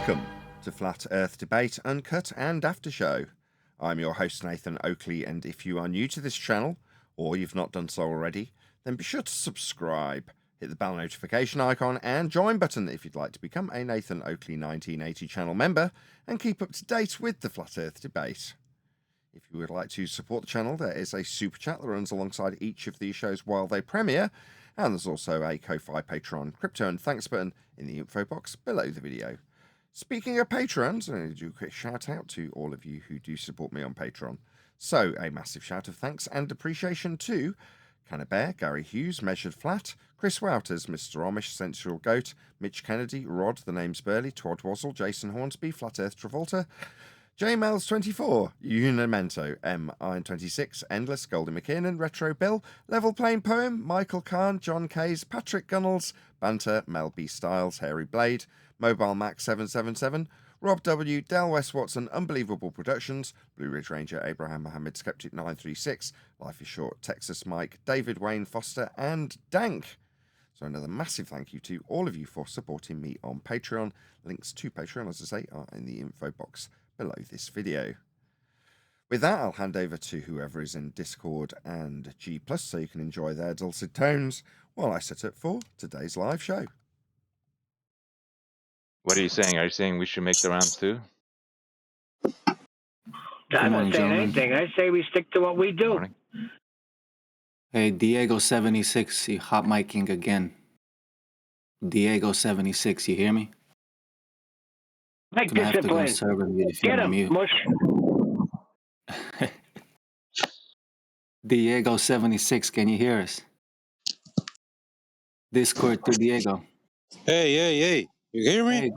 Welcome to Flat Earth Debate, Uncut and After Show. I'm your host Nathan Oakley, and if you are new to this channel, or you've not done so already, then be sure to subscribe, hit the bell notification icon and join button if you'd like to become a Nathan Oakley 1980 channel member and keep up to date with the Flat Earth Debate. If you would like to support the channel, there is a super chat that runs alongside each of these shows while they premiere, and there's also a Ko-Fi, Patreon, crypto and thanks button in the info box below the video. Speaking of patrons, I'm going to do a quick shout out to all of you who do support me on Patreon. So, a massive shout of thanks and appreciation to Canna Bear, Gary Hughes, Measured Flat, Chris Wouters, Mr. Amish, Sensual Goat, Mitch Kennedy, Rod, The Name's Burley, Twad Wazzle, Jason Hornsby, Flat Earth Travolta, JMels24, Unimento, M Iron26, Endless, Goldie McKinnon, Retro Bill, Level Plain Poem, Michael Kahn, John Kays, Patrick Gunnels, Banter, Mel B Styles, Hairy Blade, Mobile Mac 777, Rob W, Del West Watson, Unbelievable Productions, Blue Ridge Ranger, Abraham Mohammed, Skeptic 936, Life is Short, Texas Mike, David Wayne Foster, and Dank. So another massive thank you to all of you for supporting me on Patreon. Links to Patreon, as I say, are in the info box below this video. With that, I'll hand over to whoever is in Discord and G+, so you can enjoy their dulcet tones while I set up for today's live show. What are you saying? Are you saying we should make the round two? I'm not saying anything. I say we stick to what we do. Morning. Hey, Diego76, you hot micing again. Diego76, you hear me? Like Gonna have to go discipline. server mute if you're Get on him, mute. mush. Diego76, can you hear us? Discord to Diego. Hey, you hear me?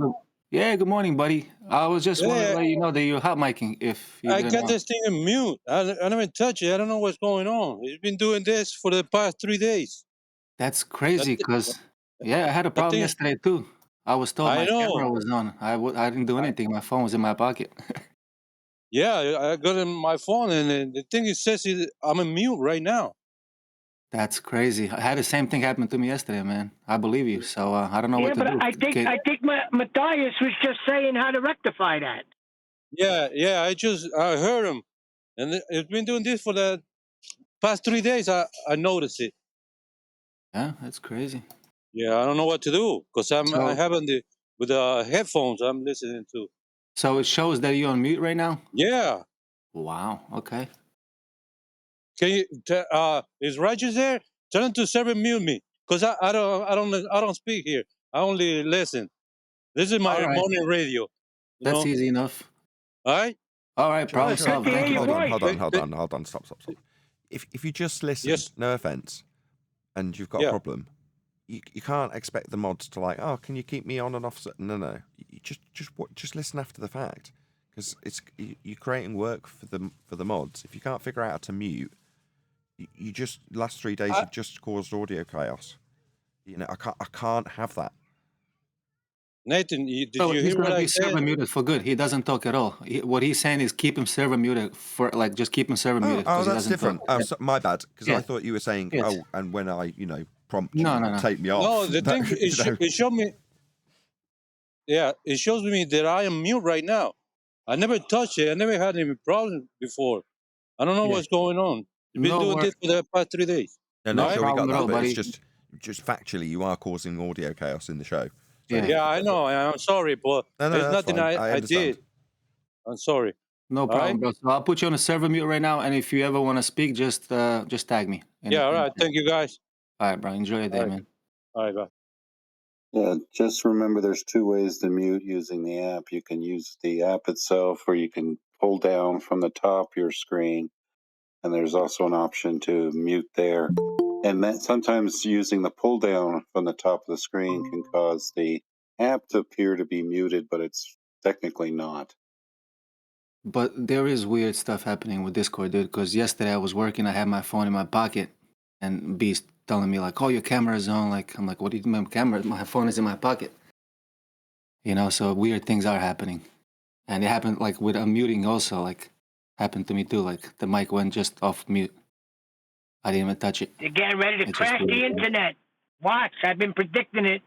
Hey, good morning, buddy. I was just wanting to let you know that you're hot micing if you I didn't got know. this thing in mute. I never touch it. I don't know what's going on. It's been doing this for the past 3 days. That's crazy, That- because, yeah, I had a problem thing- yesterday, too. I was told I my know. camera was on. I didn't do anything. My phone was in my pocket. Yeah, I got it in my phone, and the thing it says I'm in mute right now. That's crazy. I had the same thing happen to me yesterday, man. I believe you. So I don't know Yeah, what to but do. I think Matthias was just saying how to rectify that. Yeah, I heard him, and it's been doing this for the past 3 days. I noticed it. Yeah, that's crazy. Yeah, I don't know what to do because I So, having with the headphones I'm listening to. so it shows that you're on mute right now? Yeah. Wow. Okay. Can you? Is Righteous there? Tell him to server mute me, cause I don't speak here. I only listen. This is my All right. morning radio. That's easy enough. All right. All right. Problem Sure. solved. Thank you. Hold Buddy. on. Stop. If you just listen, Yes. no offense, and you've got a problem, you can't expect the mods to like, oh, can you keep me on and off? No. You just listen after the fact, because you're creating work for the mods. If you can't figure out how to mute, you just last 3 days you've just caused audio chaos. You know, I can't have that. Nathan, did So you he's hear what gonna I be said? server muted for good. He doesn't talk at all. What he's saying is keep him server muted for just keep him server muted. Oh, 'cause he that's doesn't different. talk. Oh, so, my bad. Because I Yeah. thought you were saying, Yes. oh, and when I, prompt you, No. take me off. No, the thing it showed me. Yeah, it shows me that I am mute right now. I never touched it. I never had any problem before. I don't know Yeah. what's going on. You've been No doing wor- this for the past 3 days. No, No sure, we got problem at that, all, but buddy. it's just factually, you are causing audio chaos in the show. So Yeah. Yeah, I know. I'm sorry, but No, there's that's nothing fine. I I understand. did. I'm sorry. No All problem, right? bro. So I'll put you on a server mute right now, and if you ever want to speak, just tag me. Yeah, all right. Thank you, guys. All right, bro. Enjoy your day, All right. man. All right, bye. Yeah, just remember there's two ways to mute using the app. You can use the app itself, or you can pull down from the top of your screen, and there's also an option to mute there. And that sometimes using the pull down from the top of the screen can cause the app to appear to be muted, but it's technically not. But there is weird stuff happening with Discord, dude. Because yesterday I was working, I had my phone in my pocket, and Beast telling me like, "Oh, your camera's on." Like, I'm like, "What do you mean, my camera? My phone is in my pocket." You know, so weird things are happening, and it happened like with unmuting also. Like, happened to me too. Like the mic went just off mute. I didn't even touch it. They're getting ready to It's just crash the weird. internet. Watch, I've been predicting it.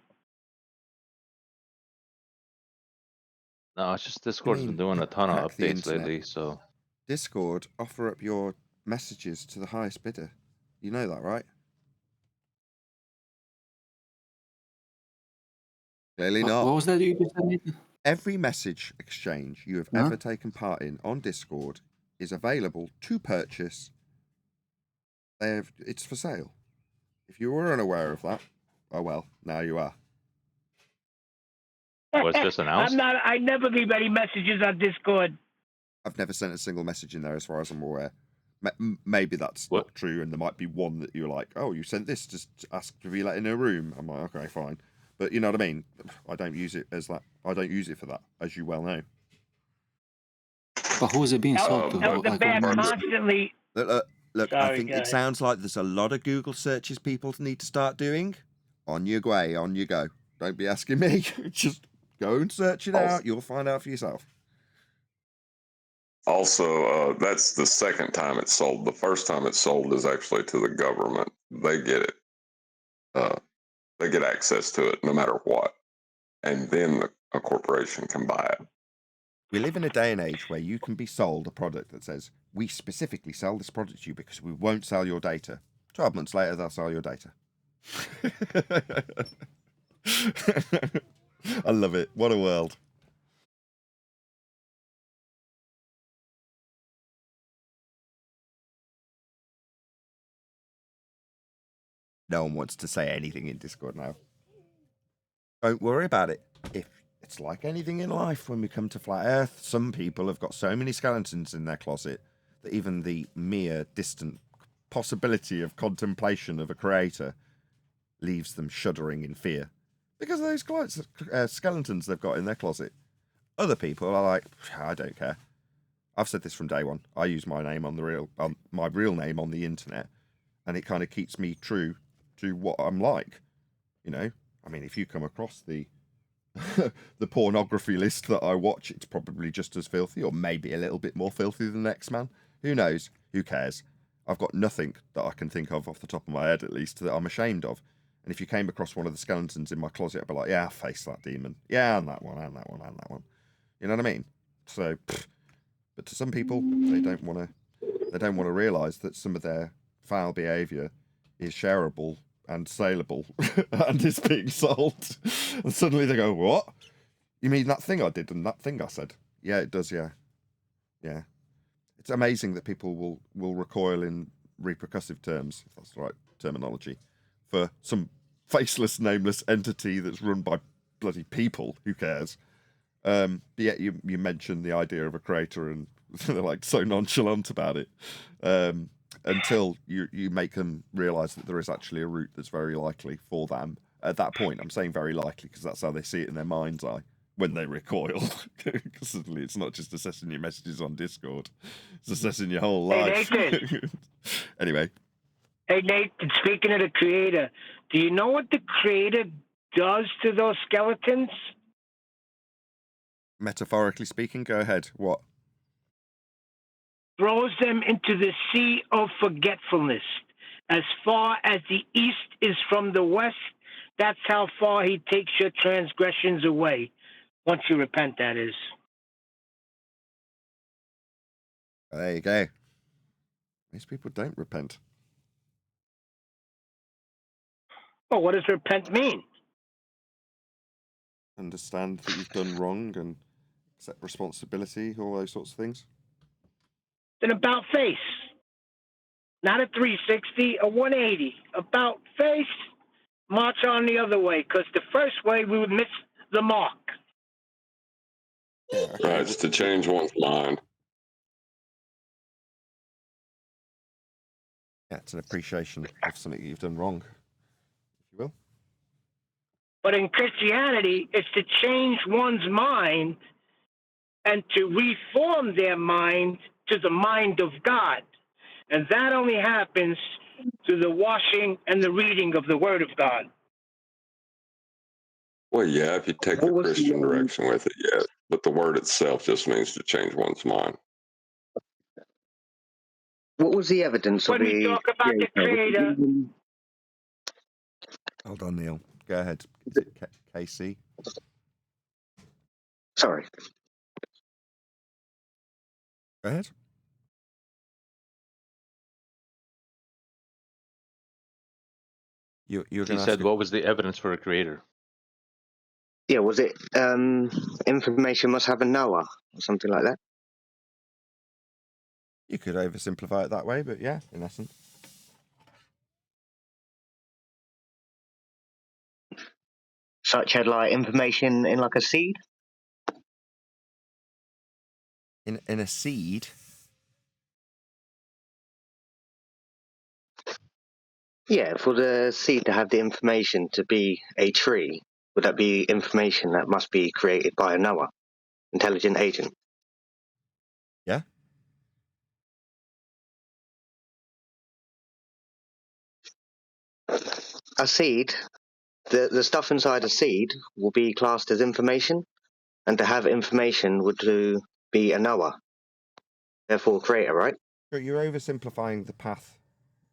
No, it's just Discord's been mean, doing a ton of hack the updates internet? lately, so Discord, offer up your messages to the highest bidder. You know that, right? Clearly not. What was that you just said, Nathan? Every message exchange you have Huh? ever taken part in on Discord is available to purchase. It's for sale. If you were unaware of that, oh well, now you are. was this announced? I never leave any messages on Discord. I've never sent a single message in there as far as I'm aware. Maybe that's What? not true, and there might be one that you're like, oh, you sent this, just ask to be let in a room. I'm like, okay, fine. But you know what I mean? I don't use it as that. I don't use it for that, as you well know. But who is it being sold to? The band constantly. Look, Sorry, I think go it ahead. sounds like there's a lot of Google searches people need to start doing. On your way, on you go. Don't be asking me. Just go and search it out. You'll find out for yourself. Also, that's the second time it's sold. The first time it's sold is actually to the government. They get it. They get access to it no matter what. And then a corporation can buy it. We live in a day and age where you can be sold a product that says, we specifically sell this product to you because we won't sell your data. 12 months later, they'll sell your data. I love it. What a world. No one wants to say anything in Discord now. Don't worry about it. If it's like anything in life, when we come to Flat Earth, some people have got so many skeletons in their closet that even the mere distant possibility of contemplation of a creator leaves them shuddering in fear because of those skeletons they've got in their closet. Other people are like, I don't care. I've said this from day one. I use my name my real name on the internet, and it kind of keeps me true to what I'm like. You know, I mean, if you come across the the pornography list that I watch, it's probably just as filthy, or maybe a little bit more filthy than X-Man. Who knows? Who cares? I've got nothing that I can think of off the top of my head, at least, that I'm ashamed of. And if you came across one of the skeletons in my closet, I'd be like, yeah, face that demon. Yeah, and that one, and that one, and that one. You know what I mean? So, but to some people, they don't want to realise that some of their foul behaviour is shareable and saleable and is being sold. And suddenly they go, what? You mean that thing I did and that thing I said? Yeah, it does, yeah. Yeah. It's amazing that people will recoil in repercussive terms, if that's the right terminology, for some faceless, nameless entity that's run by bloody people. Who cares? But yet you mentioned the idea of a creator and they're like so nonchalant about it. Until you make them realise that there is actually a route that's very likely for them. At that point, I'm saying very likely because that's how they see it in their mind's eye when they recoil. Because suddenly it's not just assessing your messages on Discord, it's assessing your whole life. Hey, Nathan. Anyway. Hey, Nathan, speaking of the creator, do you know what the creator does to those skeletons? Metaphorically speaking, go ahead. What? Throws them into the sea of forgetfulness. As far as the east is from the west, that's how far he takes your transgressions away. Once you repent, that is. There you go. These people don't repent. Well, what does repent mean? Understand that you've done wrong and accept responsibility, all those sorts of things. An about face. Not a 360, a 180. About face, march on the other way, because the first way we would miss the mark. Yeah, okay. Right, it's to change one's mind. Yeah, it's an appreciation of something you've done wrong, if you will. But in Christianity, it's to change one's mind and to reform their mind to the mind of God. And that only happens through the washing and the reading of the Word of God. Well, yeah, if you take the Christian direction with it, yeah. But the word itself just means to change one's mind. What was the evidence When of we the talk about the Creator, Hold on, Neil. Go ahead. Is it KC? Sorry. Go ahead. You're He going to said, ask. what was the evidence for a creator? Yeah, was it information must have a knower or something like that? You could oversimplify it that way, but yeah, in essence. Such as like information in like a seed? In a seed. Yeah, for the seed to have the information to be a tree, would that be information that must be created by a knower, intelligent agent? Yeah. A seed, the stuff inside a seed will be classed as information, and to have information would be a knower, therefore a creator, right? You're oversimplifying the path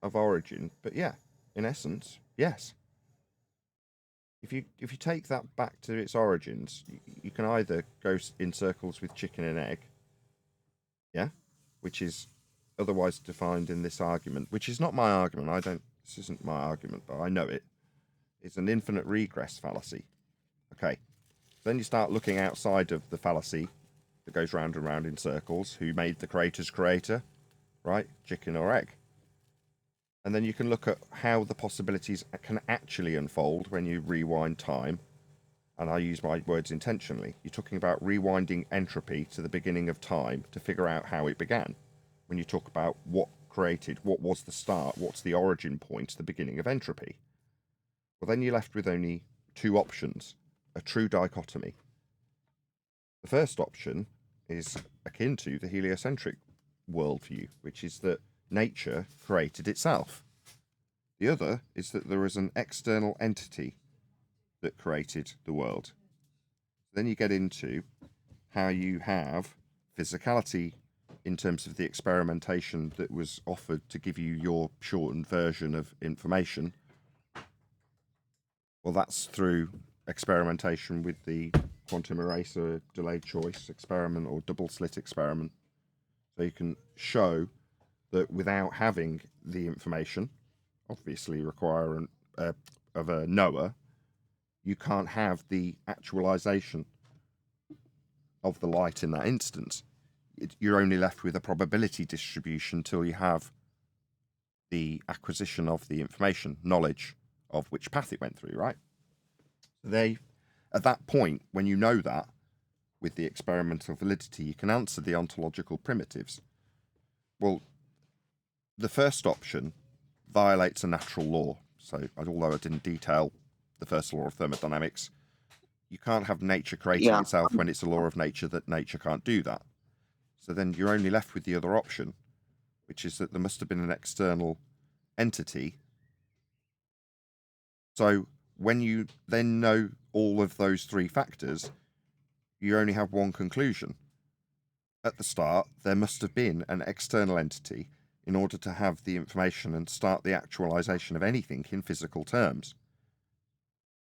of origin, but yeah, in essence, yes. If you take that back to its origins, you can either go in circles with chicken and egg, yeah, which is otherwise defined in this argument, which is not my argument. This isn't my argument, but I know it. It's an infinite regress fallacy. Okay. Then you start looking outside of the fallacy that goes round and round in circles. Who made the creator's creator? Right? Chicken or egg? And then you can look at how the possibilities can actually unfold when you rewind time. And I use my words intentionally. You're talking about rewinding entropy to the beginning of time to figure out how it began. When you talk about what created, what was the start, what's the origin point, the beginning of entropy. Well, then you're left with only two options, a true dichotomy. The first option is akin to the heliocentric worldview, which is that nature created itself. The other is that there is an external entity that created the world. Then you get into how you have physicality in terms of the experimentation that was offered to give you your shortened version of information. Well, that's through experimentation with the quantum eraser delayed choice experiment or double slit experiment. So you can show that without having the information, obviously requiring of a knower, you can't have the actualization of the light in that instance. You're only left with a probability distribution till you have the acquisition of the information, knowledge of which path it went through, right? At that point, when you know that, with the experimental validity, you can answer the ontological primitives. Well, the first option violates a natural law. So, although I didn't detail the first law of thermodynamics, you can't have nature creating itself when it's a law of nature that nature can't do that. So then you're only left with the other option, which is that there must have been an external entity. So when you then know all of those three factors, you only have one conclusion. At the start, there must have been an external entity in order to have the information and start the actualization of anything in physical terms,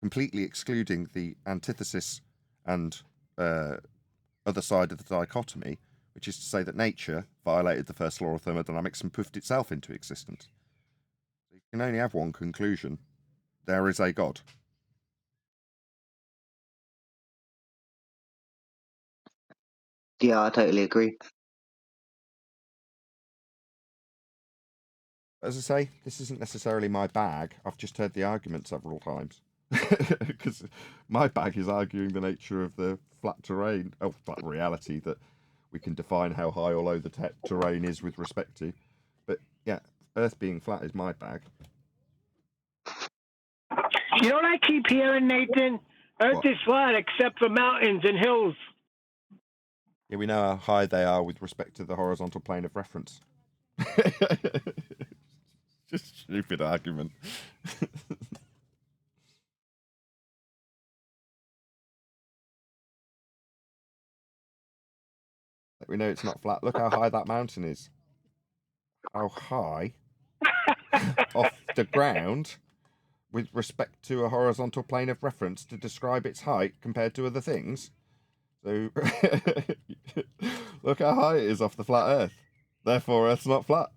completely excluding the antithesis and other side of the dichotomy, which is to say that nature violated the first law of thermodynamics and poofed itself into existence. You can only have one conclusion. There is a God. Yeah, I totally agree. As I say, this isn't necessarily my bag. I've just heard the argument several times. Because my bag is arguing the nature of the flat terrain, flat reality, that we can define how high or low the terrain is with respect to. But yeah, Earth being flat is my bag. You know what I keep hearing, Nathan? Earth is flat except for mountains and hills. Yeah, we know how high they are with respect to the horizontal plane of reference. Just stupid argument. We know it's not flat. Look how high that mountain is. How high off the ground with respect to a horizontal plane of reference to describe its height compared to other things. So look how high it is off the flat Earth. Therefore, Earth's not flat.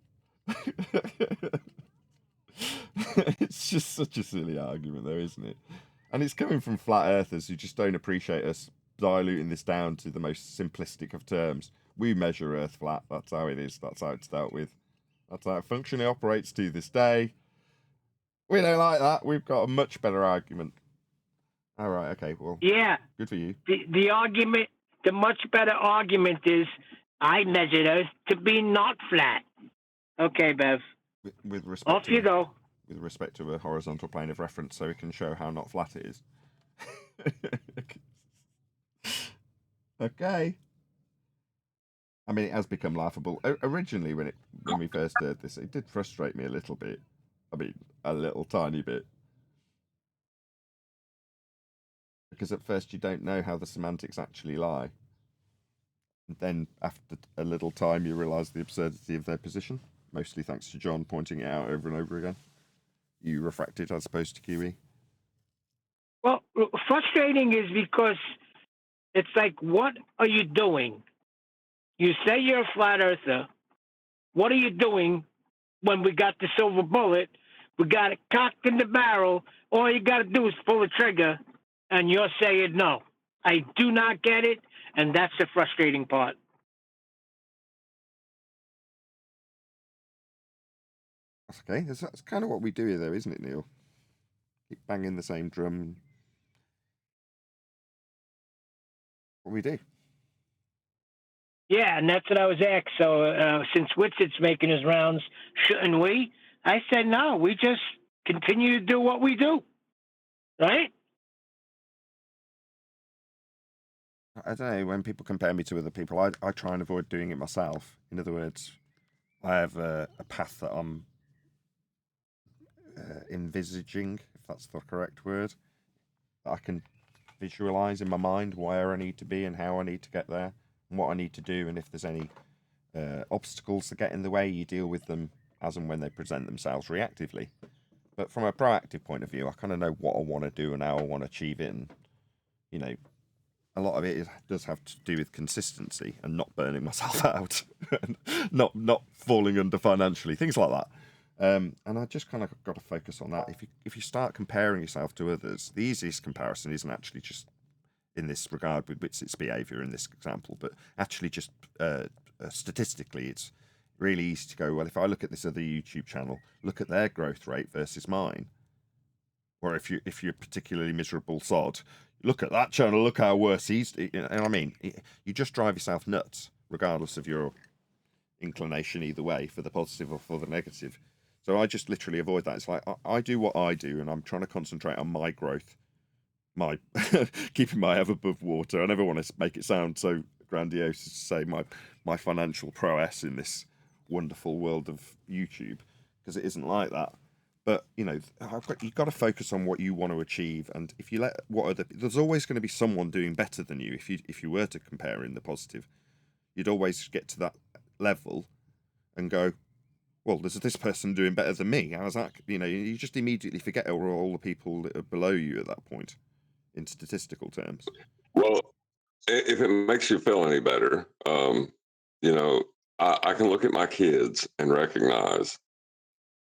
It's just such a silly argument, though, isn't it? And it's coming from flat earthers who just don't appreciate us diluting this down to the most simplistic of terms. We measure Earth flat. That's how it is. That's how it's dealt with. That's how it functionally operates to this day. We don't like that. We've got a much better argument. All right. Okay. Well. Yeah. Good for you. The argument, the much better argument is, I measured Earth to be not flat. Okay, Bev. With respect. Off you go. With respect to a horizontal plane of reference, so we can show how not flat it is. Okay. I mean, it has become laughable. Originally, when we first heard this, it did frustrate me a little bit. I mean, a little tiny bit. Because at first you don't know how the semantics actually lie. And then after a little time you realise the absurdity of their position. Mostly thanks to John pointing it out over and over again. You refracted as opposed to QE. Well, frustrating is because it's like, what are you doing? You say you're a flat earther. What are you doing when we got the silver bullet? We got it cocked in the barrel. All you got to do is pull the trigger, and you're saying no. I do not get it, and that's the frustrating part. That's okay. That's kind of what we do here, though, isn't it, Neil? Keep banging the same drum. What we do. Yeah, and that's what I was asked. So since Witsit's making his rounds, shouldn't we? I said, no, we just continue to do what we do. Right? I don't know, when people compare me to other people, I try and avoid doing it myself. In other words, I have a path that I'm envisaging, if that's the correct word, that I can visualize in my mind where I need to be and how I need to get there and what I need to do, and if there's any obstacles that get in the way, you deal with them as and when they present themselves reactively. But from a proactive point of view, I kind of know what I want to do and how I want to achieve it, and you know, a lot of it does have to do with consistency and not burning myself out, and not falling under financially, things like that. And I just kind of got to focus on that. If you start comparing yourself to others, the easiest comparison isn't actually just in this regard with Witsit's behaviour in this example, but actually just statistically, it's really easy to go, well, if I look at this other YouTube channel, look at their growth rate versus mine. Or if you're a particularly miserable sod, look at that channel, look how worse he's... And I mean, you just drive yourself nuts, regardless of your inclination either way, for the positive or for the negative. So I just literally avoid that. It's like, I do what I do, and I'm trying to concentrate on my growth, my keeping my head above water. I never want to make it sound so grandiose to say my financial prowess in this wonderful world of YouTube, because it isn't like that. But you know, you've got to focus on what you want to achieve, and if you let there's always going to be someone doing better than you. If you were to compare in the positive, you'd always get to that level and go, well, there's this person doing better than me. How's that? You know, you just immediately forget all the people that are below you at that point, in statistical terms. Well, if it makes you feel any better, you know, I can look at my kids and recognize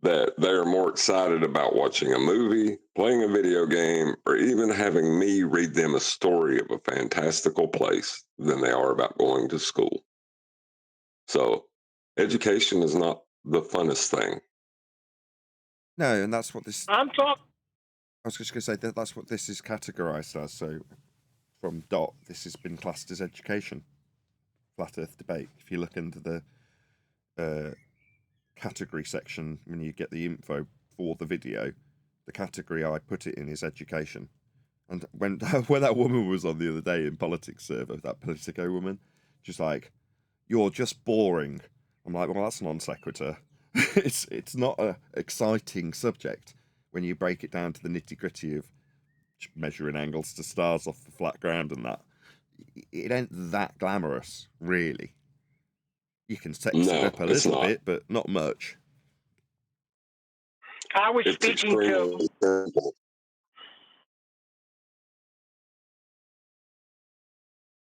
that they are more excited about watching a movie, playing a video game, or even having me read them a story of a fantastical place than they are about going to school. So education is not the funnest thing. No, and that's what this... I'm talking... I was just going to say that's what this is categorised as. So from DOT, this has been classed as education. Flat Earth debate. If you look into the category section when you get the info for the video, the category I put it in is education. And when that woman was on the other day in politics server, that Politico woman, just like, you're just boring. I'm like, well, that's non sequitur. It's not a exciting subject when you break it down to the nitty gritty of measuring angles to stars off the flat ground and that. It ain't that glamorous, really. You can sex it up a little bit, but not much. I was speaking to... Simple.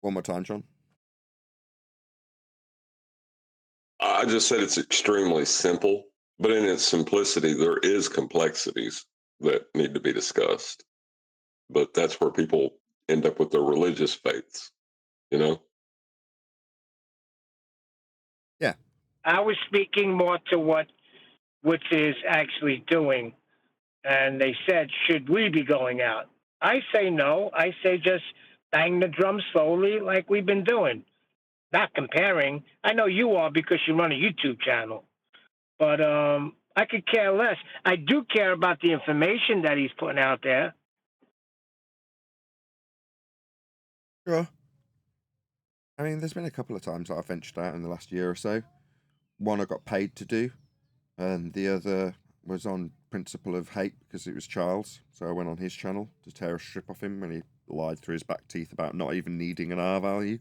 One more time, John. I just said it's extremely simple, but in its simplicity, there is complexities that need to be discussed. But that's where people end up with their religious faiths, you know? Yeah. I was speaking more to what Witsit is actually doing. And they said, should we be going out? I say no. I say just bang the drum slowly like we've been doing. Not comparing. I know you are because you run a YouTube channel. But I could care less. I do care about the information that he's putting out there. Sure. I mean, there's been a couple of times that I've ventured out in the last year or so. One I got paid to do, and the other was on principle of hate because it was Charles. So I went on his channel to tear a strip off him when he lied through his back teeth about not even needing an R value.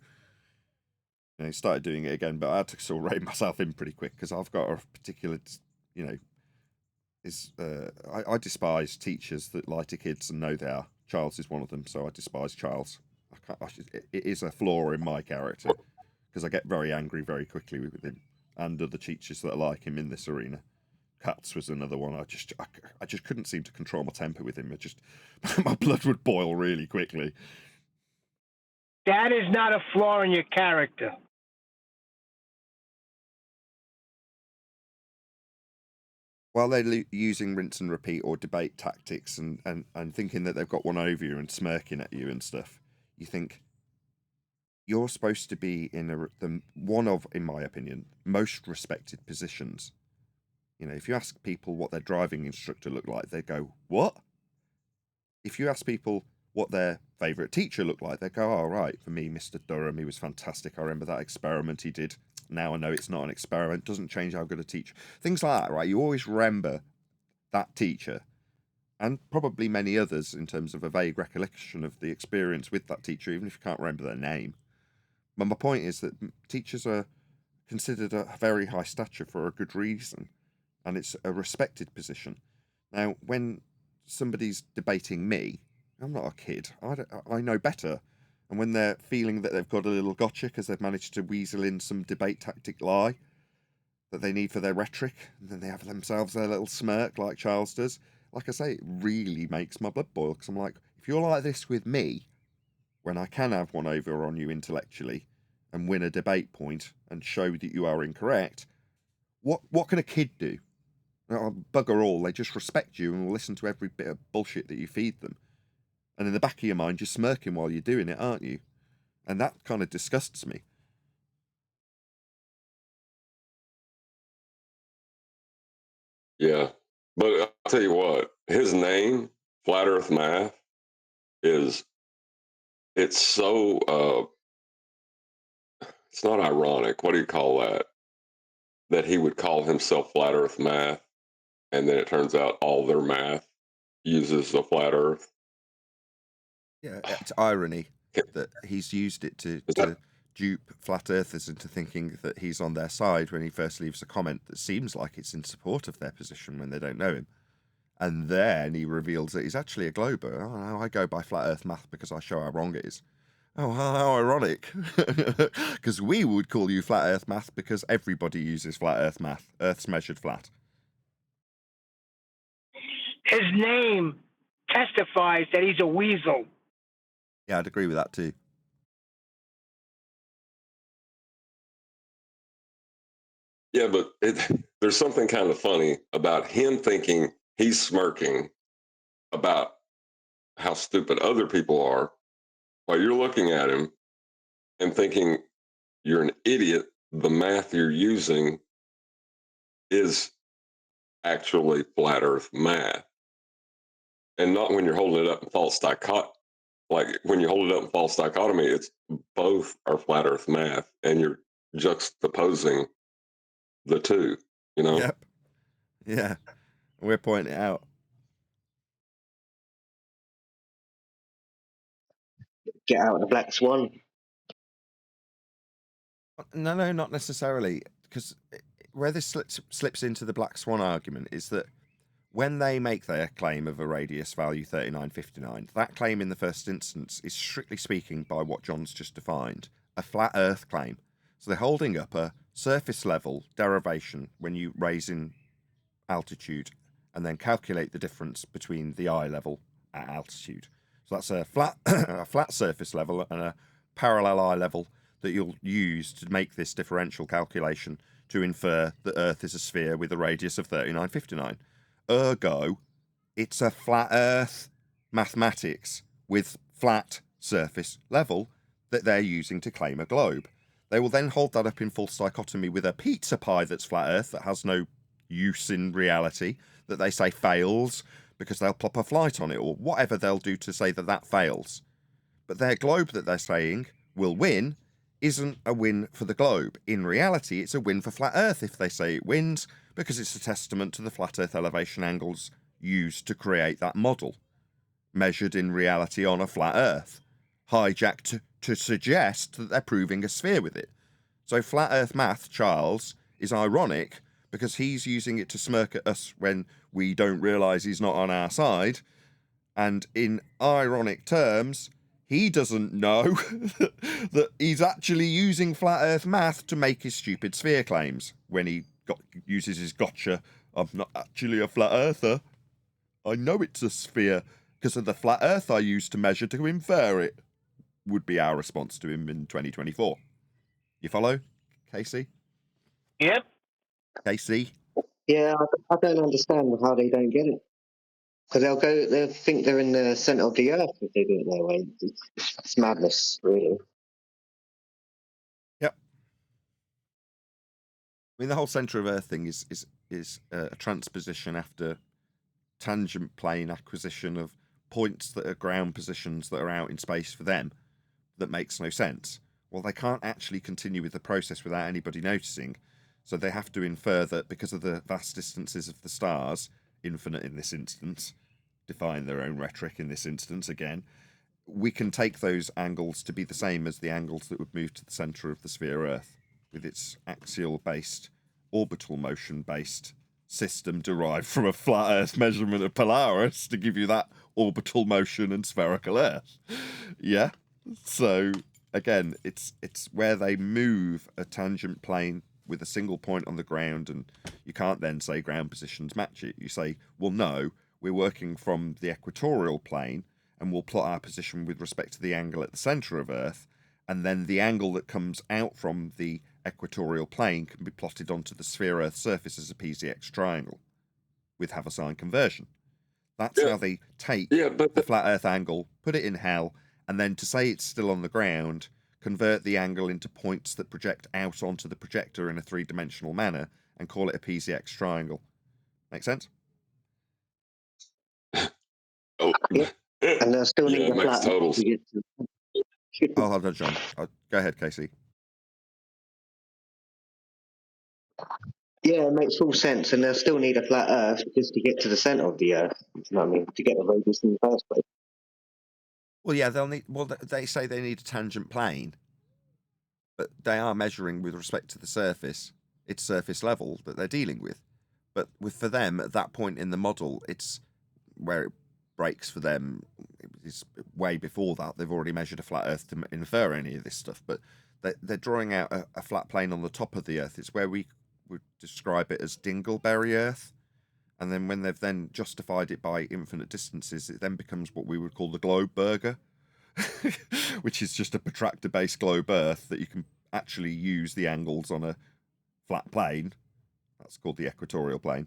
And he started doing it again, but I had to sort of rein myself in pretty quick because I've got a particular, you know, I despise teachers that lie to kids and know they are. Charles is one of them, so I despise Charles. It is a flaw in my character because I get very angry very quickly with him and other teachers that are like him in this arena. Katz was another one. I just couldn't seem to control my temper with him. My blood would boil really quickly. That is not a flaw in your character. While they're using rinse and repeat or debate tactics and thinking that they've got one over you and smirking at you and stuff, you think you're supposed to be in one of, in my opinion, most respected positions. You know, if you ask people what their driving instructor looked like, they go, "What?" If you ask people what their favourite teacher looked like, they go, "Oh, right, for me, Mr. Durham, he was fantastic. I remember that experiment he did. Now I know it's not an experiment. Doesn't change how good a teacher." Things like that, right? You always remember that teacher and probably many others in terms of a vague recollection of the experience with that teacher, even if you can't remember their name. But my point is that teachers are considered a very high stature for a good reason, and it's a respected position. Now, when somebody's debating me, I'm not a kid. I know better. And when they're feeling that they've got a little gotcha because they've managed to weasel in some debate tactic lie that they need for their rhetoric, and then they have themselves their little smirk like Charles does, like I say, it really makes my blood boil because I'm like, if you're like this with me, when I can have one over on you intellectually and win a debate point and show that you are incorrect, what can a kid do? Bugger all, they just respect you and will listen to every bit of bullshit that you feed them. And in the back of your mind, you're smirking while you're doing it, aren't you? And that kind of disgusts me. Yeah. But I'll tell you what, his name, Flat Earth Math, it's so, it's not ironic. What do you call that? That he would call himself Flat Earth Math, and then it turns out all their math uses the flat Earth. Yeah, it's irony that he's used it to dupe flat earthers into thinking that he's on their side when he first leaves a comment that seems like it's in support of their position when they don't know him. And then he reveals that he's actually a glober. Oh, no, I go by flat earth math because I show how wrong it is. Oh, how ironic. Because we would call you flat earth math because everybody uses flat earth math. Earth's measured flat. His name testifies that he's a weasel. Yeah, I'd agree with that too. Yeah, but there's something kind of funny about him thinking he's smirking about how stupid other people are while you're looking at him and thinking you're an idiot. The math you're using is actually flat Earth math, and not when you're holding it up in false dichotomy. Like when you hold it up in false dichotomy, it's both are flat Earth math, and you're juxtaposing the two. You know. Yep. Yeah. We're pointing it out. Get out of the black swan. No, not necessarily. Because where this slips into the black swan argument is that when they make their claim of a radius value 3959, that claim in the first instance is strictly speaking, by what John's just defined, a flat Earth claim. So they're holding up a surface level derivation when you raise in altitude and then calculate the difference between the eye level at altitude. So that's a flat surface level and a parallel eye level that you'll use to make this differential calculation to infer that Earth is a sphere with a radius of 3959. Ergo, it's a flat Earth mathematics with flat surface level that they're using to claim a globe. They will then hold that up in false dichotomy with a pizza pie that's flat Earth that has no use in reality, that they say fails because they'll plop a flight on it or whatever they'll do to say that that fails. But their globe that they're saying will win isn't a win for the globe. In reality, it's a win for flat Earth if they say it wins, because it's a testament to the flat Earth elevation angles used to create that model, measured in reality on a flat Earth, hijacked to suggest that they're proving a sphere with it. So flat Earth math, Charles, is ironic because he's using it to smirk at us when we don't realise he's not on our side. And in ironic terms, he doesn't know that he's actually using flat Earth math to make his stupid sphere claims when he uses his gotcha, I'm not actually a flat earther. I know it's a sphere because of the flat Earth I used to measure to infer it, would be our response to him in 2024. You follow, Casey? Yep. Casey? Yeah, I don't understand how they don't get it. Because they'll think they're in the centre of the earth if they do it their way. It's madness, really. Yep. I mean, the whole centre of Earth thing is a transposition after tangent plane acquisition of points that are ground positions that are out in space for them that makes no sense. Well, they can't actually continue with the process without anybody noticing. So they have to infer that because of the vast distances of the stars, infinite in this instance, define their own rhetoric in this instance again, we can take those angles to be the same as the angles that would move to the centre of the sphere Earth, with its axial-based, orbital motion-based system derived from a flat Earth measurement of Polaris to give you that orbital motion and spherical Earth. Yeah? So, again, it's where they move a tangent plane with a single point on the ground, and you can't then say ground positions match it. You say, well, no, we're working from the equatorial plane, and we'll plot our position with respect to the angle at the centre of Earth, and then the angle that comes out from the equatorial plane can be plotted onto the sphere Earth surface as a PZX triangle with Haversine conversion. That's how they take the flat Earth angle, put it in hell, and then to say it's still on the ground, convert the angle into points that project out onto the projector in a three-dimensional manner and call it a PZX triangle. Make sense? Oh, Yeah. And they'll still need it a makes flat total Earth to get to. Oh, hold on, John. Go ahead, Casey. Yeah, it makes full sense, and they'll still need a flat Earth just to get to the centre of the Earth. You know what I mean? To get the radius in the first place. Well, yeah, they'll need. Well, they say they need a tangent plane, but they are measuring with respect to the surface, its surface level that they're dealing with. But for them, at that point in the model, it's where it breaks for them. It's way before that. They've already measured a flat Earth to infer any of this stuff, but they're drawing out a flat plane on the top of the Earth. It's where we would describe it as Dingleberry Earth. And then when they've then justified it by infinite distances, it then becomes what we would call the globe burger, which is just a protractor-based globe Earth that you can actually use the angles on a flat plane. That's called the equatorial plane,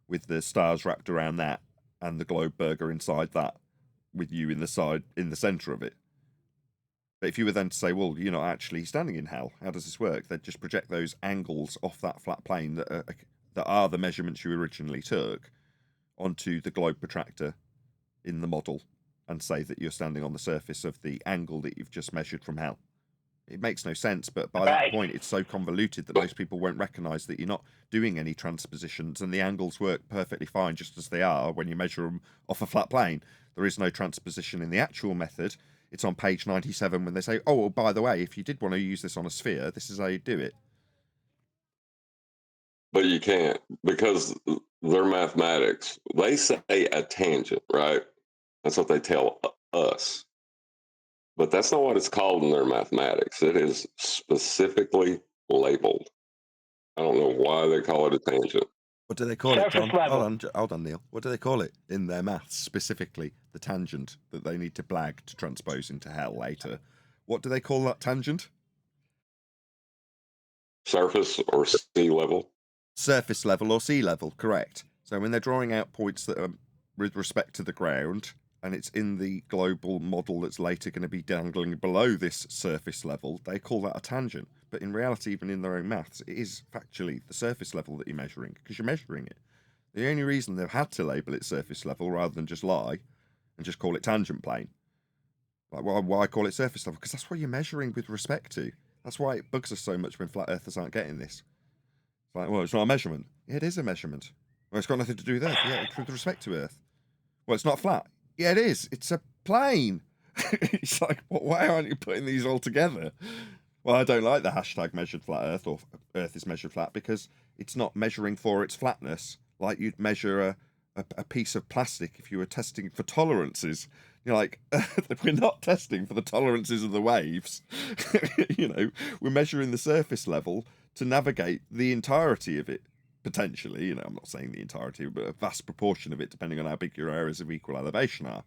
with the stars wrapped around that and the globe burger inside that, with you in the centre of it. But if you were then to say, well, you're not actually standing in hell, how does this work? They'd just project those angles off that flat plane that are the measurements you originally took onto the globe protractor in the model and say that you're standing on the surface of the angle that you've just measured from hell. It makes no sense, but by that point, it's so convoluted that most people won't recognise that you're not doing any transpositions, and the angles work perfectly fine just as they are when you measure them off a flat plane. There is no transposition in the actual method. It's on page 97 when they say, oh, well, by the way, if you did want to use this on a sphere, this is how you do it. But you can't, because they're mathematics. They say a tangent, right? That's what they tell us. But that's not what it's called in their mathematics. It is specifically labeled. I don't know why they call it a tangent. What do they call it, Surface John? level. Hold on, Neil. What do they call it in their maths, specifically the tangent that they need to blag to transpose into hell later? What do they call that tangent? Surface or sea level? Surface level or sea level, correct. So when they're drawing out points that are with respect to the ground, and it's in the global model that's later going to be dangling below this surface level, they call that a tangent. But in reality, even in their own maths, it is factually the surface level that you're measuring, because you're measuring it. The only reason they've had to label it surface level rather than just lie and just call it tangent plane, like why call it surface level? Because that's what you're measuring with respect to. That's why it bugs us so much when flat earthers aren't getting this. It's like, well, it's not a measurement. Yeah, it is a measurement. Well, it's got nothing to do with Earth. Yeah, it's with respect to Earth. Well, it's not flat. Yeah, it is. It's a plane. It's like, why aren't you putting these all together? Well, I don't like the hashtag measured flat Earth or Earth is measured flat, because it's not measuring for its flatness like you'd measure a piece of plastic if you were testing for tolerances. You're like, we're not testing for the tolerances of the waves. We're measuring the surface level to navigate the entirety of it, potentially. I'm not saying the entirety, but a vast proportion of it, depending on how big your areas of equal elevation are.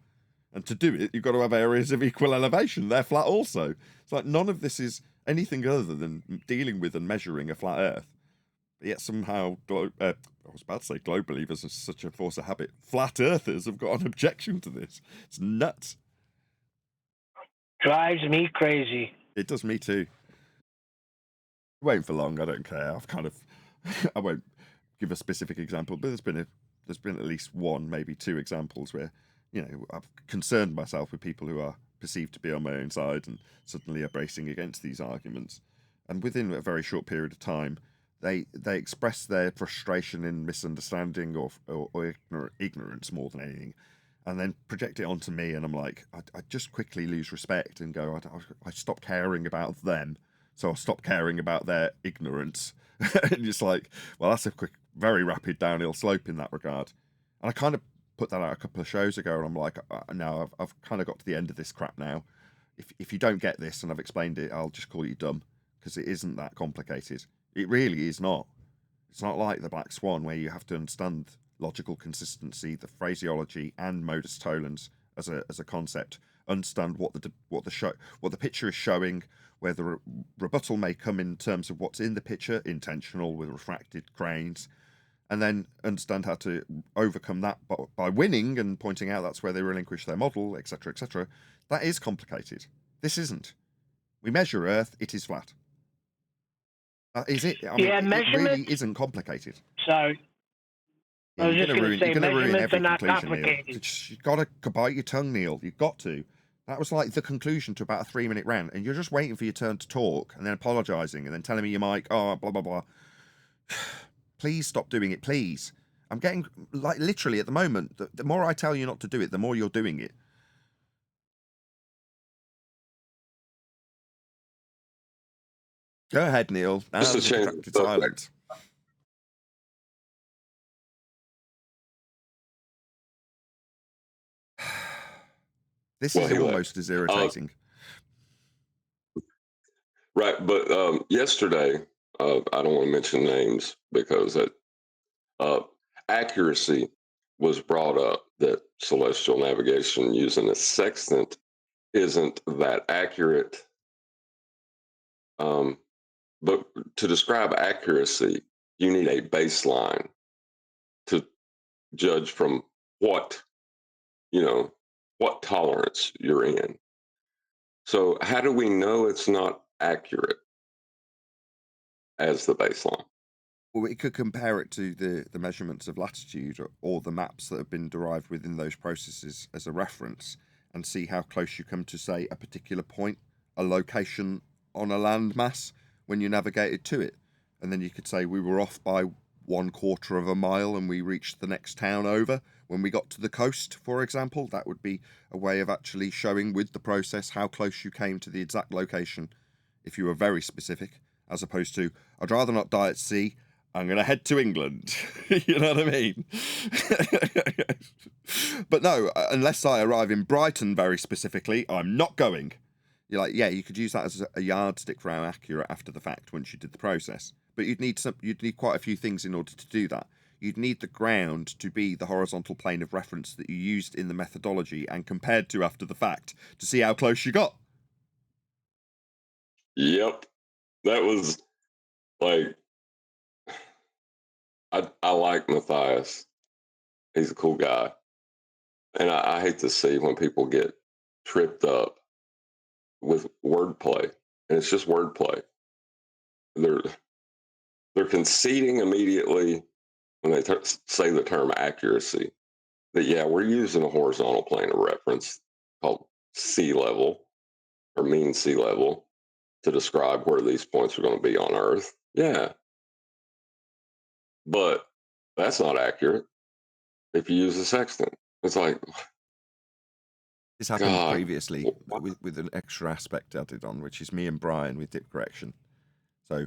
And to do it, you've got to have areas of equal elevation. They're flat also. It's like none of this is anything other than dealing with and measuring a flat Earth. But yet somehow, I was about to say globe believers are such a force of habit. Flat Earthers have got an objection to this. It's nuts. Drives me crazy. It does me too. Waiting for long, I don't care. I won't give a specific example, but there's been at least one, maybe two examples where, I've concerned myself with people who are perceived to be on my own side and suddenly are bracing against these arguments. And within a very short period of time, they express their frustration in misunderstanding or ignorance more than anything, and then project it onto me, and I'm like, I just quickly lose respect and go, I stop caring about them, so I'll stop caring about their ignorance. And it's like, well, that's a quick, very rapid downhill slope in that regard. And I kind of put that out a couple of shows ago, and I'm like, no, I've kind of got to the end of this crap now. If you don't get this, and I've explained it, I'll just call you dumb, because it isn't that complicated. It really is not. It's not like the Black Swan, where you have to understand logical consistency, the phraseology, and modus tollens as a concept. Understand what the picture is showing, where the rebuttal may come in terms of what's in the picture, intentional with refracted cranes, and then understand how to overcome that by winning and pointing out that's where they relinquish their model, etc., etc. That is complicated. This isn't. We measure Earth; it is flat. Is it? I mean, it really isn't complicated. So, Yeah, I was you're just going going to say, to ruin measurements every are not conclusion, Neil. complicated. You've got to bite your tongue, Neil. You've got to. That was like the conclusion to about a 3-minute rant, and you're just waiting for your turn to talk, and then apologising, and then telling me your mic, blah, blah, blah. Please stop doing it, please. I'm getting, like, literally at the moment, the more I tell you not to do it, the more you're doing it. Go ahead, Neil. Just to change the silence. This is almost as irritating. Right, but yesterday, I don't want to mention names because accuracy was brought up, that celestial navigation using a sextant isn't that accurate. But to describe accuracy, you need a baseline to judge from what tolerance you're in. So how do we know it's not accurate as the baseline? Well, we could compare it to the measurements of latitude or the maps that have been derived within those processes as a reference, and see how close you come to, say, a particular point, a location on a landmass when you navigated to it. And then you could say we were off by 1/4 of a mile and we reached the next town over when we got to the coast, for example. That would be a way of actually showing with the process how close you came to the exact location if you were very specific, as opposed to, I'd rather not die at sea, I'm going to head to England. You know what I mean? But no, unless I arrive in Brighton very specifically, I'm not going. You're like, yeah, you could use that as a yardstick for how accurate after the fact once you did the process. But you'd need quite a few things in order to do that. You'd need the ground to be the horizontal plane of reference that you used in the methodology and compared to after the fact to see how close you got. Yep. That was like, I like Matthias. He's a cool guy. And I hate to see when people get tripped up with wordplay. And it's just wordplay. They're conceding immediately when they say the term accuracy that, yeah, we're using a horizontal plane of reference called sea level or mean sea level to describe where these points are going to be on Earth. Yeah. But that's not accurate if you use a sextant. It's like, this happened God, previously with an extra aspect added on, which is me and Brian with dip correction. So,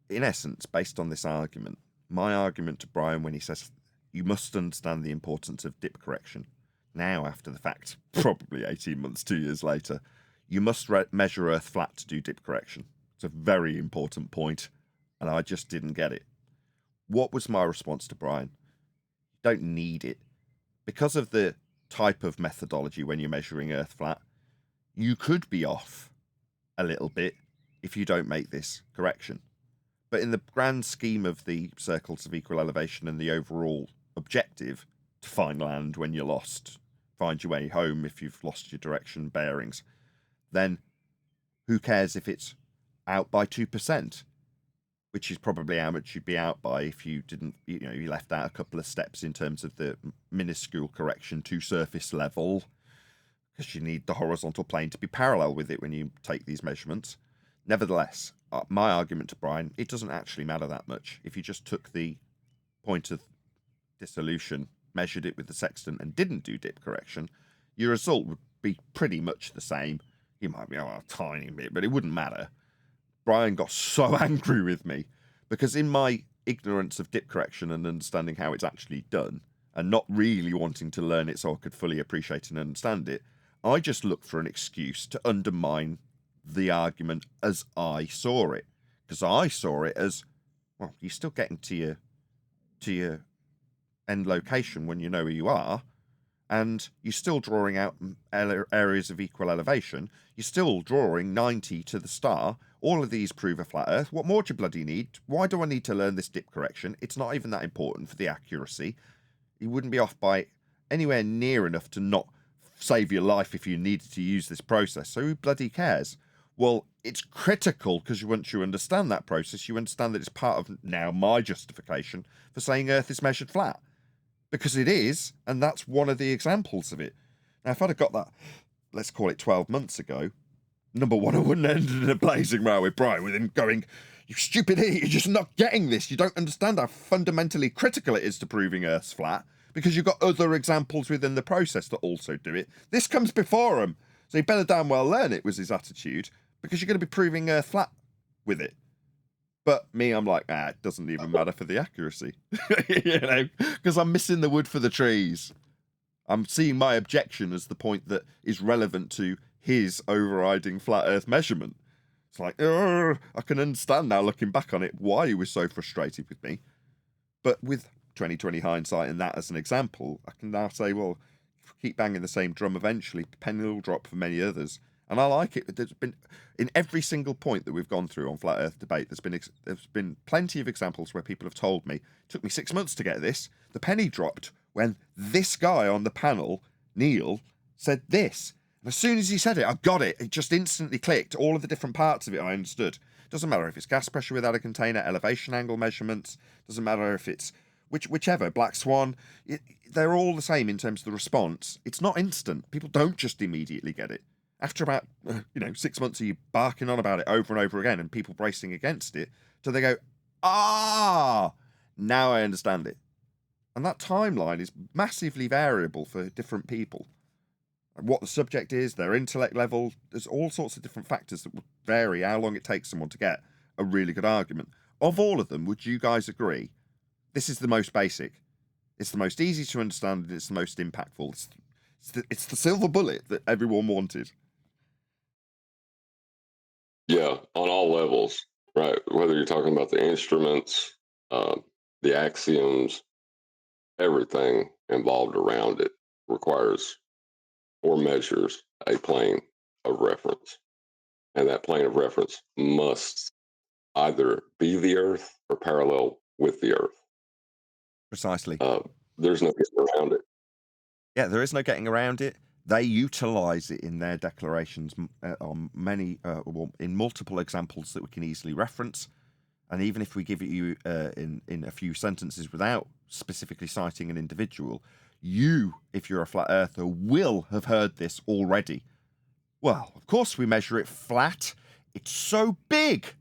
in essence, based on this argument, my argument to Brian when he says you must understand the importance of dip correction, now after the fact, probably 18 months, 2 years later, you must measure Earth flat to do dip correction. It's a very important point, and I just didn't get it. What was my response to Brian? You don't need it. Because of the type of methodology when you're measuring Earth flat, you could be off a little bit if you don't make this correction. But in the grand scheme of the circles of equal elevation and the overall objective to find land when you're lost, find your way home if you've lost your direction bearings, then who cares if it's out by 2%, which is probably how much you'd be out by if you didn't, you left out a couple of steps in terms of the minuscule correction to surface level, because you need the horizontal plane to be parallel with it when you take these measurements. Nevertheless, my argument to Brian, it doesn't actually matter that much. If you just took the point of dissolution, measured it with the sextant and didn't do dip correction, your result would be pretty much the same. You might be a tiny bit, but it wouldn't matter. Brian got so angry with me because in my ignorance of dip correction and understanding how it's actually done and not really wanting to learn it so I could fully appreciate and understand it, I just looked for an excuse to undermine the argument as I saw it. Because I saw it as, well, you're still getting to your end location when you know where you are, and you're still drawing out areas of equal elevation. You're still drawing 90 to the star. All of these prove a flat Earth. What more do you bloody need? Why do I need to learn this dip correction? It's not even that important for the accuracy. You wouldn't be off by anywhere near enough to not save your life if you needed to use this process. So who bloody cares? Well, it's critical because once you understand that process, you understand that it's part of now my justification for saying Earth is measured flat. Because it is, and that's one of the examples of it. Now, if I'd have got that, let's call it 12 months ago, number one, I wouldn't have ended in a blazing row with Brian, with him going, you stupid idiot, you're just not getting this. You don't understand how fundamentally critical it is to proving Earth's flat, because you've got other examples within the process that also do it. This comes before him, so you better damn well learn it, was his attitude, because you're going to be proving Earth flat with it. But me, I'm like, it doesn't even matter for the accuracy, because I'm missing the wood for the trees. I'm seeing my objection as the point that is relevant to his overriding flat Earth measurement. It's like, I can understand now, looking back on it, why he was so frustrated with me. But with 2020 hindsight and that as an example, I can now say, well, if we keep banging the same drum, eventually the penny will drop for many others. And I like it. There's been, in every single point that we've gone through on Flat Earth debate, there's been plenty of examples where people have told me, it took me 6 months to get this. The penny dropped when this guy on the panel, Neil, said this. And as soon as he said it, I got it. It just instantly clicked. All of the different parts of it I understood. Doesn't matter if it's gas pressure without a container, elevation angle measurements. Doesn't matter if it's whichever, black swan. They're all the same in terms of the response. It's not instant. People don't just immediately get it. After about 6 months of you barking on about it over and over again and people bracing against it, till they go, now I understand it. And that timeline is massively variable for different people. What the subject is, their intellect level, there's all sorts of different factors that would vary how long it takes someone to get a really good argument. of all of them, would you guys agree this is the most basic? It's the most easy to understand, and it's the most impactful. It's the silver bullet that everyone wanted. Yeah, on all levels, right? Whether you're talking about the instruments, the axioms, everything involved around it requires or measures a plane of reference. And that plane of reference must either be the Earth or parallel with the Earth. Precisely. There's no getting around it. Yeah, there is no getting around it. They utilize it in their declarations on many, in multiple examples that we can easily reference. And even if we give it you in a few sentences without specifically citing an individual, you, if you're a flat earther, will have heard this already. Well, of course we measure it flat. It's so big.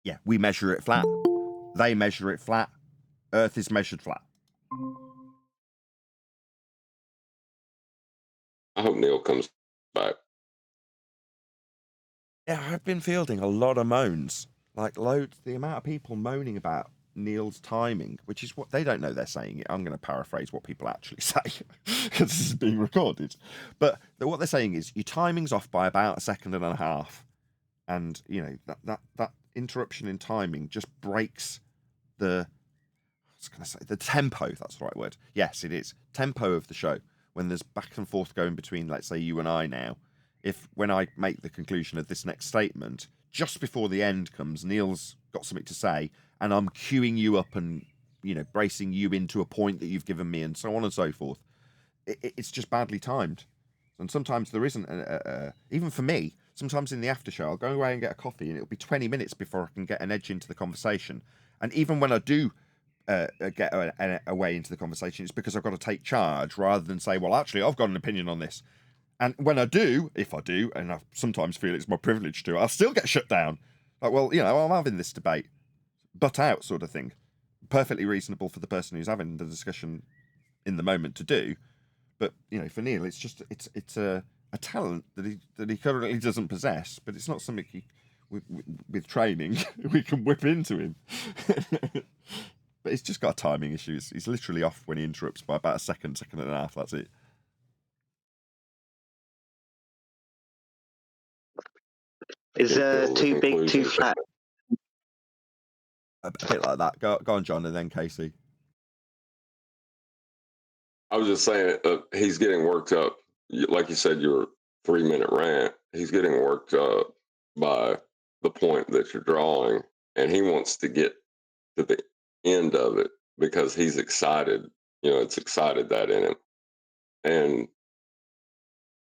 Yeah, we measure it flat. They measure it flat. Earth is measured flat. I hope Neil comes back. Yeah, I've been fielding a lot of moans. Like loads, the amount of people moaning about Neil's timing, which is what they don't know they're saying it. I'm going to paraphrase what people actually say because this is being recorded. But what they're saying is your timing's off by about a second and a half. And, you know, that interruption in timing just breaks the, I was going to say, the tempo. That's the right word. Yes, it is. Tempo of the show. When there's back and forth going between, let's say, you and I now, when I make the conclusion of this next statement, just before the end comes, Neil's got something to say, and I'm queuing you up and, you know, bracing you into a point that you've given me, and so on and so forth. It's just badly timed. And sometimes there isn't, even for me, sometimes in the after show, I'll go away and get a coffee, and it'll be 20 minutes before I can get an edge into the conversation. And even when I do get away into the conversation, it's because I've got to take charge rather than say, well, actually, I've got an opinion on this. And when I do, if I do, and I sometimes feel it's my privilege to, I'll still get shut down. Like, well, you know, I'm having this debate, butt out sort of thing. Perfectly reasonable for the person who's having the discussion in the moment to do. But, you know, for Neil, it's just, it's a talent that he currently doesn't possess, but it's not something with training we can whip into him. But he's just got timing issues. He's literally off when he interrupts by about a second and a half. That's it. Is too big, too flat? A bit like that. Go on, John, and then Casey. I was just saying, he's getting worked up. Like you said, your 3-minute rant. He's getting worked up by the point that you're drawing, and he wants to get to the end of it because he's excited. You know, it's excited that in him. And,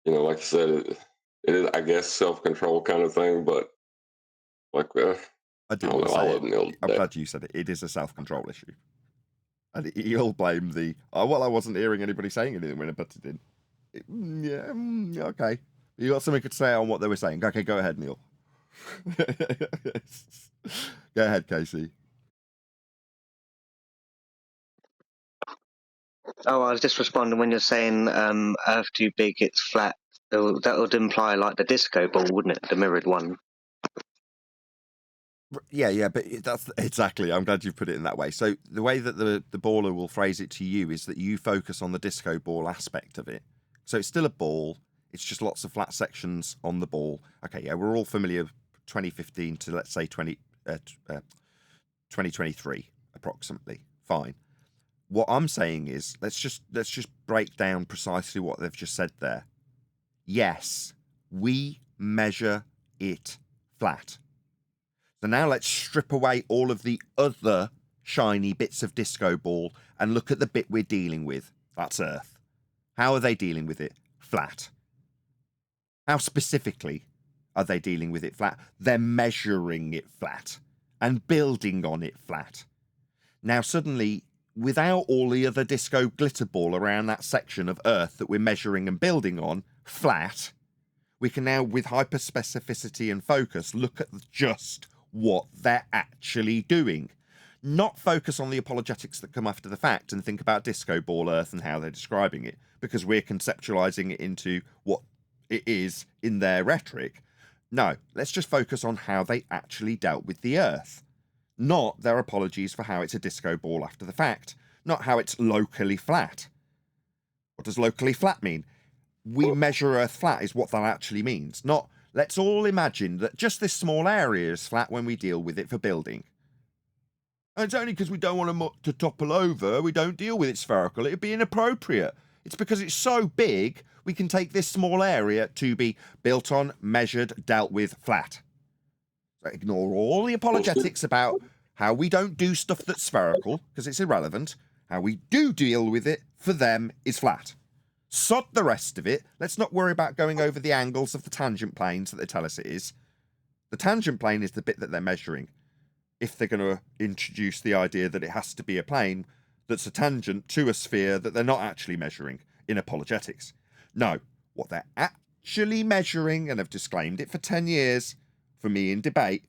you know, like you said, it is, I guess, self-control kind of thing, but like, I didn't want to say it. I'm glad you said it. It is a self-control issue. And he'll blame the, well, I wasn't hearing anybody saying anything when I butted in. Yeah, okay. You got something to say on what they were saying. Okay, go ahead, Neil. Go ahead, Casey. Oh, I was just responding when you're saying Earth too big, it's flat. That would imply like the disco ball, wouldn't it? The mirrored one. Yeah, but that's exactly. I'm glad you put it in that way. So the way that the baller will phrase it to you is that you focus on the disco ball aspect of it. So it's still a ball. It's just lots of flat sections on the ball. Okay, yeah, we're all familiar. 2015 to let's say 2023 approximately. Fine. What I'm saying is let's just break down precisely what they've just said there. Yes, we measure it flat. So now let's strip away all of the other shiny bits of disco ball and look at the bit we're dealing with. That's Earth. How are they dealing with it? Flat. How specifically are they dealing with it flat? They're measuring it flat and building on it flat. Now suddenly, without all the other disco glitter ball around that section of Earth that we're measuring and building on flat, we can now, with hyper specificity and focus, look at just what they're actually doing. Not focus on the apologetics that come after the fact and think about disco ball Earth and how they're describing it, because we're conceptualizing it into what it is in their rhetoric. No, let's just focus on how they actually dealt with the Earth, not their apologies for how it's a disco ball after the fact, not how it's locally flat. What does locally flat mean? We measure Earth flat is what that actually means, not let's all imagine that just this small area is flat when we deal with it for building. And it's only because we don't want to topple over, we don't deal with it spherical. It'd be inappropriate. It's because it's so big, we can take this small area to be built on, measured, dealt with flat. So ignore all the apologetics about how we don't do stuff that's spherical, because it's irrelevant. How we do deal with it, for them, is flat. Sod the rest of it. Let's not worry about going over the angles of the tangent planes that they tell us it is. The tangent plane is the bit that they're measuring. If they're going to introduce the idea that it has to be a plane that's a tangent to a sphere that they're not actually measuring in apologetics. No, what they're actually measuring, and have disclaimed it for 10 years for me in debate,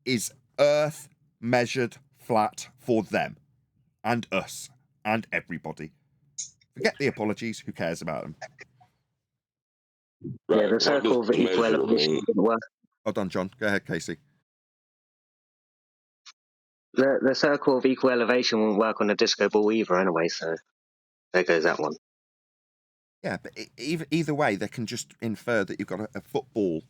is Earth measured flat for them and us and everybody. Forget the apologies, who cares about them? Right. Yeah, the circle of equal elevation didn't work. Hold on, John. Go ahead, Casey. The circle of equal elevation won't work on a disco ball either anyway, so there goes that one. Yeah, but either way, they can just infer that you've got a football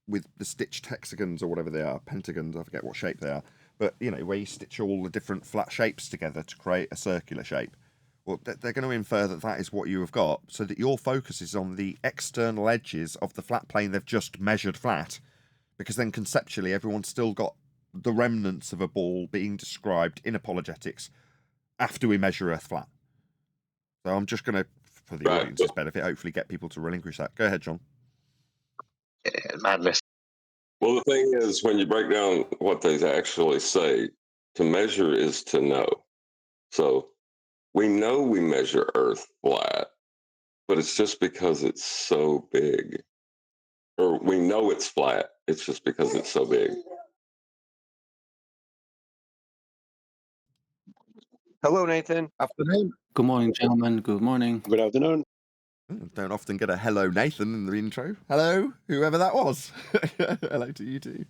with the stitched hexagons or whatever they are, pentagons, I forget what shape they are, but, you know, where you stitch all the different flat shapes together to create a circular shape. Well, they're going to infer that that is what you have got, so that your focus is on the external edges of the flat plane they've just measured flat, because then conceptually everyone's still got the remnants of a ball being described in apologetics after we measure Earth flat. So I'm just going to, for the audience's benefit, hopefully get people to relinquish that. Go ahead, John. Madness. Well, the thing is, when you break down what they actually say, to measure is to know. So we know we measure Earth flat, but it's just because it's so big. Or we know it's flat, it's just because it's so big. Hello, Nathan. Afternoon. Good morning, gentlemen. Good morning. Good afternoon. Don't often get a hello, Nathan, in the intro. Hello, whoever that was. Hello to you too.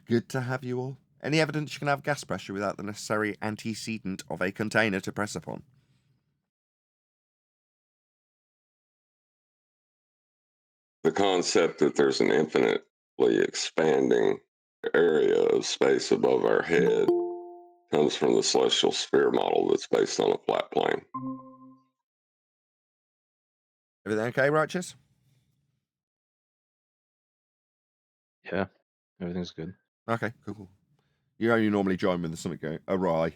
Good to have you all. Any evidence you can have gas pressure without the necessary antecedent of a container to press upon? The concept that there's an infinitely expanding area of space above our head comes from the celestial sphere model that's based on a flat plane. Everything okay, Righteous? Yeah, everything's good. Okay, cool. You only normally join when there's something going awry.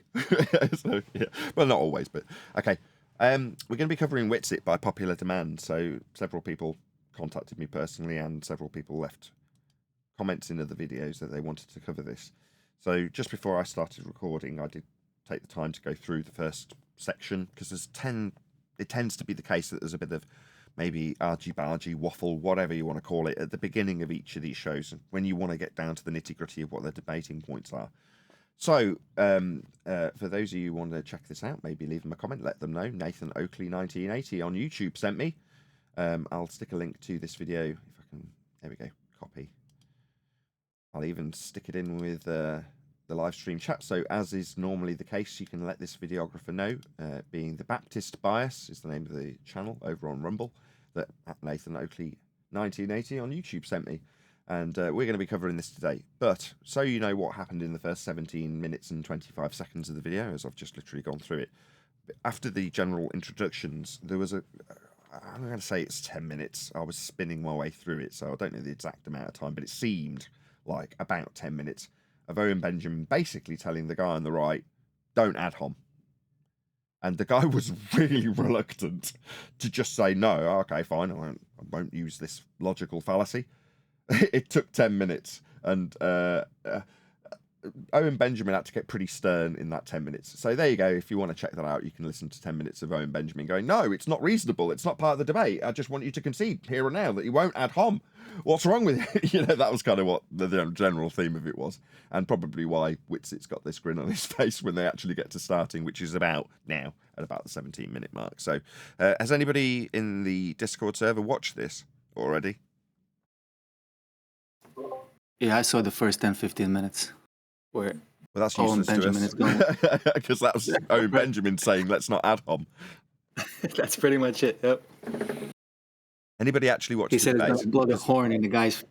So, yeah. Well, not always, but okay. We're going to be covering Witsit by popular demand. So several people contacted me personally, and several people left comments in other videos that they wanted to cover this. So just before I started recording, I did take the time to go through the first section, because it tends to be the case that there's a bit of maybe argy-bargy, waffle, whatever you want to call it, at the beginning of each of these shows, when you want to get down to the nitty-gritty of what their debating points are. So, for those of you who want to check this out, maybe leave them a comment, let them know. Nathan Oakley 1980 on YouTube sent me. I'll stick a link to this video, if I can, there we go, copy. I'll even stick it in with the live stream chat. So as is normally the case, you can let this videographer know, being the Baptist Bias is the name of the channel over on Rumble, that Nathan Oakley 1980 on YouTube sent me. And we're going to be covering this today. But so you know what happened in the first 17 minutes and 25 seconds of the video, as I've just literally gone through it. After the general introductions, there was I'm going to say it's 10 minutes. I was spinning my way through it, so I don't know the exact amount of time, but it seemed like about 10 minutes of Owen Benjamin basically telling the guy on the right, don't add hom. And the guy was really reluctant to just say, no, okay, fine, I won't use this logical fallacy. It took 10 minutes, and Owen Benjamin had to get pretty stern in that 10 minutes. So there you go. If you want to check that out, you can listen to 10 minutes of Owen Benjamin going, no, it's not reasonable. It's not part of the debate. I just want you to concede here and now that you won't add hom. What's wrong with it? You know, that was kind of what the general theme of it was, and probably why Witsit's got this grin on his face when they actually get to starting, which is about now at about the 17-minute mark. So has anybody in the Discord server watched this? already? Yeah, I saw the first 10-15 minutes where Well, that's Owen useless Benjamin is to going. us. Because that was Owen Benjamin saying, let's not ad hom. That's pretty much it. Yep. Anybody actually watch He the said he's debate? gonna blow the horn in the guy's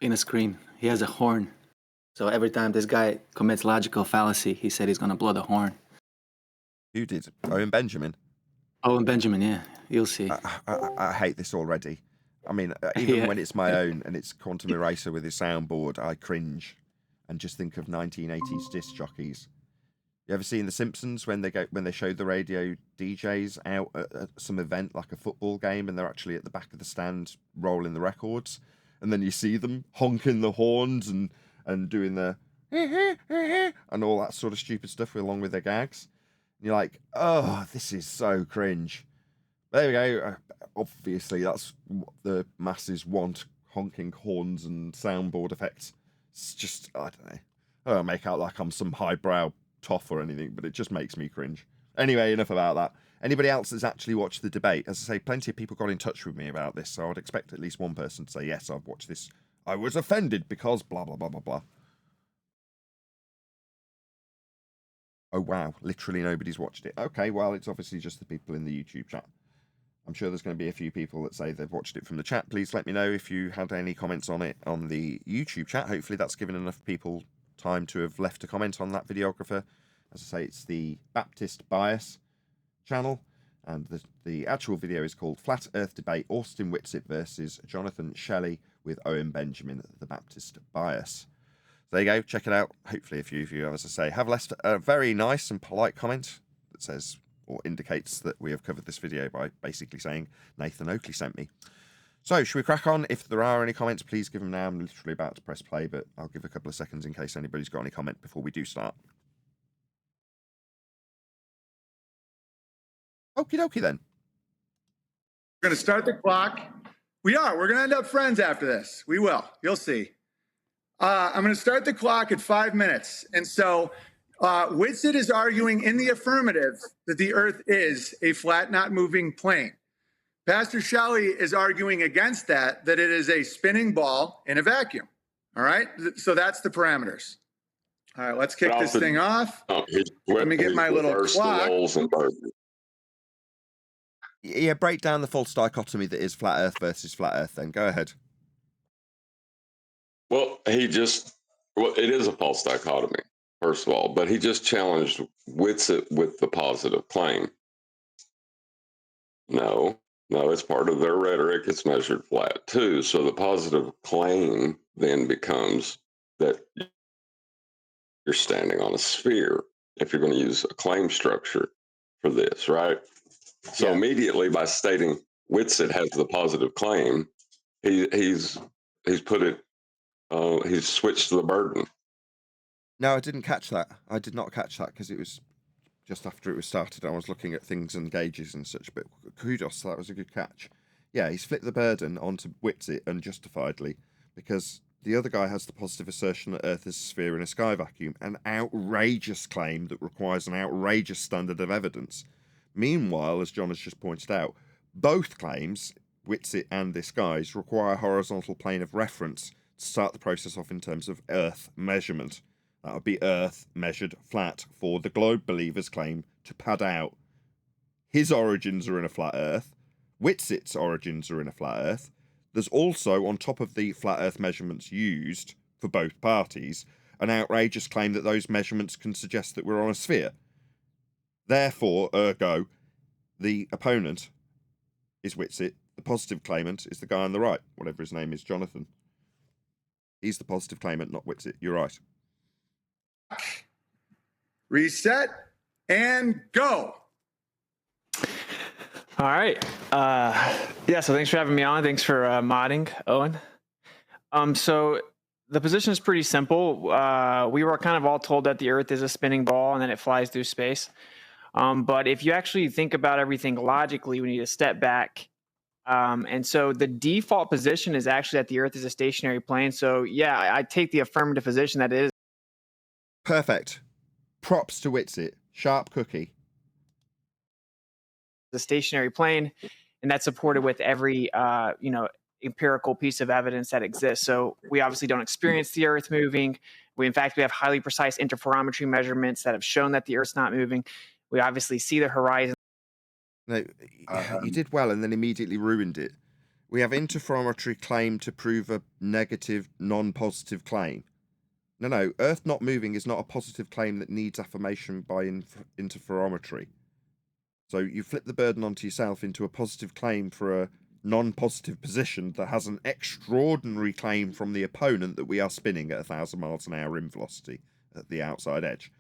in a screen. He has a horn. So every time this guy commits logical fallacy, he said he's gonna blow the horn. Who did? Owen Benjamin? Owen Benjamin, yeah. You'll see. I hate this already. I mean, even Yeah. when it's my own and it's Quantum Eraser with his soundboard, I cringe and just think of 1980s disc jockeys. You ever seen The Simpsons when they showed the radio DJs out at some event like a football game and they're actually at the back of the stand rolling the records, and then you see them honking the horns and doing the and all that sort of stupid stuff along with their gags. And you're like, oh, this is so cringe. There we go. Obviously, that's what the masses want: honking horns and soundboard effects. It's just, I don't know. I don't make out like I'm some highbrow toff or anything, but it just makes me cringe. Anyway, enough about that. Anybody else that's actually watched the debate? As I say, plenty of people got in touch with me about this, so I would expect at least one person to say, yes, I've watched this. I was offended because blah, blah, blah, blah, blah. Oh, wow. Literally nobody's watched it. Okay, well, it's obviously just the people in the YouTube chat. I'm sure there's going to be a few people that say they've watched it from the chat. Please let me know if you had any comments on it on the YouTube chat. Hopefully that's given enough people time to have left a comment on that videographer. As I say, it's the Baptist Bias channel, and the actual video is called Flat Earth Debate, Austin Witsit versus Jonathan Shelley with Owen Benjamin, the Baptist Bias. There you go, check it out. Hopefully a few of you, as I say, have left a very nice and polite comment that says or indicates that we have covered this video by basically saying Nathan Oakley sent me. So, should we crack on? If there are any comments, please give them now. I'm literally about to press play, but I'll give a couple of seconds in case anybody's got any comment before we do start. Okie dokie then. We're going to start the clock. We are. We're going to end up friends after this. We will. You'll see. I'm going to start the clock at 5 minutes. And so Witsit is arguing in the affirmative that the Earth is a flat, not moving plane. Pastor Shelley is arguing against that it is a spinning ball in a vacuum. All right? So that's the parameters. All right, let's kick this thing off. Let me get my little clock. Yeah, break down the false dichotomy that is flat Earth versus flat Earth then. Go ahead. Well, it is a false dichotomy, first of all, but he just challenged Witsit with the positive claim. No, it's part of their rhetoric. It's measured flat too. So the positive claim then becomes that you're standing on a sphere if you're going to use a claim structure for this, right? So immediately by stating Witsit has the positive claim, he's put it, he's switched the burden. No, I didn't catch that. I did not catch that because it was just after it was started. I was looking at things and gauges and such, but kudos, that was a good catch. Yeah, he's flipped the burden onto Witsit unjustifiedly because the other guy has the positive assertion that Earth is a sphere in a sky vacuum, an outrageous claim that requires an outrageous standard of evidence. Meanwhile, as John has just pointed out, both claims, Witsit and this guy's, require a horizontal plane of reference to start the process off in terms of Earth measurement. That would be Earth measured flat for the globe believer's claim to pad out. His origins are in a flat Earth. Witsit's origins are in a flat Earth. There's also, on top of the flat Earth measurements used for both parties, an outrageous claim that those measurements can suggest that we're on a sphere. Therefore, ergo, the opponent is Witsit. The positive claimant is the guy on the right, whatever his name is, Jonathan. He's the positive claimant, not Witsit. You're right. Reset and go. All right. So thanks for having me on. Thanks for modding, Owen. So the position is pretty simple. We were kind of all told that the Earth is a spinning ball and then it flies through space. But if you actually think about everything logically, we need to step back. And so the default position is actually that the Earth is a stationary plane. So yeah, I take the affirmative position that it is. Perfect. Props to Witsit. Sharp cookie. The stationary plane, and that's supported with every empirical piece of evidence that exists. So we obviously don't experience the Earth moving. In fact, we have highly precise interferometry measurements that have shown that the Earth's not moving. We obviously see the horizon. No, you did well and then immediately ruined it. We have interferometry claim to prove a negative, non-positive claim. No, Earth not moving is not a positive claim that needs affirmation by interferometry. So you flip the burden onto yourself into a positive claim for a non-positive position that has an extraordinary claim from the opponent that we are spinning at 1,000 miles an hour in velocity at the outside edge.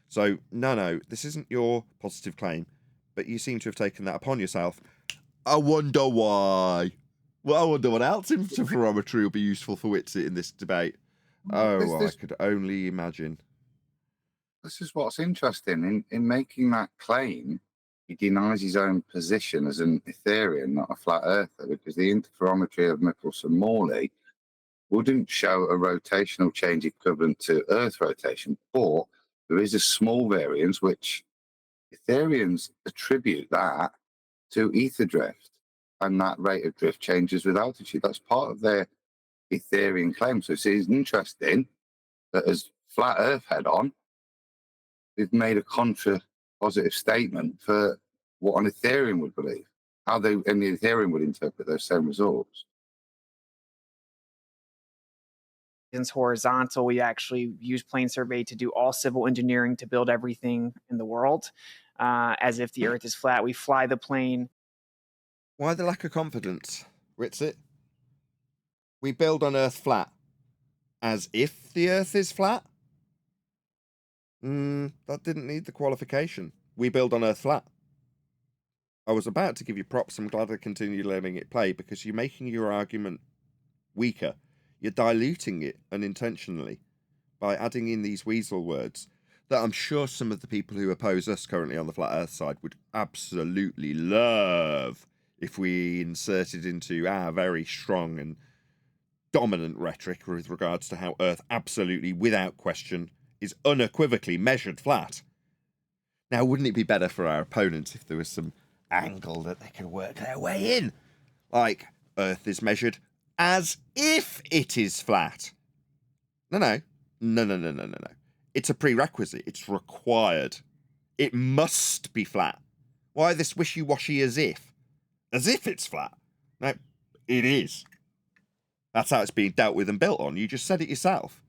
So no, this isn't your positive claim, but you seem to have taken that upon yourself. I wonder why. Well, I wonder what else interferometry will be useful for Witsit in this debate. Oh, I could only imagine. This is what's interesting. In making that claim, he denies his own position as an Ethereum, not a flat earther, because the interferometry of Michelson-Morley wouldn't show a rotational change equivalent to Earth rotation, but there is a small variance which Ethereans attribute that to ether drift, and that rate of drift changes with altitude. That's part of their Ethereum claim. So it's interesting that as flat Earth head on, they've made a contra-positive statement for what an Ethereum would believe, how the Ethereum would interpret those same results. It's horizontal. We actually use plane survey to do all civil engineering to build everything in the world. As if the Earth is flat, we fly the plane. Why the lack of confidence, Witsit? We build on Earth flat, as if the Earth is flat? That didn't need the qualification. We build on Earth flat. I was about to give you props. I'm glad I continued letting it play because you're making your argument weaker. You're diluting it unintentionally by adding in these weasel words that I'm sure some of the people who oppose us currently on the flat Earth side would absolutely love if we inserted into our very strong and dominant rhetoric with regards to how Earth absolutely, without question, is unequivocally measured flat. Now, wouldn't it be better for our opponents if there was some angle that they could work their way in? Like, Earth is measured as if it is flat. No. It's a prerequisite. It's required. It must be flat. Why this wishy-washy as if? As if it's flat. No, it is. That's how it's being dealt with and built on. You just said it yourself.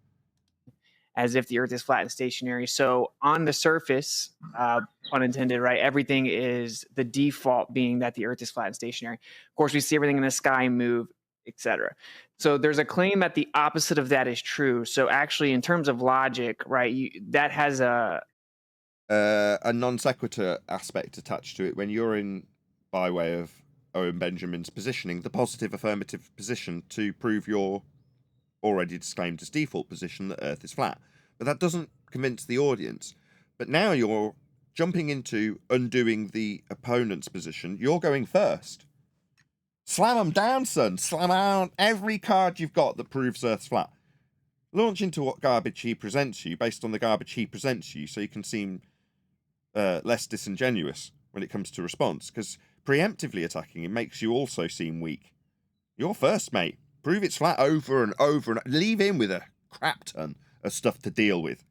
As if the Earth is flat and stationary. So on the surface, pun intended, right? Everything is the default being that the Earth is flat and stationary. Of course, we see everything in the sky move, etc. So there's a claim that the opposite of that is true. So actually, in terms of logic, right, that has a non sequitur aspect attached to it. When you're in, by way of Owen Benjamin's positioning, the positive affirmative position to prove your already disclaimed as default position that Earth is flat. But that doesn't convince the audience. But now you're jumping into undoing the opponent's position. You're going first. Slam them down, son. Slam out every card you've got that proves Earth's flat. Launch into what garbage he presents you based on the garbage he presents you so you can seem less disingenuous when it comes to response. Because preemptively attacking him makes you also seem weak. You're first, mate. Prove it's flat over and over and leave him with a crap ton of stuff to deal with.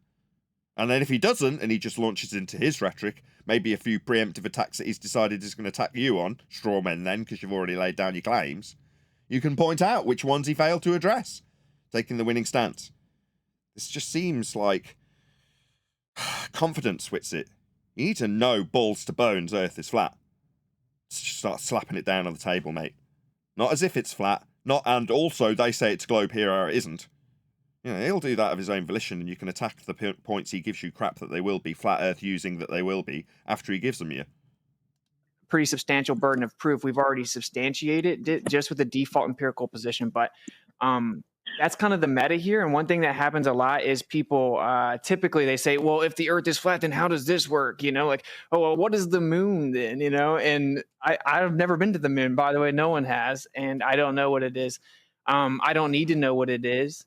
And then if he doesn't, and he just launches into his rhetoric, maybe a few preemptive attacks that he's decided he's going to attack you on, straw men then, because you've already laid down your claims, you can point out which ones he failed to address, taking the winning stance. This just seems like confidence, Witsit. You need to know balls to bones Earth is flat. Just start slapping it down on the table, mate. Not as if it's flat, not and also they say it's globe here or it isn't. You know, he'll do that of his own volition, and you can attack the points he gives you crap that they will be, flat Earth using that they will be, after he gives them you. Pretty substantial burden of proof. We've already substantiated it just with the default empirical position, but that's kind of the meta here. And one thing that happens a lot is people typically they say, well, if the Earth is flat, then how does this work? You know, like, oh, well, what is the moon then? You know, and I've never been to the moon, by the way. No one has, and I don't know what it is. I don't need to know what it is.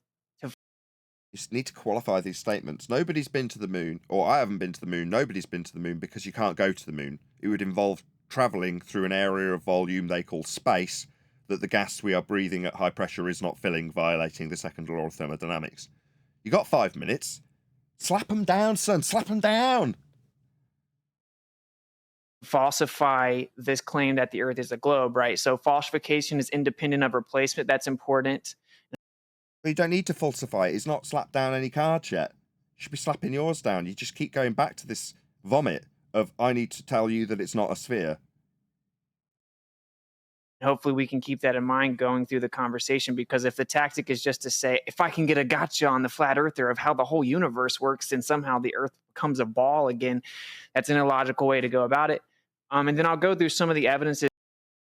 You just need to qualify these statements. Nobody's been to the moon, or I haven't been to the moon. Nobody's been to the moon because you can't go to the moon. It would involve travelling through an area of volume they call space that the gas we are breathing at high pressure is not filling, violating the second law of thermodynamics. You got 5 minutes. Slap them down, son. Slap them down. Falsify this claim that the Earth is a globe, right? So falsification is independent of replacement. That's important. You don't need to falsify it. It's not slapped down any cards yet. You should be slapping yours down. You just keep going back to this vomit of, I need to tell you that it's not a sphere. Hopefully we can keep that in mind going through the conversation, because if the tactic is just to say, if I can get a gotcha on the flat earther of how the whole universe works and somehow the Earth becomes a ball again, that's an illogical way to go about it. And then I'll go through some of the evidence.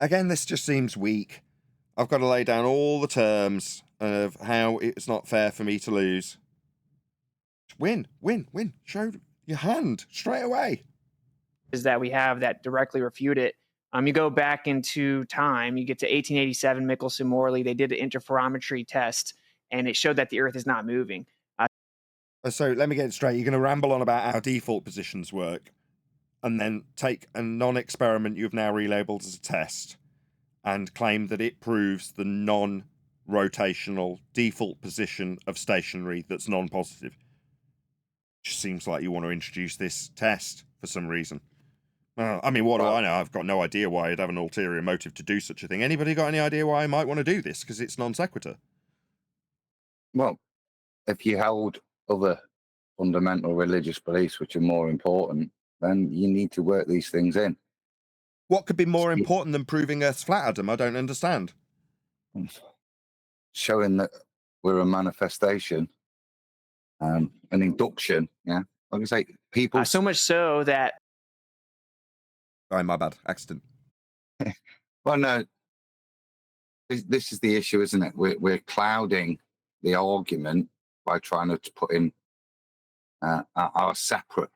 Again, this just seems weak. I've got to lay down all the terms of how it's not fair for me to lose. Win. Show your hand straight away. Is that we have that directly refute it. You go back into time, you get to 1887, Michelson-Morley. They did an interferometry test, and it showed that the Earth is not moving. So let me get it straight. You're going to ramble on about how default positions work, and then take a non-experiment you've now relabeled as a test and claim that it proves the non-rotational default position of stationary that's non-positive. Just seems like you want to introduce this test for some reason. I mean, what do I know? I've got no idea why I'd have an ulterior motive to do such a thing. Anybody got any idea why I might want to do this? Because it's non sequitur. Well, if you held other fundamental religious beliefs which are more important, then you need to work these things in. What could be more important than proving Earth's flat, Adam? I don't understand. Showing that we're a manifestation, an induction, yeah. Like I say, people... so much so that... Sorry, my bad. Accident. Well, no. This is the issue, isn't it? We're clouding the argument by trying to put in our separate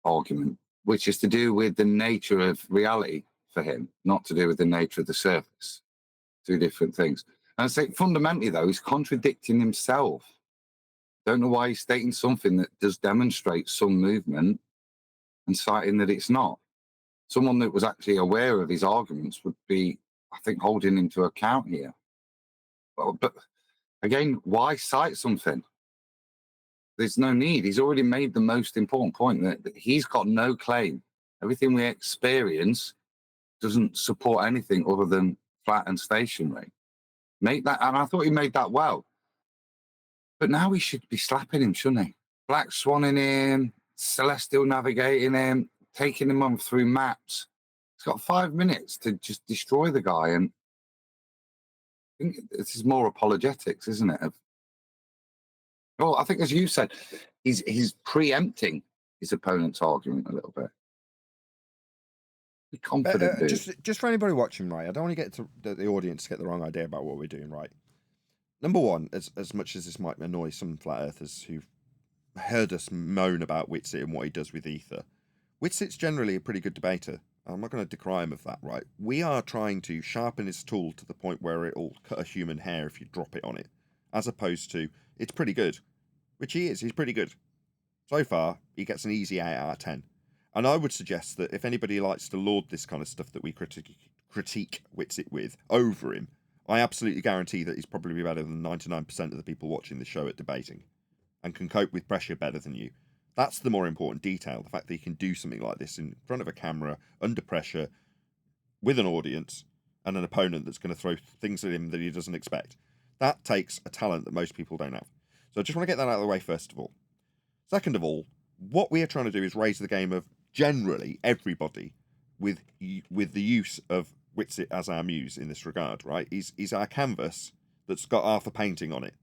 argument, which is to do with the nature of reality for him, not to do with the nature of the surface. Two different things. And I say fundamentally, though, he's contradicting himself. Don't know why he's stating something that does demonstrate some movement and citing that it's not. Someone that was actually aware of his arguments would be, I think, holding him to account here. But again, why cite something? There's no need. He's already made the most important point that he's got no claim. Everything we experience doesn't support anything other than flat and stationary. Make that, and I thought he made that well. But now we should be slapping him, shouldn't he? Black swanning him, celestial navigating him, taking him on through maps. He's got 5 minutes to just destroy the guy, and I think this is more apologetics, isn't it? Well, I think, as you said, he's preempting his opponent's argument a little bit. Be confident, just for anybody watching, right? I don't want to get to the audience to get the wrong idea about what we're doing, right? Number one, as much as this might annoy some flat earthers who've heard us moan about Witsit and what he does with ether, Witsit's generally a pretty good debater. I'm not going to decry him of that, right? We are trying to sharpen his tool to the point where it'll cut a human hair if you drop it on it, as opposed to, it's pretty good, which he is. He's pretty good. So far, he gets an easy 8 out of 10. And I would suggest that if anybody likes to laud this kind of stuff that we critique Witsit with over him, I absolutely guarantee that he's probably better than 99% of the people watching the show at debating and can cope with pressure better than you. That's the more important detail, the fact that he can do something like this in front of a camera, under pressure, with an audience, and an opponent that's going to throw things at him that he doesn't expect. That takes a talent that most people don't have. So I just want to get that out of the way, first of all. Second of all, what we are trying to do is raise the game of generally everybody with the use of Witsit as our muse in this regard, right? He's our canvas that's got half a painting on it.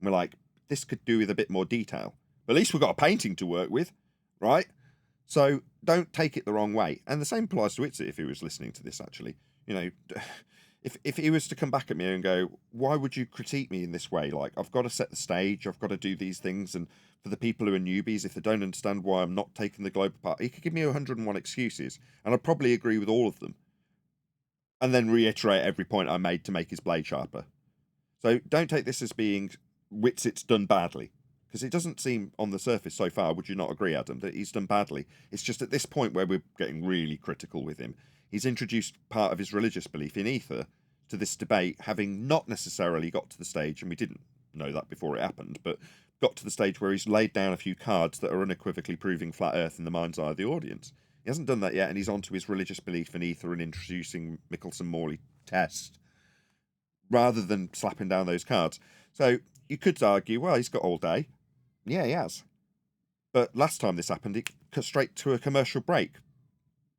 And we're like, this could do with a bit more detail. But at least we've got a painting to work with, right? So don't take it the wrong way. And the same applies to Witsit if he was listening to this, actually. You know, if he was to come back at me and go, why would you critique me in this way? Like, I've got to set the stage, I've got to do these things, and for the people who are newbies, if they don't understand why I'm not taking the globe apart, he could give me 101 excuses, and I'd probably agree with all of them, and then reiterate every point I made to make his blade sharper. So don't take this as being Witsit's done badly, because it doesn't seem on the surface so far, would you not agree, Adam, that he's done badly? It's just at this point where we're getting really critical with him. He's introduced part of his religious belief in ether to this debate, having not necessarily got to the stage, and we didn't know that before it happened, but got to the stage where he's laid down a few cards that are unequivocally proving flat Earth in the mind's eye of the audience. He hasn't done that yet, and he's on to his religious belief in ether and introducing Michelson-Morley test, rather than slapping down those cards. So you could argue, well, he's got all day. Yeah, he has. But last time this happened, it cut straight to a commercial break.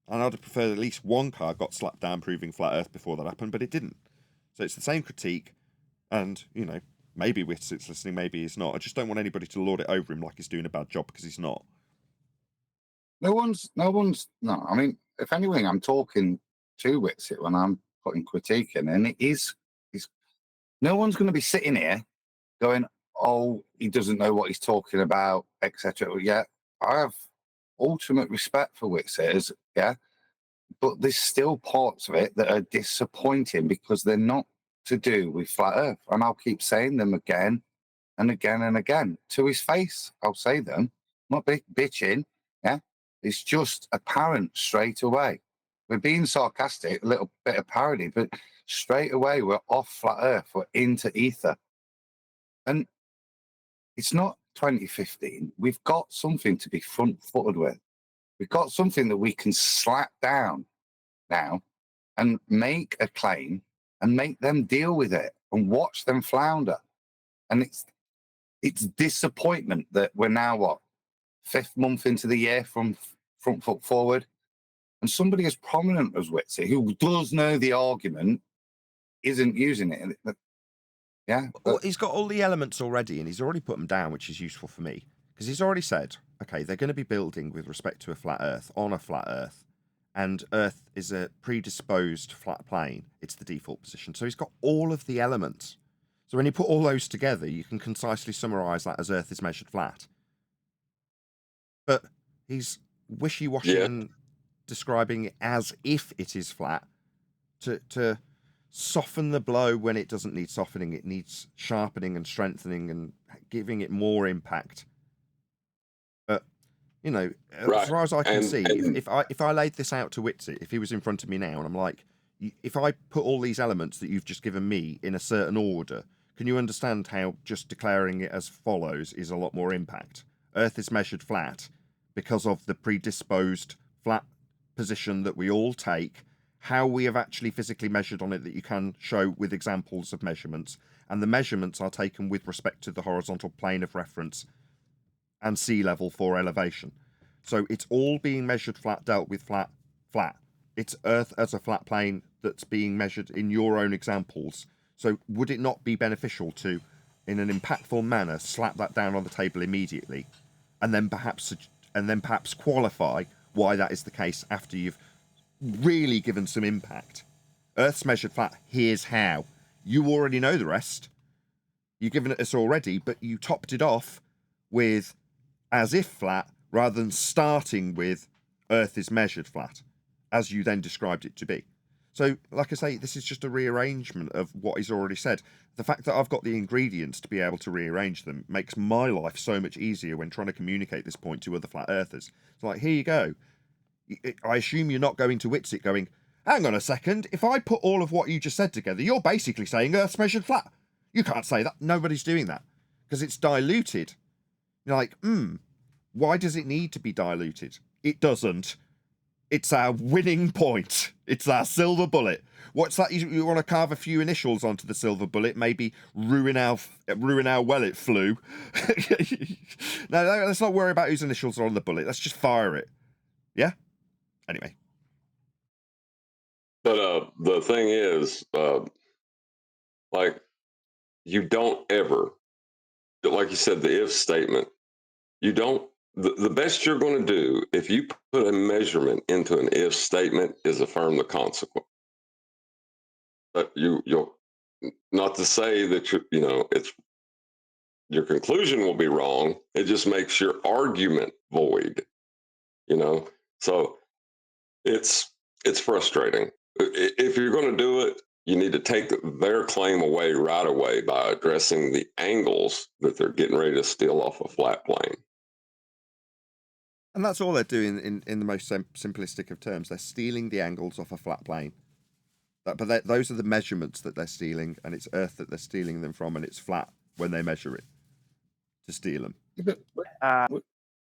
And I'd have preferred at least one card got slapped down proving flat Earth before that happened, but it didn't. So it's the same critique, and, you know, maybe Witsit's listening, maybe he's not. I just don't want anybody to lord it over him like he's doing a bad job, because he's not. No. I mean, if anything, I'm talking to Witsit when I'm putting critique in, and it's no one's going to be sitting here going, "Oh, he doesn't know what he's talking about," etc. Yeah, I have ultimate respect for Witsit, yeah, but there's still parts of it that are disappointing because they're not to do with flat Earth, and I'll keep saying them again and again and again to his face. I'll say them, not bitching. Yeah, it's just apparent straight away. We're being sarcastic, a little bit of parody, but straight away we're off flat Earth. We're into ether, and it's not 2015. We've got something to be front-footed with. We've got something that we can slap down now and make a claim and make them deal with it and watch them flounder. And it's disappointment that we're now, 5th month into the year from front foot forward, and somebody as prominent as Witsit, who does know the argument, isn't using it. Yeah. Well, he's got all the elements already, and he's already put them down, which is useful for me, because he's already said, okay, they're going to be building with respect to a flat Earth, on a flat Earth, and Earth is a predisposed flat plane. It's the default position. So he's got all of the elements. So when you put all those together, you can concisely summarize that as Earth is measured flat. But he's wishy-washy and describing it as if it is flat to soften the blow when it doesn't need softening. It needs sharpening and strengthening and giving it more impact. But, you know, as far as I can see, if I laid this out to Witsit, if he was in front of me now, and I'm like, if I put all these elements that you've just given me in a certain order, can you understand how just declaring it as follows is a lot more impact? Earth is measured flat because of the predisposed flat position that we all take, how we have actually physically measured on it that you can show with examples of measurements, and the measurements are taken with respect to the horizontal plane of reference and sea level for elevation. So it's all being measured flat, dealt with flat. It's Earth as a flat plane that's being measured in your own examples. So would it not be beneficial to, in an impactful manner, slap that down on the table immediately, and then perhaps qualify why that is the case after you've really given some impact? Earth's measured flat, here's how. You already know the rest. You've given it us already, but you topped it off with as if flat rather than starting with Earth is measured flat, as you then described it to be. So, like I say, this is just a rearrangement of what he's already said. The fact that I've got the ingredients to be able to rearrange them makes my life so much easier when trying to communicate this point to other flat earthers. It's like, here you go. I assume you're not going to Witsit going, hang on a second, if I put all of what you just said together, you're basically saying Earth's measured flat. You can't say that. Nobody's doing that because it's diluted. You're like, why does it need to be diluted? It doesn't. It's our winning point. It's our silver bullet. What's that? You want to carve a few initials onto the silver bullet, maybe ruin how well it flew. No, let's not worry about whose initials are on the bullet. Let's just fire it. Yeah? Anyway. But the thing is, like, you don't ever, like you said, the if statement, you don't, the best you're going to do if you put a measurement into an if statement is affirm the consequence. But you'll, not to say that it's your conclusion will be wrong. It just makes your argument void. So it's frustrating. If you're going to do it, you need to take their claim away right away by addressing the angles that they're getting ready to steal off a flat plane. And that's all they're doing in the most simplistic of terms. They're stealing the angles off a flat plane. Those are the measurements that they're stealing, and it's Earth that they're stealing them from, and it's flat when they measure it to steal them. But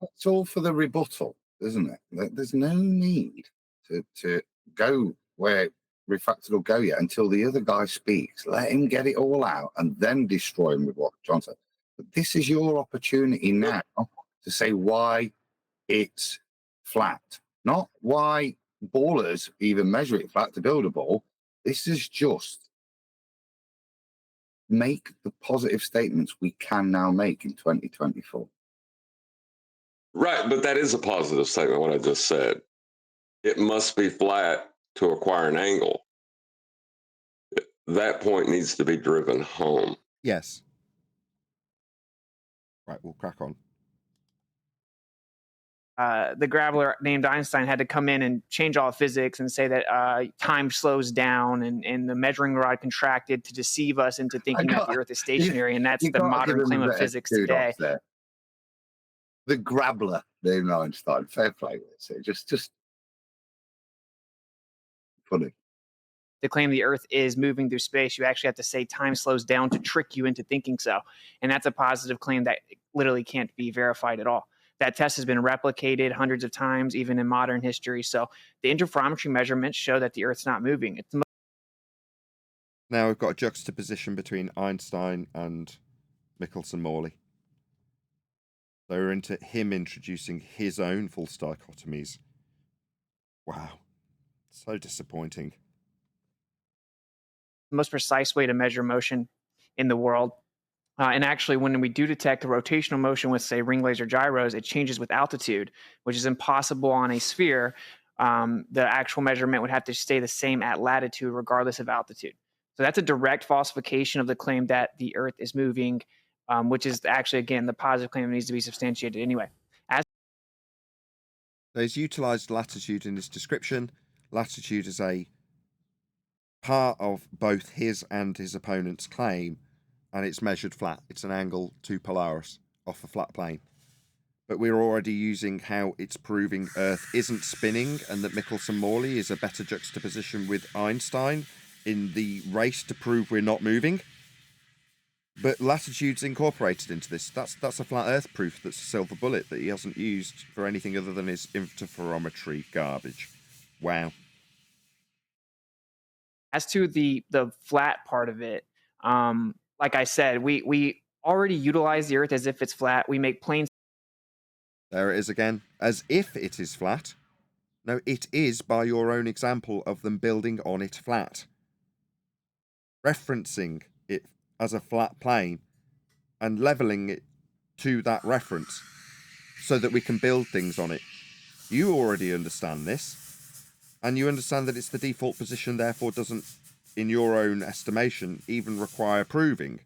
it's all for the rebuttal, isn't it? There's no need to go where Refracted will go yet until the other guy speaks. Let him get it all out and then destroy him with what John said. But this is your opportunity now to say why it's flat, not why ballers even measure it flat to build a ball. This is just make the positive statements we can now make in 2024. Right, but that is a positive statement, what I just said. It must be flat to acquire an angle. That point needs to be driven home. Yes. Right, we'll crack on. The grappler named Einstein had to come in and change all physics and say that time slows down and the measuring rod contracted to deceive us into thinking that the Earth is stationary, and that's the modern claim of physics today. The grappler named Einstein, fair play with it. So just funny. To claim the Earth is moving through space, you actually have to say time slows down to trick you into thinking so. And that's a positive claim that literally can't be verified at all. That test has been replicated hundreds of times, even in modern history. So the interferometry measurements show that the Earth's not moving. Now we've got a juxtaposition between Einstein and Michelson-Morley. So we're into him introducing his own false dichotomies. Wow. So disappointing. The most precise way to measure motion in the world. And actually, when we do detect a rotational motion with, say, ring laser gyros, it changes with altitude, which is impossible on a sphere. The actual measurement would have to stay the same at latitude, regardless of altitude. So that's a direct falsification of the claim that the Earth is moving, which is actually, again, the positive claim that needs to be substantiated anyway. He's utilized latitude in his description. Latitude is a part of both his and his opponent's claim, and it's measured flat. It's an angle to Polaris off a flat plane. But we're already using how it's proving Earth isn't spinning, and that Michelson-Morley is a better juxtaposition with Einstein in the race to prove we're not moving. But latitude's incorporated into this. That's a flat Earth proof. That's a silver bullet that he hasn't used for anything other than his interferometry garbage. Wow. As to the flat part of it, like I said, we already utilize the Earth as if it's flat. We make planes. There it is again. As if it is flat. No, it is by your own example of them building on it flat. Referencing it as a flat plane and leveling it to that reference so that we can build things on it. You already understand this. And you understand that it's the default position, therefore doesn't, in your own estimation, even require proving.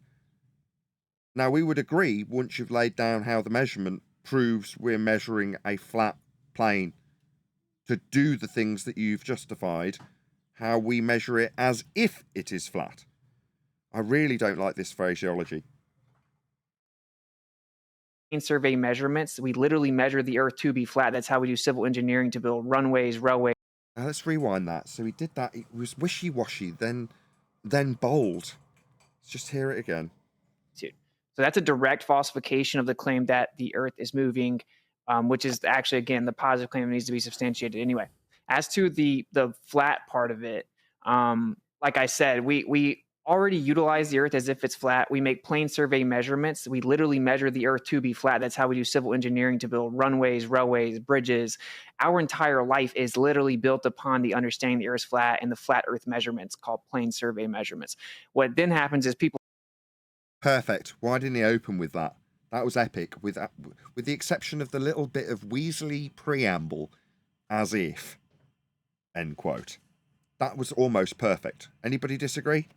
Now, we would agree, once you've laid down how the measurement proves we're measuring a flat plane, to do the things that you've justified, how we measure it as if it is flat. I really don't like this phraseology. Survey measurements. We literally measure the Earth to be flat. That's how we do civil engineering to build runways, railways. Now let's rewind that. So he did that. It was wishy-washy, then bold. Let's just hear it again. So that's a direct falsification of the claim that the Earth is moving, which is actually, again, the positive claim that needs to be substantiated anyway. As to the flat part of it, like I said, we already utilize the Earth as if it's flat. We make plane survey measurements. We literally measure the Earth to be flat. That's how we do civil engineering to build runways, railways, bridges. Our entire life is literally built upon the understanding the Earth's flat and the flat Earth measurements called plane survey measurements. What then happens is people... Perfect. Why didn't he open with that? That was epic, with the exception of the little bit of Weasley preamble, as if, end quote. That was almost perfect. Anybody disagree?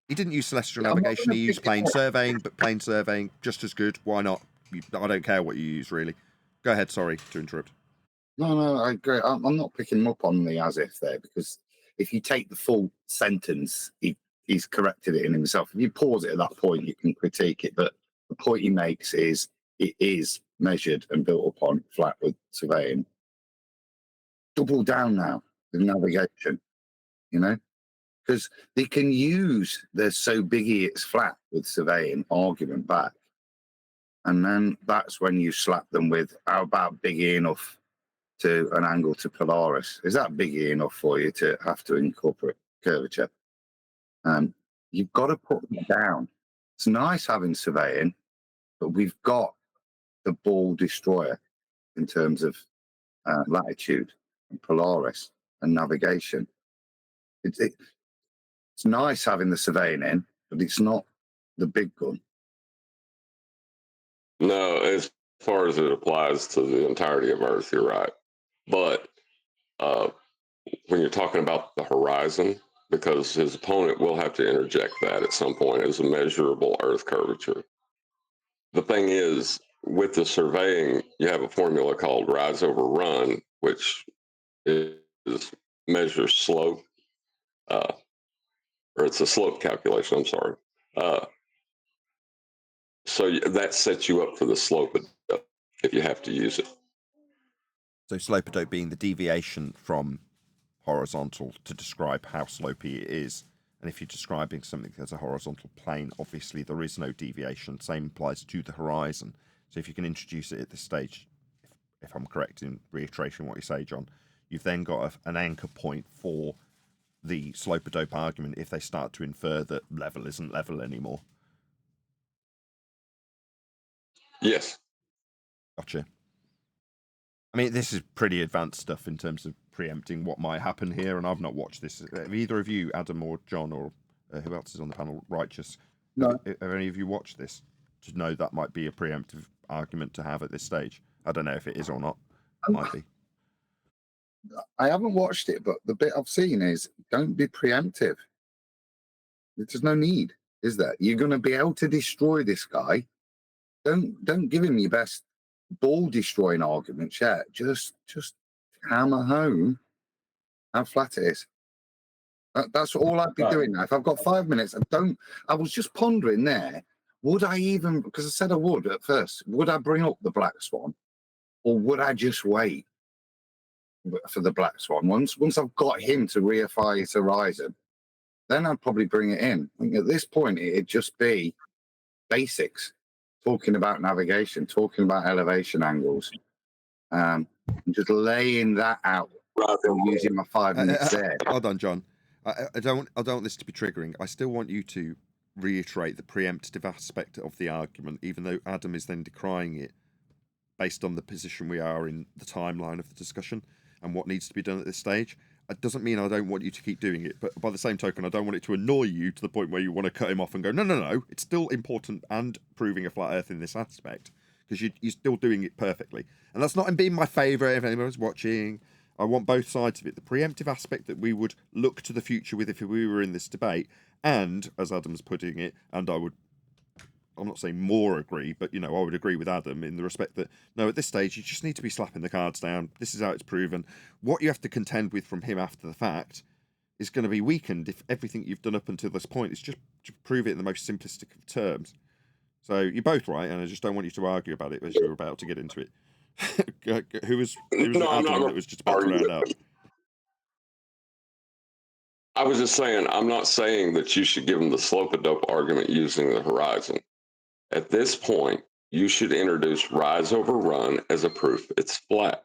He didn't use celestial navigation, he used plane surveying, but plane surveying, just as good. Why not? I don't care what you use, really. Go ahead, sorry to interrupt. No, I agree. I'm not picking him up on the as if there, because if you take the full sentence, he's corrected it in himself. If you pause it at that point, you can critique it. But the point he makes is it is measured and built upon flat with surveying. Double down now with navigation, you know? because they can use the so biggie it's flat with surveying argument back. And then that's when you slap them with, how about biggie enough to an angle to Polaris? Is that biggie enough for you to have to incorporate curvature? You've got to put them down. It's nice having surveying, but we've got the ball destroyer in terms of latitude and Polaris and navigation. It's nice having the surveying in, but it's not the big gun. No, as far as it applies to the entirety of Earth, you're right. But when you're talking about the horizon, because his opponent will have to interject that at some point as a measurable Earth curvature. The thing is, with the surveying, you have a formula called rise over run, which is measures slope, or it's a slope calculation, I'm sorry. So that sets you up for the slope if you have to use it. So slope being the deviation from horizontal to describe how slopey it is. And if you're describing something as a horizontal plane, obviously there is no deviation. Same applies to the horizon. So if you can introduce it at this stage, if I'm correct in reiterating what you say, John, you've then got an anchor point for the slope-a-dope argument if they start to infer that level isn't level anymore. Yes. Gotcha. I mean, this is pretty advanced stuff in terms of preempting what might happen here, and I've not watched this. Have either of you, Adam or John, or who else is on the panel, Righteous, No. have any of you watched this to know that might be a preemptive argument to have at this stage? I don't know if it is or not. It might be. I haven't watched it, but the bit I've seen is don't be preemptive. There's no need, is there? You're going to be able to destroy this guy. Don't give him your best ball destroying arguments yet. Just hammer home how flat it is. That's all I'd be doing now. If I've got 5 minutes, I was just pondering there, would I even, because I said I would at first, would I bring up the Black Swan, or would I just wait for the Black Swan? Once I've got him to reify his horizon, then I'd probably bring it in. I think at this point, it'd just be basics, talking about navigation, talking about elevation angles, and just laying that out. Using my 5 minutes there. Hold on, John. I don't want this to be triggering. I still want you to reiterate the preemptive aspect of the argument, even though Adam is then decrying it based on the position we are in the timeline of the discussion and what needs to be done at this stage. It doesn't mean I don't want you to keep doing it, but by the same token, I don't want it to annoy you to the point where you want to cut him off and go, no, it's still important and proving a flat Earth in this aspect, because you're still doing it perfectly. And that's not in being my favourite if anyone's watching. I want both sides of it. The preemptive aspect that we would look to the future with if we were in this debate, and, as Adam's putting it, and I'm not saying more agree, but, I would agree with Adam in the respect that, no, at this stage, you just need to be slapping the cards down. This is how it's proven. What you have to contend with from him after the fact is going to be weakened if everything you've done up until this point is just to prove it in the most simplistic of terms. So you're both right, and I just don't want you to argue about it as you're about to get into it. Who was Adam that was just about to round out? I was just saying, I'm not saying that you should give them the slope-a-dope argument using the horizon. At this point, you should introduce rise over run as a proof it's flat.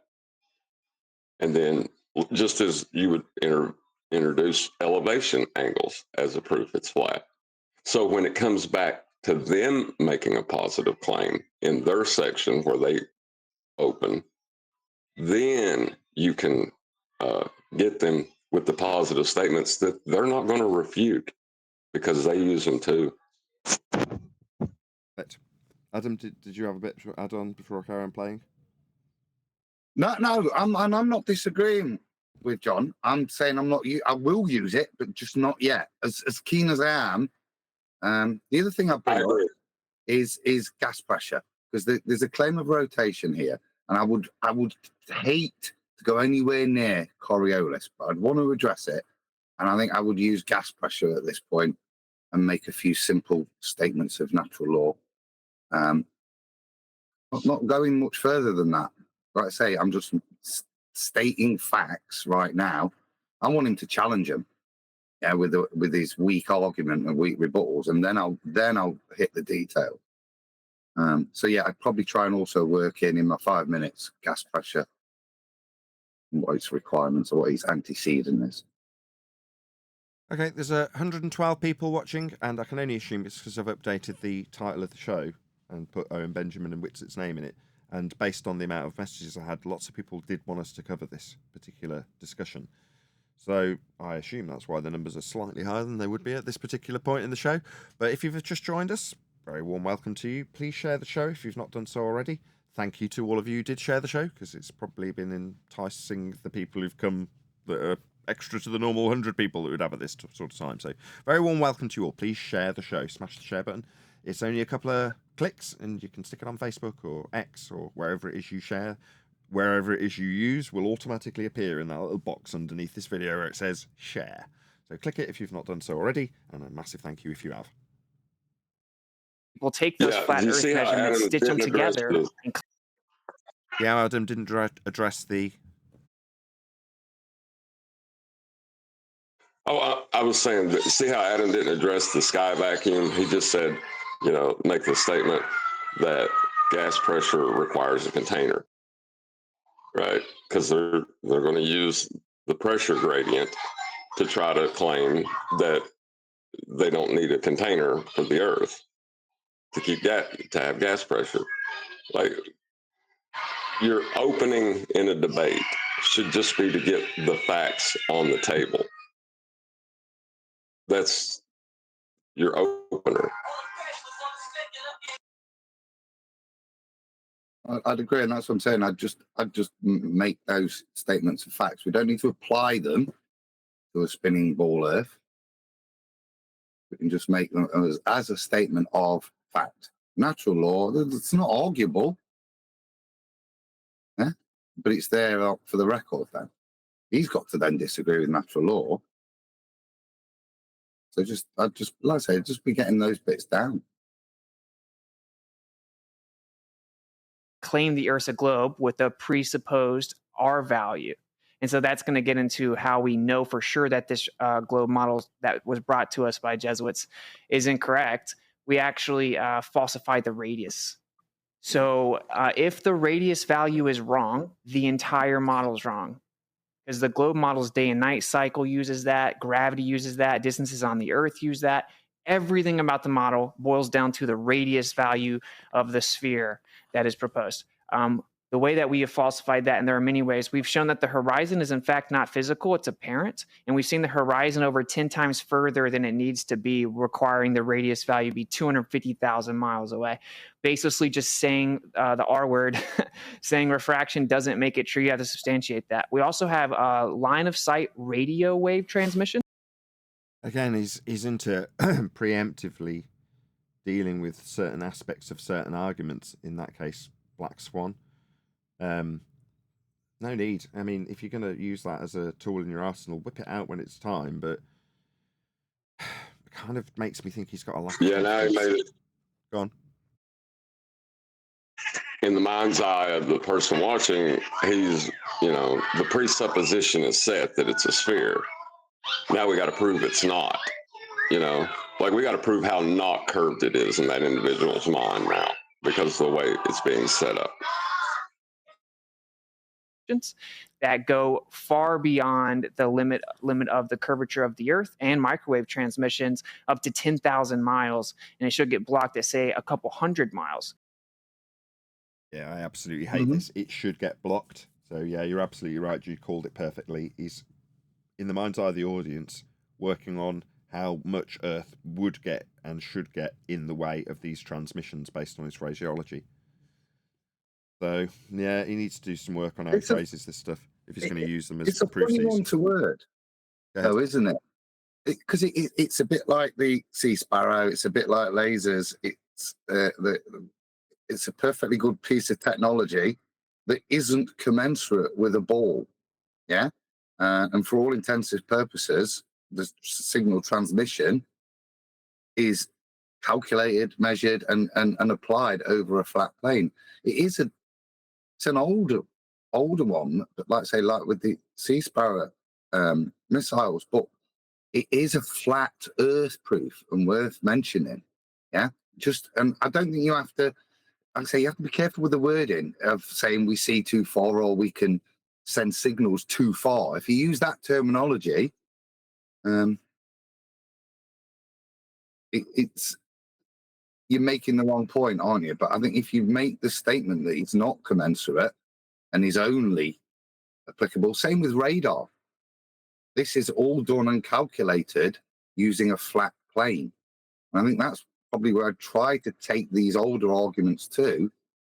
And then just as you would introduce elevation angles as a proof it's flat. So when it comes back to them making a positive claim in their section where they open, then you can get them with the positive statements that they're not going to refute because they use them too. Right. Adam, did you have a bit to add on before I carry on playing? No, I'm not disagreeing with John. I'm saying I will use it, but just not yet. As keen as I am. The other thing I bring up is gas pressure, because there's a claim of rotation here, and I would hate to go anywhere near Coriolis, but I'd want to address it, and I think I would use gas pressure at this point and make a few simple statements of natural law. Not going much further than that. Like I say, I'm just stating facts right now. I want him to challenge them. Yeah, with his weak argument and weak rebuttals, and then I'll hit the detail. So yeah, I'd probably try and also work in my 5 minutes gas pressure, and what its requirements or what its antecedent is. Okay, there's 112 people watching, and I can only assume it's because I've updated the title of the show and put Owen Benjamin and Witsit's name in it. And based on the amount of messages I had, lots of people did want us to cover this particular discussion. So I assume that's why the numbers are slightly higher than they would be at this particular point in the show. But if you've just joined us, very warm welcome to you. Please share the show if you've not done so already. Thank you to all of you who did share the show, because it's probably been enticing the people who've come that are extra to the normal 100 people that would have at this sort of time. So very warm welcome to you all. Please share the show. Smash the share button. It's only a couple of clicks, and you can stick it on Facebook or X or wherever it is you share. Wherever it is you use will automatically appear in that little box underneath this video where it says share. So click it if you've not done so already, and a massive thank you if you have. We'll take those flat Earth measurements, stitch them together. Yeah, Adam didn't address the... Oh, I was saying, that, see how Adam didn't address the sky vacuum? He just said, make the statement that gas pressure requires a container, right? Because they're going to use the pressure gradient to try to claim that they don't need a container for the Earth to have gas pressure. Like, your opening in a debate should just be to get the facts on the table. That's your opener. I'd agree, and that's what I'm saying. I'd just make those statements of facts. We don't need to apply them to a spinning ball Earth. We can just make them as a statement of fact. Natural law, it's not arguable, yeah? But it's there for the record then. He's got to then disagree with natural law. So I'd just, like I say, just be getting those bits down. Claim the Earth's a globe with a presupposed R value. And so that's going to get into how we know for sure that this globe model that was brought to us by Jesuits is incorrect. We actually falsified the radius. So if the radius value is wrong, the entire model is wrong. Because the globe model's day and night cycle uses that, gravity uses that, distances on the Earth use that. Everything about the model boils down to the radius value of the sphere that is proposed. The way that we have falsified that, and there are many ways, we've shown that the horizon is in fact not physical, it's apparent. And we've seen the horizon over 10 times further than it needs to be, requiring the radius value to be 250,000 miles away. Basically just saying the R word, saying refraction doesn't make it true. You have to substantiate that. We also have line of sight radio wave transmission. Again, he's into preemptively dealing with certain aspects of certain arguments, in that case, Black Swan. No need. I mean, if you're going to use that as a tool in your arsenal, whip it out when it's time, but it kind of makes me think he's got a lack of... Yeah, now he made it. Go on. In the mind's eye of the person watching, he's, the presupposition is set that it's a sphere. Now we got to prove it's not, like we got to prove how not curved it is in that individual's mind now, because of the way it's being set up. That go far beyond the limit of the curvature of the Earth, and microwave transmissions up to 10,000 miles, and it should get blocked at, say, a couple hundred miles. Yeah, I absolutely hate this. It should get blocked. So yeah, you're absolutely right. You called it perfectly. He's, in the mind's eye of the audience, working on how much Earth would get and should get in the way of these transmissions based on his phraseology. So yeah, he needs to do some work on how he phrases this stuff if he's going to use them as proof. It's a funny one to word, though, isn't it? Because it's a bit like the sea sparrow. It's a bit like lasers. It's a perfectly good piece of technology that isn't commensurate with a ball. Yeah, and for all intents and purposes, the signal transmission is calculated, measured, and applied over a flat plane. It's an older one, but like with the Sea Sparrow missiles. But it is a flat Earth proof and worth mentioning. Yeah, and I don't think you have to. Like I say, you have to be careful with the wording of saying we see too far or we can send signals too far. If you use that terminology, it's you're making the wrong point, aren't you? But I think if you make the statement that it's not commensurate and is only applicable, same with radar. This is all done and calculated using a flat plane. And I think that's probably where I try to take these older arguments to,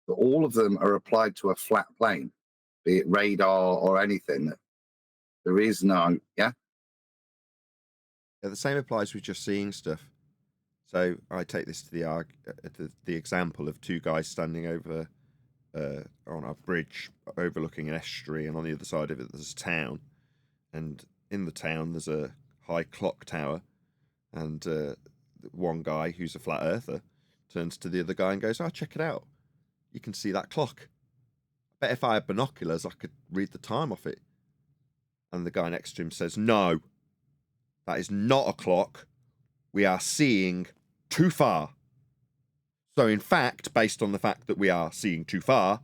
that all of them are applied to a flat plane, be it radar or anything. There is no, Yeah, the same applies with just seeing stuff. So I take this to the example of two guys standing over on a bridge overlooking an estuary, and on the other side of it there's a town, and in the town there's a high clock tower, and one guy who's a flat earther turns to the other guy and goes, "Oh, check it out. You can see that clock. I bet if I had binoculars I could read the time off it." And the guy next to him says, "No, that is not a clock. We are seeing too far." So in fact, based on the fact that we are seeing too far,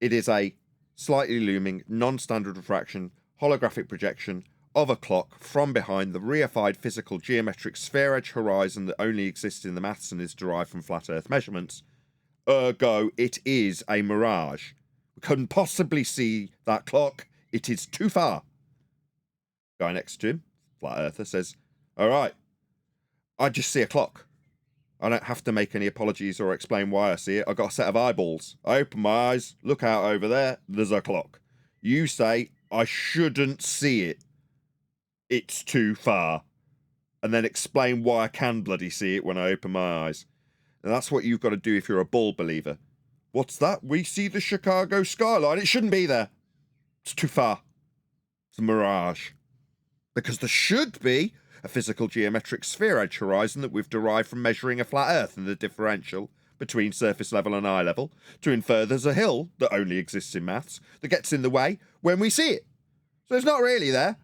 it is a slightly looming, non-standard refraction, holographic projection of a clock from behind the reified physical geometric sphere-edge horizon that only exists in the maths and is derived from flat Earth measurements. Ergo, it is a mirage. We couldn't possibly see that clock. It is too far. Guy next to him, flat earther, says, "All right, I just see a clock. I don't have to make any apologies or explain why I see it. I've got a set of eyeballs. I open my eyes, look out over there, there's a clock. You say I shouldn't see it. It's too far. And then explain why I can bloody see it when I open my eyes." And that's what you've got to do if you're a bull believer. What's that? We see the Chicago skyline. It shouldn't be there. It's too far. It's a mirage. Because there should be a physical geometric sphere-edge horizon that we've derived from measuring a flat Earth and the differential between surface level and eye level to infer there's a hill that only exists in maths that gets in the way when we see it. So it's not really there.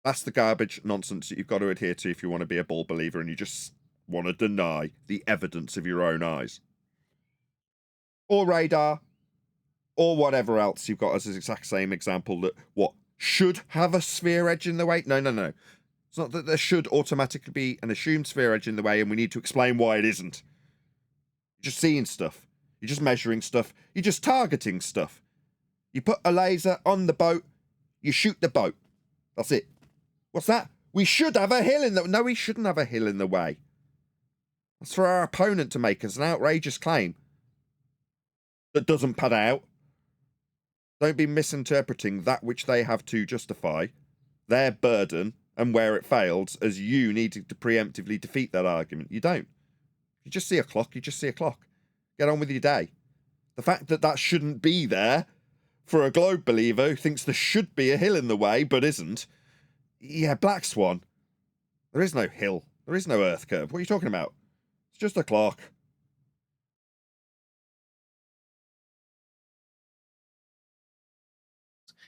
That's the garbage nonsense that you've got to adhere to if you want to be a bull believer and you just want to deny the evidence of your own eyes. Or radar, or whatever else you've got as the exact same example that should have a sphere edge in the way. No. It's not that there should automatically be an assumed sphere edge in the way and we need to explain why it isn't. You're just seeing stuff. You're just measuring stuff. You're just targeting stuff. You put a laser on the boat, you shoot the boat. That's it. What's that? We should have a hill in the... No, we shouldn't have a hill in the way. That's for our opponent to make as an outrageous claim that doesn't pad out. Don't be misinterpreting that which they have to justify their burden and where it fails as you needing to preemptively defeat that argument. You don't. You just see a clock, you just see a clock. Get on with your day. The fact that that shouldn't be there for a globe believer who thinks there should be a hill in the way but isn't. Yeah, black swan. There is no hill. There is no earth curve. What are you talking about? It's just a clock.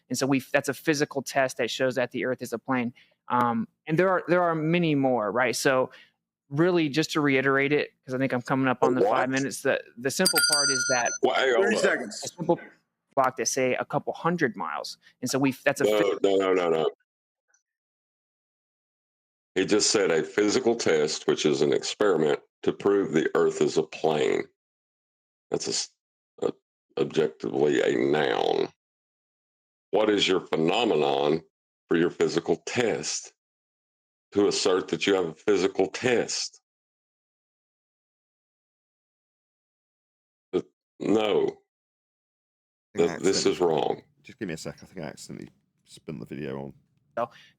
And so that's a physical test that shows that the Earth is a plane. And there are many more, right? So really, just to reiterate it, because I think I'm coming up on the 5 minutes, the simple part is that 30 seconds. A simple clock that say a couple 100 miles. And so that's a No. He just said a physical test, which is an experiment to prove the Earth is a plane. That's objectively a noun. What is your phenomenon for your physical test? To assert that you have a physical test. No. This is wrong. Just give me a sec. I think I accidentally spun the video on.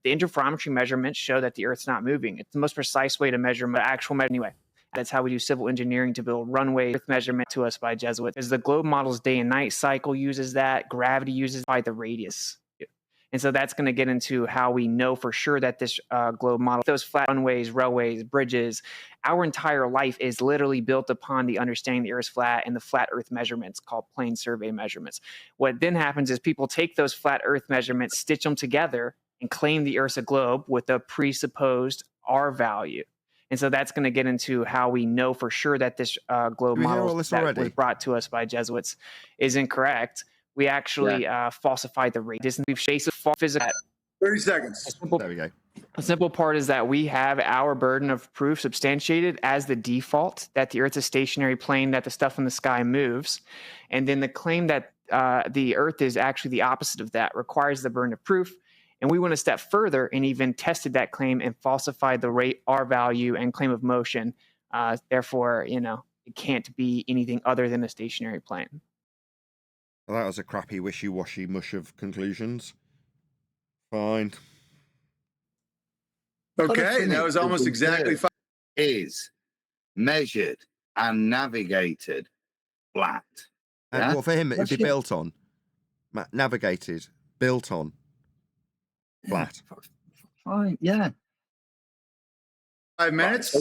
The interferometry measurements show that the Earth's not moving. It's the most precise way to measure actual measure anyway. That's how we do civil engineering to build runway Earth measurement to us by Jesuits. As the globe model's day and night cycle uses that, gravity uses by the radius. And so that's going to get into how we know for sure that this globe model, those flat runways, railways, bridges, our entire life is literally built upon the understanding the Earth's flat and the flat Earth measurements called plane survey measurements. What then happens is people take those flat Earth measurements, stitch them together and claim the Earth's a globe with a presupposed R value. And so that's going to get into how we know for sure that this globe Do we hear all model this that already? was brought to us by Jesuits is incorrect. We actually falsified the rate. We've chased physical. 30 seconds. There we go. A simple part is that we have our burden of proof substantiated as the default that the Earth's a stationary plane, that the stuff in the sky moves. And then the claim that the Earth is actually the opposite of that requires the burden of proof. And we went a step further and even tested that claim and falsified the rate, R value, and claim of motion. Therefore, it can't be anything other than a stationary plane. Well, that was a crappy, wishy-washy mush of conclusions. Fine. Okay, that was almost exactly 5. Is measured and navigated flat. And well, for him, it'd be built on. Navigated, built on. Flat. Fine, yeah. 5 minutes.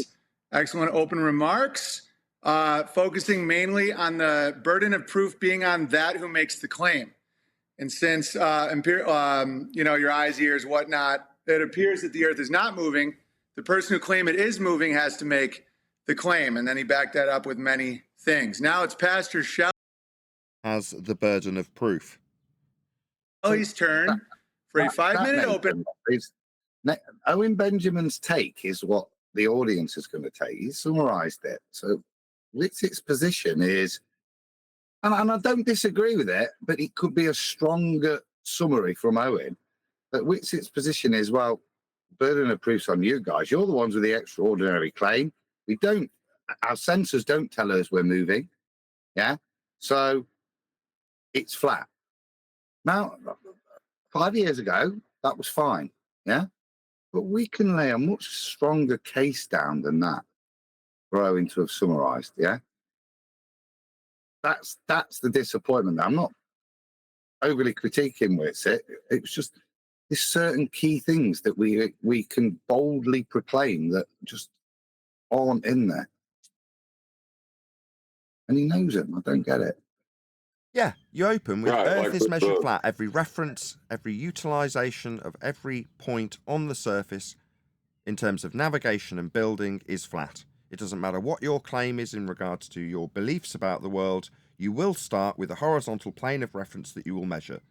Excellent open remarks. Focusing mainly on the burden of proof being on that who makes the claim. And since, your eyes, ears, whatnot, it appears that the Earth is not moving, the person who claims it is moving has to make the claim. And then he backed that up with many things. Now it's Pastor Shelley's burden of proof. turn for a 5-minute open. Owen Benjamin's take is what the audience is going to take. He summarized it. So Witsit's position is, and I don't disagree with it, but it could be a stronger summary from Owen, that Witsit's position is, well, burden of proof's on you guys. You're the ones with the extraordinary claim. Our sensors don't tell us we're moving. Yeah. So it's flat. Now, 5 years ago, that was fine. Yeah. But we can lay a much stronger case down than that for Owen to have summarized. Yeah. That's the disappointment. I'm not overly critiquing Witsit. It was just there's certain key things that we can boldly proclaim that just aren't in there. And he knows it. I don't get it. Yeah, you open with Right, Earth like is with measured the- flat. Every reference, every utilization of every point on the surface in terms of navigation and building is flat. It doesn't matter what your claim is in regards to your beliefs about the world, you will start with a horizontal plane of reference that you will measure.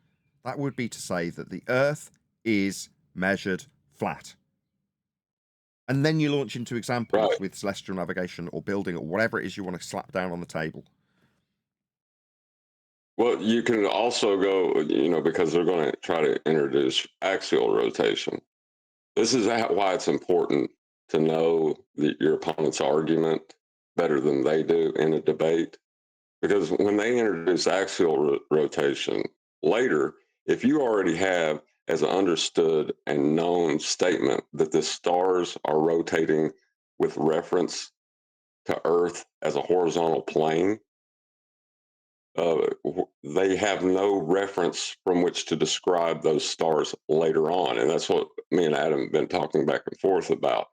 That would be to say that the Earth is measured flat. And then you launch into examples with celestial navigation or building or whatever it is you want to slap down on the table. Well, you can also go, because they're going to try to introduce axial rotation. This is why it's important to know your opponent's argument better than they do in a debate. Because when they introduce axial rotation later, if you already have as an understood and known statement that the stars are rotating with reference to Earth as a horizontal plane, they have no reference from which to describe those stars later on. And that's what me and Adam have been talking back and forth about.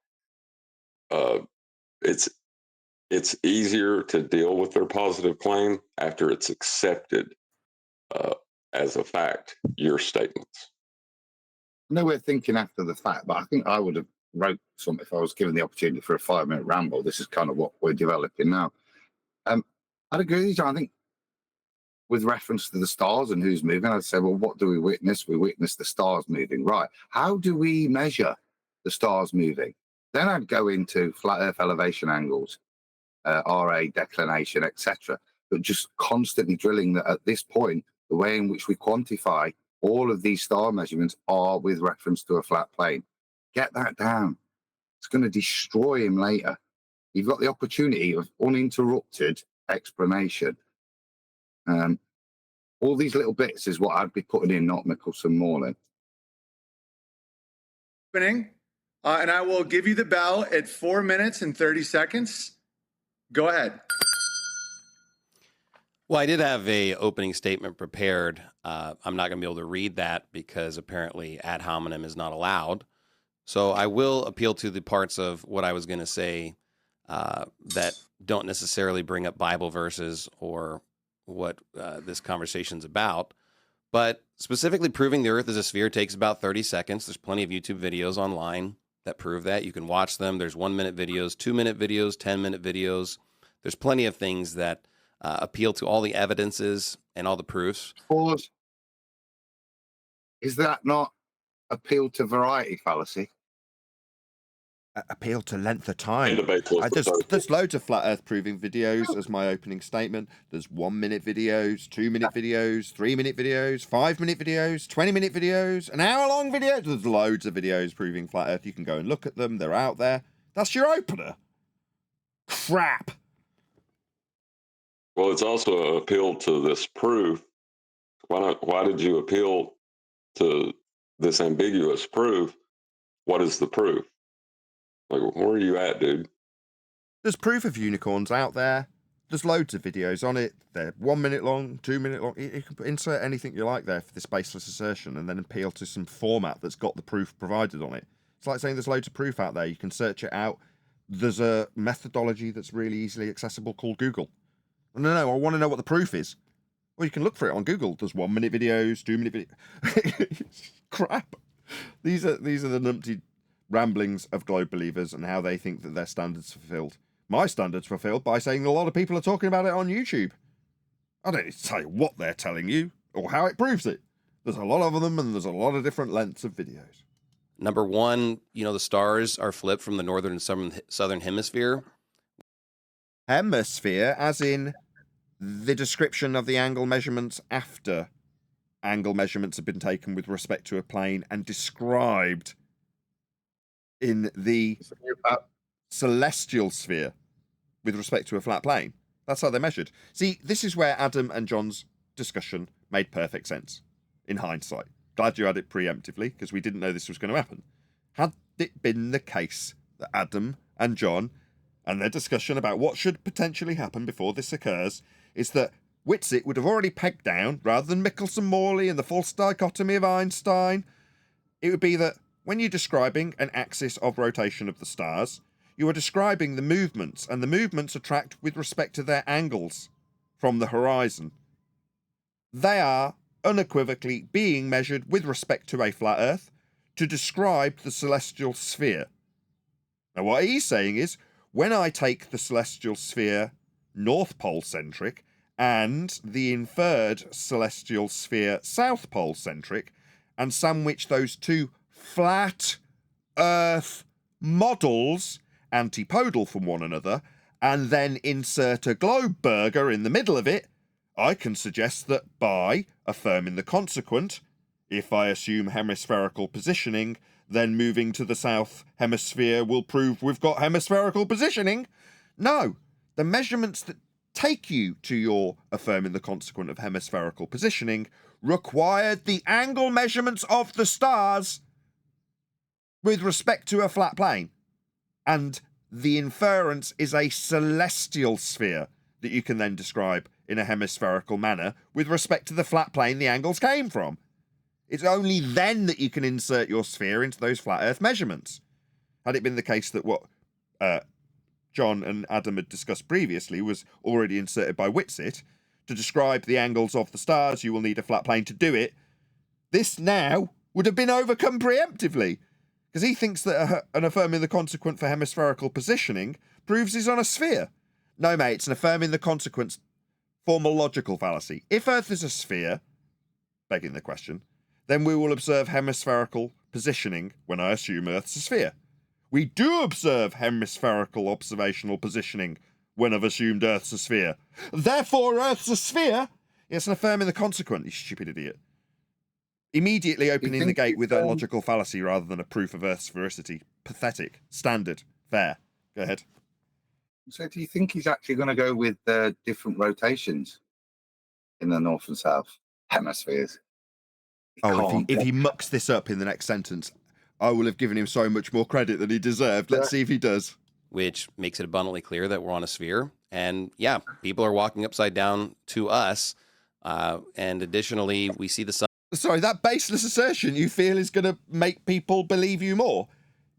It's easier to deal with their positive claim after it's accepted as a fact, your statements. I know we're thinking after the fact, but I think I would have wrote something if I was given the opportunity for a 5-minute ramble. This is kind of what we're developing now. I'd agree with you, John. I think with reference to the stars and who's moving, I'd say, well, what do we witness? We witness the stars moving. Right. How do we measure the stars moving? Then I'd go into flat Earth elevation angles, RA, declination, etc. But just constantly drilling that at this point, the way in which we quantify all of these star measurements are with reference to a flat plane. Get that down. It's going to destroy him later. You've got the opportunity of uninterrupted explanation. All these little bits is what I'd be putting in, not Mickelson Morlin. And I will give you the bell at 4 minutes and 30 seconds. Go ahead. Well, I did have a opening statement prepared. I'm not going to be able to read that because apparently ad hominem is not allowed. So I will appeal to the parts of what I was going to say that don't necessarily bring up Bible verses or what this conversation's about. But specifically proving the Earth is a sphere takes about 30 seconds. There's plenty of YouTube videos online that prove that. You can watch them. There's 1-minute videos, 2-minute videos, 10-minute videos. There's plenty of things that appeal to all the evidences and all the proofs. Pause. Is that not appeal to variety fallacy? Appeal to length of time. Debate was There's loads of flat Earth proving videos as my opening statement. There's 1-minute videos, 2-minute videos, 3-minute videos, 5-minute videos, 20-minute videos, an hour-long video. There's loads of videos proving flat Earth. You can go and look at them. They're out there. That's your opener. Crap. Well, it's also appealed to this proof. Why did you appeal to this ambiguous proof? What is the proof? Like, where are you at, dude? There's proof of unicorns out there. There's loads of videos on it. They're 1 minute long, 2 minute long. You can insert anything you like there for this baseless assertion and then appeal to some format that's got the proof provided on it. It's like saying there's loads of proof out there. You can search it out. There's a methodology that's really easily accessible called Google. No, I want to know what the proof is. Well, you can look for it on Google. There's 1-minute videos, 2-minute videos. Crap. These are the numpty ramblings of globe believers and how they think that their standards fulfilled. My standards fulfilled by saying a lot of people are talking about it on YouTube. I don't need to tell you what they're telling you or how it proves it. There's a lot of them and there's a lot of different lengths of videos. Number one, the stars are flipped from the northern and southern hemisphere. Hemisphere, as in the description of the angle measurements after angle measurements have been taken with respect to a plane and described in the celestial sphere with respect to a flat plane. That's how they're measured. See, this is where Adam and John's discussion made perfect sense in hindsight. Glad you had it preemptively, because we didn't know this was going to happen. Had it been the case that Adam and John and their discussion about what should potentially happen before this occurs is that Witsit would have already pegged down, rather than Michelson-Morley and the false dichotomy of Einstein, it would be that when you're describing an axis of rotation of the stars, you are describing the movements, and the movements are tracked with respect to their angles from the horizon. They are unequivocally being measured with respect to a flat Earth to describe the celestial sphere. Now, what he's saying is, when I take the celestial sphere North Pole centric and the inferred celestial sphere South Pole centric and sandwich those two flat Earth models antipodal from one another and then insert a globe burger in the middle of it, I can suggest that by affirming the consequent, if I assume hemispherical positioning, then moving to the south hemisphere will prove we've got hemispherical positioning. No, the measurements that take you to your affirming the consequent of hemispherical positioning required the angle measurements of the stars with respect to a flat plane. And the inference is a celestial sphere that you can then describe in a hemispherical manner with respect to the flat plane the angles came from. It's only then that you can insert your sphere into those flat Earth measurements. Had it been the case that what John and Adam had discussed previously was already inserted by Witsit, to describe the angles of the stars you will need a flat plane to do it, this now would have been overcome preemptively, because he thinks that an affirming the consequent for hemispherical positioning proves he's on a sphere. No, mate, it's an affirming the consequence formal logical fallacy. If Earth is a sphere, begging the question, then we will observe hemispherical positioning when I assume Earth's a sphere. We do observe hemispherical observational positioning when I've assumed Earth's a sphere. Therefore, Earth's a sphere. It's an affirming the consequent, you stupid idiot. Immediately opening the gate with a logical fallacy rather than a proof of Earth's sphericity. Pathetic. Standard. Fair. Go ahead. So do you think he's actually going to go with different rotations in the north and south hemispheres? If he mucks this up in the next sentence, I will have given him so much more credit than he deserved. Let's see if he does. Which makes it abundantly clear that we're on a sphere. And yeah, people are walking upside down to us. And additionally, we see the sun. Sorry, that baseless assertion you feel is going to make people believe you more.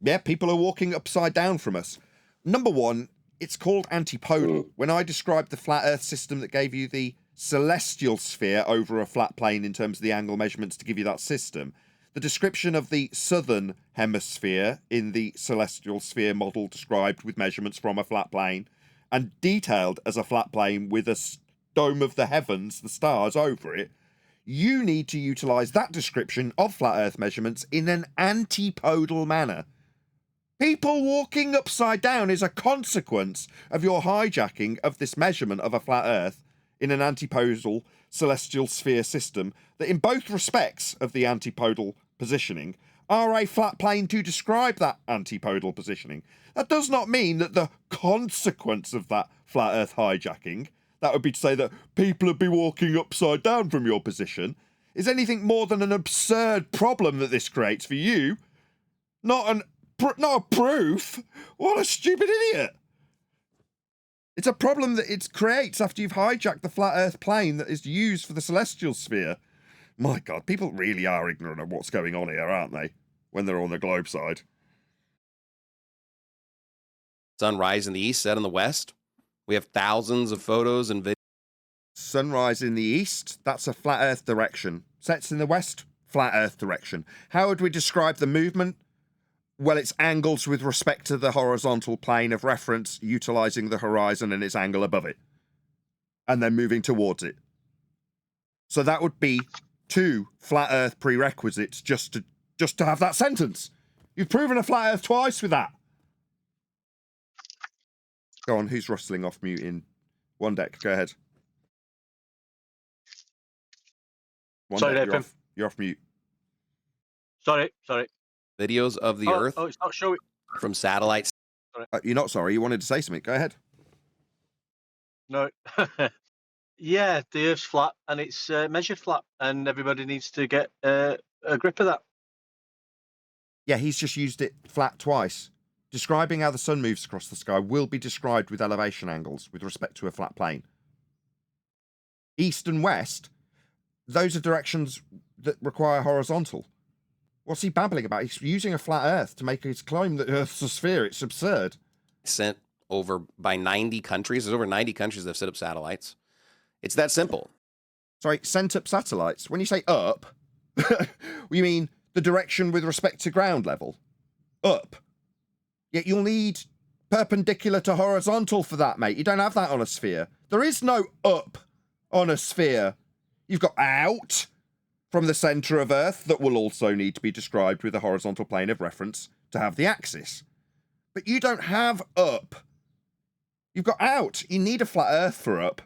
Yeah, people are walking upside down from us. Number one, it's called antipodal. When I described the flat Earth system that gave you the celestial sphere over a flat plane in terms of the angle measurements to give you that system. The description of the southern hemisphere in the celestial sphere model described with measurements from a flat plane and detailed as a flat plane with a dome of the heavens, the stars over it, you need to utilize that description of flat Earth measurements in an antipodal manner. People walking upside down is a consequence of your hijacking of this measurement of a flat Earth in an antipodal celestial sphere system that in both respects of the antipodal positioning are a flat plane to describe that antipodal positioning. That does not mean that the consequence of that flat Earth hijacking, that would be to say that people would be walking upside down from your position, is anything more than an absurd problem that this creates for you. Not a proof. What a stupid idiot. It's a problem that it creates after you've hijacked the flat Earth plane that is used for the celestial sphere. My God, people really are ignorant of what's going on here, aren't they? When they're on the globe side. Sunrise in the east, set in the west. We have thousands of photos and videos. Sunrise in the east, that's a flat Earth direction. Sets in the west, flat Earth direction. How would we describe the movement? Well, it's angles with respect to the horizontal plane of reference, utilising the horizon and its angle above it. And then moving towards it. So that would be 2 flat Earth prerequisites just to have that sentence. You've proven a flat Earth twice with that. Go on, who's rustling off mute in one deck? Go ahead. Sorry, deck, Nathan. You're off mute. Sorry. Videos of the Earth Oh, it's not showing. from satellites. You're not sorry. You wanted to say something. Go ahead. No. Yeah, the Earth's flat and it's measured flat, and everybody needs to get a grip of that. Yeah, he's just used it flat twice. Describing how the sun moves across the sky will be described with elevation angles with respect to a flat plane. East and west, those are directions that require horizontal. What's he babbling about? He's using a flat Earth to make his claim that Earth's a sphere. It's absurd. Sent over by 90 countries. There's over 90 countries that have set up satellites. It's that simple. Sorry, sent up satellites. When you say up, you mean the direction with respect to ground level? Up. Yet you'll need perpendicular to horizontal for that, mate. You don't have that on a sphere. There is no up on a sphere. You've got out from the centre of Earth that will also need to be described with a horizontal plane of reference to have the axis. But you don't have up. You've got out. You need a flat Earth for up.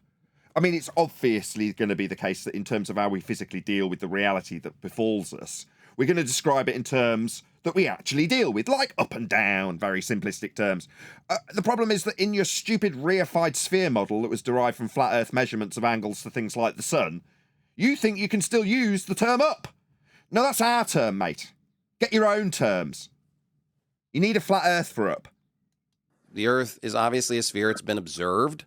I mean, it's obviously going to be the case that in terms of how we physically deal with the reality that befalls us, we're going to describe it in terms that we actually deal with, like up and down, very simplistic terms. The problem is that in your stupid reified sphere model that was derived from flat Earth measurements of angles for things like the sun, you think you can still use the term up. No, that's our term, mate. Get your own terms. You need a flat Earth for up. The Earth is obviously a sphere. It's been observed.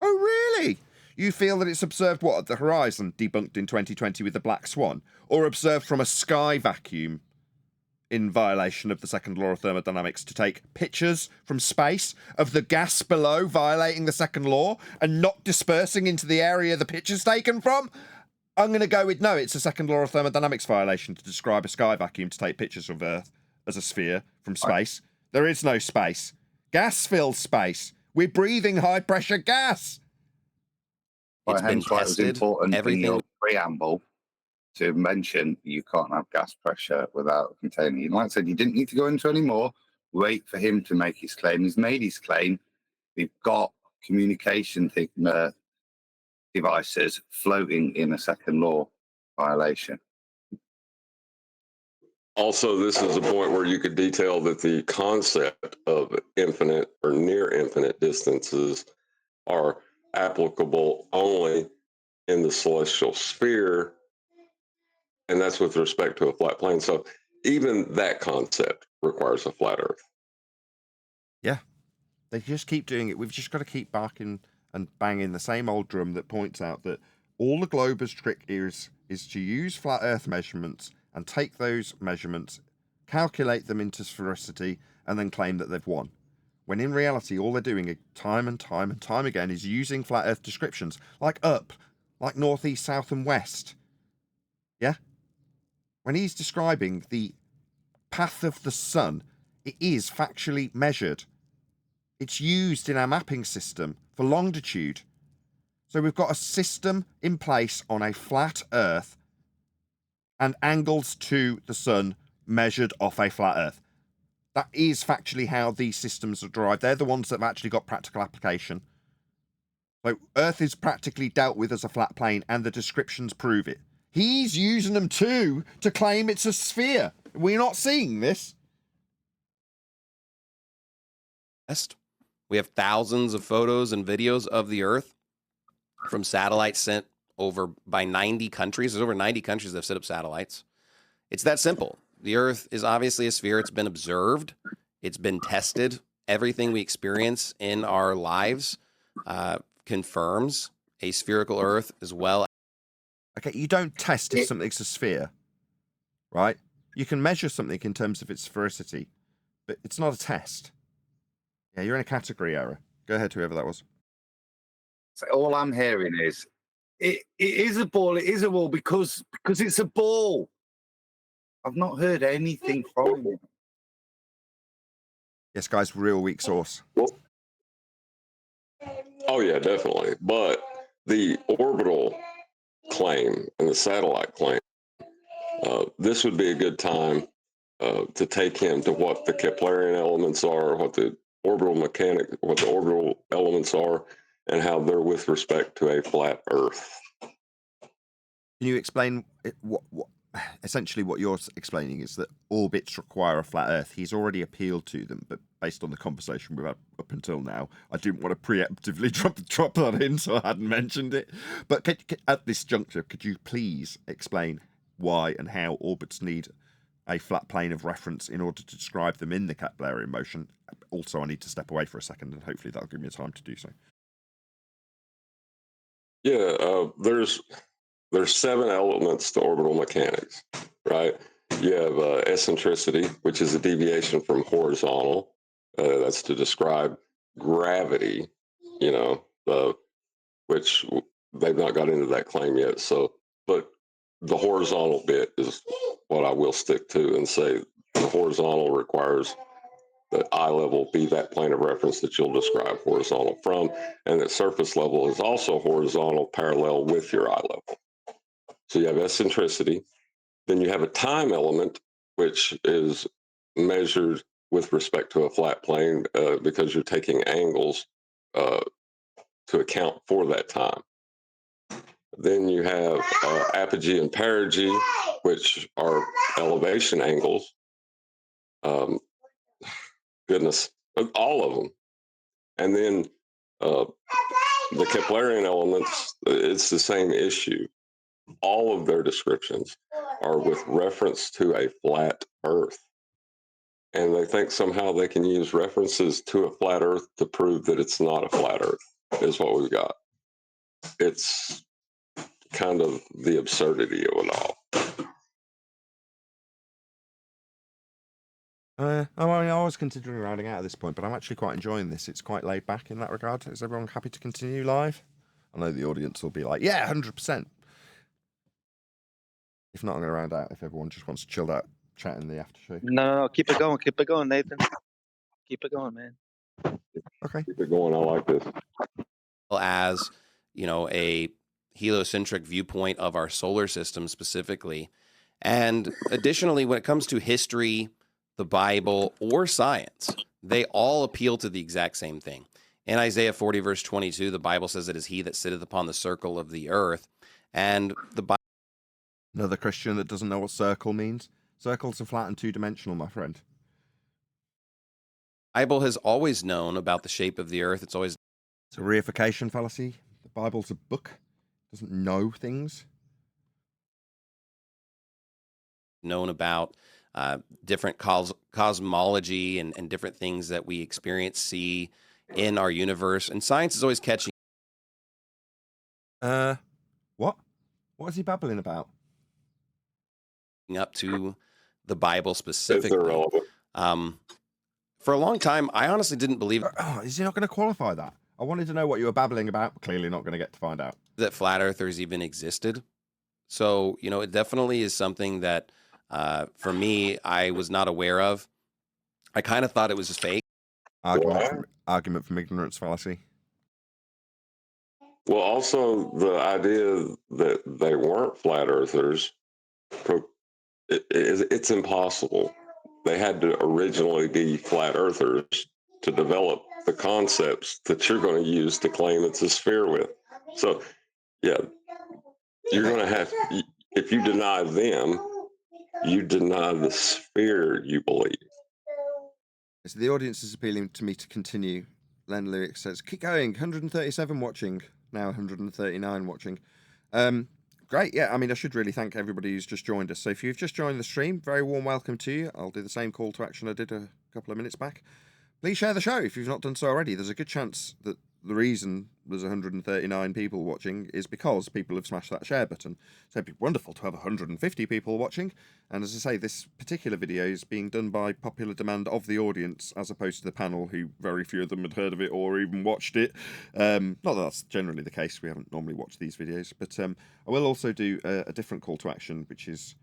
Oh, really? You feel that it's observed, what, at the horizon, debunked in 2020 with the Black Swan? Or observed from a sky vacuum in violation of the second law of thermodynamics to take pictures from space of the gas below violating the second law and not dispersing into the area the picture's taken from? I'm going to go with no, it's a second law of thermodynamics violation to describe a sky vacuum to take pictures of Earth as a sphere from space. There is no space. Gas fills space. We're breathing high-pressure gas. It's been Hence why it was tested. important in Everything. your preamble to mention you can't have gas pressure without a container. Like I said, you didn't need to go into any more. Wait for him to make his claim. He's made his claim. We've got communication devices floating in a second law violation. Also, this is a point where you could detail that the concept of infinite or near infinite distances are applicable only in the celestial sphere, and that's with respect to a flat plane. So even that concept requires a flat Earth. Yeah, they just keep doing it. We've just got to keep barking and banging the same old drum that points out that all the Glober's trick is to use flat Earth measurements and take those measurements, calculate them into sphericity, and then claim that they've won. When in reality, all they're doing time and time and time again is using flat Earth descriptions, like up, like northeast, south, and west. Yeah? When he's describing the path of the sun, it is factually measured. It's used in our mapping system for longitude. So we've got a system in place on a flat Earth and angles to the sun measured off a flat Earth. That is factually how these systems are derived. They're the ones that have actually got practical application. So Earth is practically dealt with as a flat plane, and the descriptions prove it. He's using them too to claim it's a sphere. We're not seeing this. We have thousands of photos and videos of the Earth from satellites sent over by 90 countries. There's over 90 countries that have set up satellites. It's that simple. The Earth is obviously a sphere. It's been observed. It's been tested. Everything we experience in our lives confirms a spherical Earth as well. Okay, you don't test if something's a sphere, right? You can measure something in terms of its sphericity, but it's not a test. Yeah, you're in a category error. Go ahead, whoever that was. So all I'm hearing is, it is a ball, it is a ball because it's a ball. I've not heard anything from him. Yes, guys, real weak source. Oh, yeah, definitely. But the orbital claim and the satellite claim, this would be a good time to take him to what the Keplerian elements are, what the orbital mechanic, what the orbital elements are, and how they're with respect to a flat Earth. Can you explain what essentially what you're explaining is that orbits require a flat Earth? He's already appealed to them, but based on the conversation we've had up until now, I didn't want to preemptively drop that in, so I hadn't mentioned it. But at this juncture, could you please explain why and how orbits need a flat plane of reference in order to describe them in the Keplerian motion? Also, I need to step away for a second, and hopefully that'll give me time to do so. Yeah, there's 7 elements to orbital mechanics, right? You have eccentricity, which is a deviation from horizontal. That's to describe gravity, which they've not got into that claim yet. So, but the horizontal bit is what I will stick to and say the horizontal requires that eye level be that plane of reference that you'll describe horizontal from, and that surface level is also horizontal parallel with your eye level. So you have eccentricity, then you have a time element, which is measured with respect to a flat plane because you're taking angles to account for that time. Then you have apogee and perigee, which are elevation angles. Goodness, all of them. And then the Keplerian elements, it's the same issue. All of their descriptions are with reference to a flat Earth. And they think somehow they can use references to a flat Earth to prove that it's not a flat Earth, is what we've got. It's kind of the absurdity of it all. I was considering rounding out at this point, but I'm actually quite enjoying this. It's quite laid back in that regard. Is everyone happy to continue live? I know the audience will be like, yeah, 100%. If not, I'm going to round out if everyone just wants to chill out, chat in the after show. No, keep it going, Nathan. Keep it going, man. Okay. Keep it going. I like this. As, a heliocentric viewpoint of our solar system specifically. And additionally, when it comes to history, the Bible, or science, they all appeal to the exact same thing. In Isaiah 40, verse 22, the Bible says it is he that sitteth upon the circle of the earth. And the Bible... Another Christian that doesn't know what circle means. Circles are flat and two-dimensional, my friend. Bible has always known about the shape of the earth. It's always... It's a reification fallacy. The Bible's a book. It doesn't know things. Known about different cosmology and different things that we experience, see in our universe. And science is always catching... What? What is he babbling about? Up to the Bible specifically. For a long time, I honestly didn't believe... Is he not going to qualify that? I wanted to know what you were babbling about, but clearly not going to get to find out. that flat earthers even existed. So, you know, it definitely is something that for me, I was not aware of. I kind of thought it was just fake. Argument from ignorance fallacy. Well, also the idea that they weren't flat earthers, it's impossible. They had to originally be flat earthers to develop the concepts that you're going to use to claim it's a sphere with. So, yeah, you're going to have, if you deny them, you deny the sphere you believe. So the audience is appealing to me to continue. Len Lyric says, keep going, 137 watching, now 139 watching. Great, yeah, I mean, I should really thank everybody who's just joined us. So if you've just joined the stream, very warm welcome to you. I'll do the same call to action I did a couple of minutes back. Please share the show if you've not done so already. There's a good chance that the reason there's 139 people watching is because people have smashed that share button. So it'd be wonderful to have 150 people watching. And as I say, this particular video is being done by popular demand of the audience, as opposed to the panel, who very few of them had heard of it or even watched it. Not that that's generally the case. We haven't normally watched these videos. But I will also do a different call to action, which is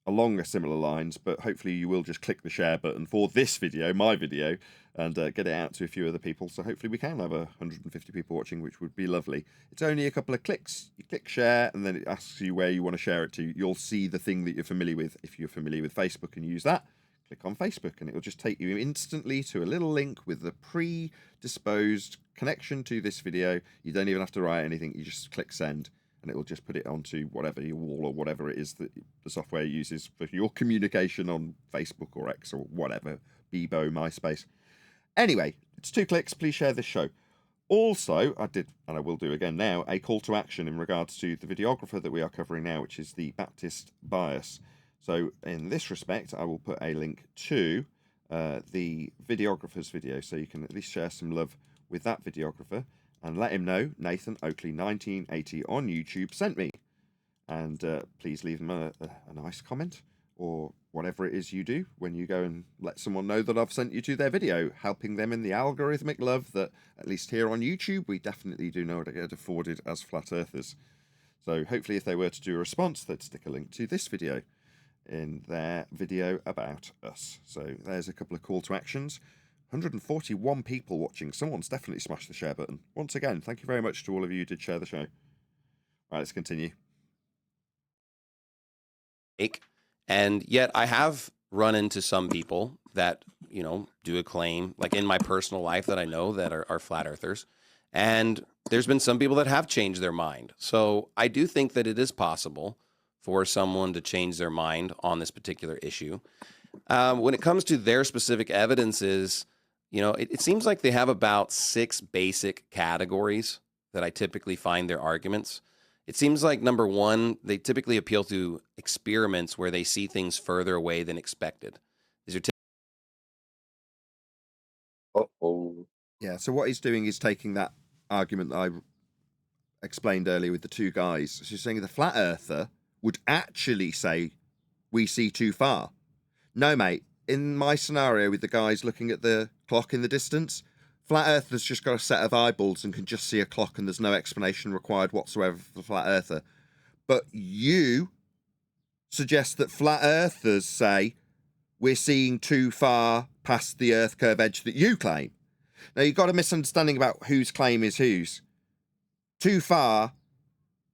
along a similar lines, but hopefully you will just click the share button for this video, my video, and get it out to a few other people. So hopefully we can have 150 people watching, which would be lovely. It's only a couple of clicks. You click share, and then it asks you where you want to share it to. You'll see the thing that you're familiar with. If you're familiar with Facebook and use that, click on Facebook, and it will just take you instantly to a little link with the predisposed connection to this video. You don't even have to write anything. You just click send, and it will just put it onto whatever your wall or whatever it is that the software uses for your communication on Facebook or X or whatever, Bebo, MySpace. Anyway, it's 2 clicks. Please share this show. Also, I did, and I will do again now, a call to action in regards to the videographer that we are covering now, which is the Baptist Bias. So in this respect, I will put a link to the videographer's video, so you can at least share some love with that videographer and let him know Nathan Oakley 1980 on YouTube sent me. And please leave him a nice comment or whatever it is you do when you go and let someone know that I've sent you to their video, helping them in the algorithmic love that, at least here on YouTube, we definitely do know how to get afforded as flat earthers. So hopefully if they were to do a response, they'd stick a link to this video in their video about us. So there's a couple of call to actions. 141 people watching. Someone's definitely smashed the share button. Once again, thank you very much to all of you who did share the show. All right, let's continue. And yet I have run into some people that, you know, do a claim, like in my personal life that I know that are flat earthers. And there's been some people that have changed their mind. So I do think that it is possible for someone to change their mind on this particular issue. When it comes to their specific evidences, you know, it seems like they have about 6 basic categories that I typically find their arguments. It seems like, number one, they typically appeal to experiments where they see things further away than expected. These are Yeah, so what he's doing is taking that argument that I explained earlier with the 2 guys. So he's saying the flat earther would actually say, we see too far. No, mate. In my scenario with the guys looking at the clock in the distance, flat earther's just got a set of eyeballs and can just see a clock, and there's no explanation required whatsoever for the flat earther. But you suggest that flat earthers say we're seeing too far past the earth curve edge that you claim. Now, you've got a misunderstanding about whose claim is whose. Too far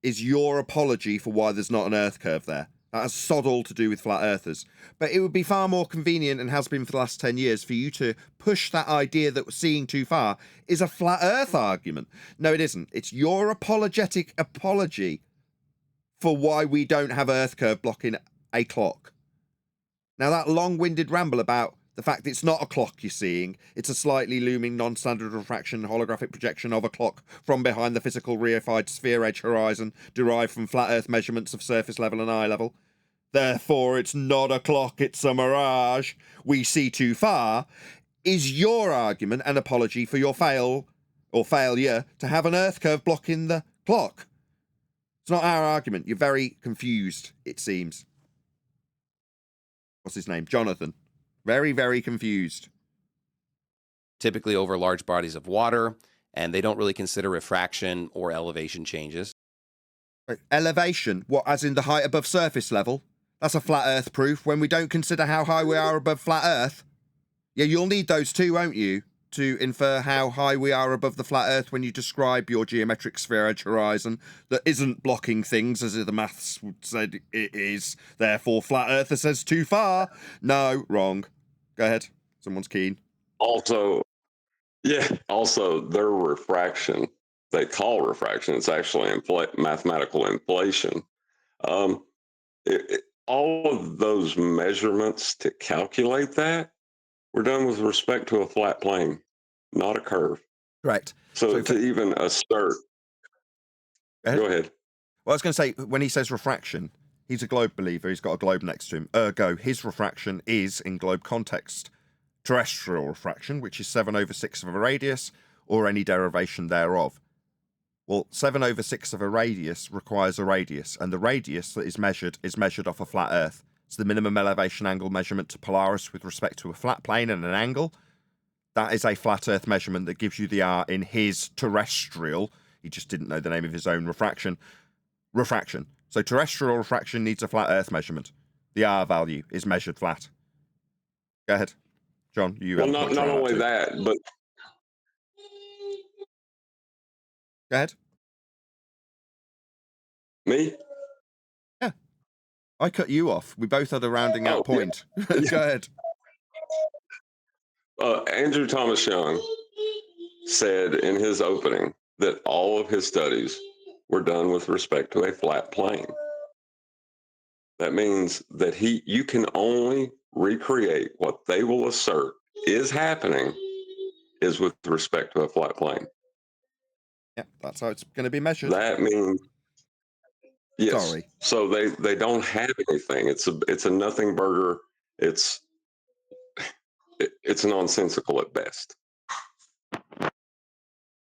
is your apology for why there's not an earth curve there. That has sod all to do with flat earthers. But it would be far more convenient, and has been for the last 10 years, for you to push that idea that seeing too far is a flat earth argument. No, it isn't. It's your apologetic apology for why we don't have earth curve blocking a clock. Now, that long-winded ramble about the fact it's not a clock you're seeing, it's a slightly looming non-standard refraction holographic projection of a clock from behind the physical reified sphere edge horizon derived from flat earth measurements of surface level and eye level. Therefore, it's not a clock, it's a mirage. We see too far, is your argument and apology for your failure to have an earth curve blocking the clock. It's not our argument. You're very confused, it seems. What's his name? Jonathan. Very, very confused. typically over large bodies of water, and they don't really consider refraction or elevation changes. Elevation, what, as in the height above surface level? That's a flat earth proof when we don't consider how high we are above flat earth. Yeah, you'll need those too, won't you, to infer how high we are above the flat earth when you describe your geometric sphere edge horizon that isn't blocking things as the maths would said it is. Therefore, flat earther says too far. No, wrong. Go ahead. Someone's keen. Also, their refraction, they call refraction, it's actually mathematical inflation. All of those measurements to calculate that were done with respect to a flat plane, not a curve. Correct. So to even assert... Go ahead. Well, I was going to say, when he says refraction, he's a globe believer. He's got a globe next to him. Ergo, his refraction is, in globe context, terrestrial refraction, which is 7/6 of a radius, or any derivation thereof. Well, 7/6 of a radius requires a radius, and the radius that is measured off a flat Earth. It's the minimum elevation angle measurement to Polaris with respect to a flat plane and an angle. That is a flat Earth measurement that gives you the R in his terrestrial. He just didn't know the name of his own refraction. So terrestrial refraction needs a flat Earth measurement. The R value is measured flat. Go ahead, John. Well, not only that, but... Go ahead. Me? Yeah. I cut you off. We both had a rounding out point. Yeah. Go ahead. Andrew Thomas Young said in his opening that all of his studies were done with respect to a flat plane. That means that you can only recreate what they will assert is happening is with respect to a flat plane. Yeah, that's how it's going to be measured. That means, yes. Sorry. So they don't have anything. It's a nothing burger. It's nonsensical at best.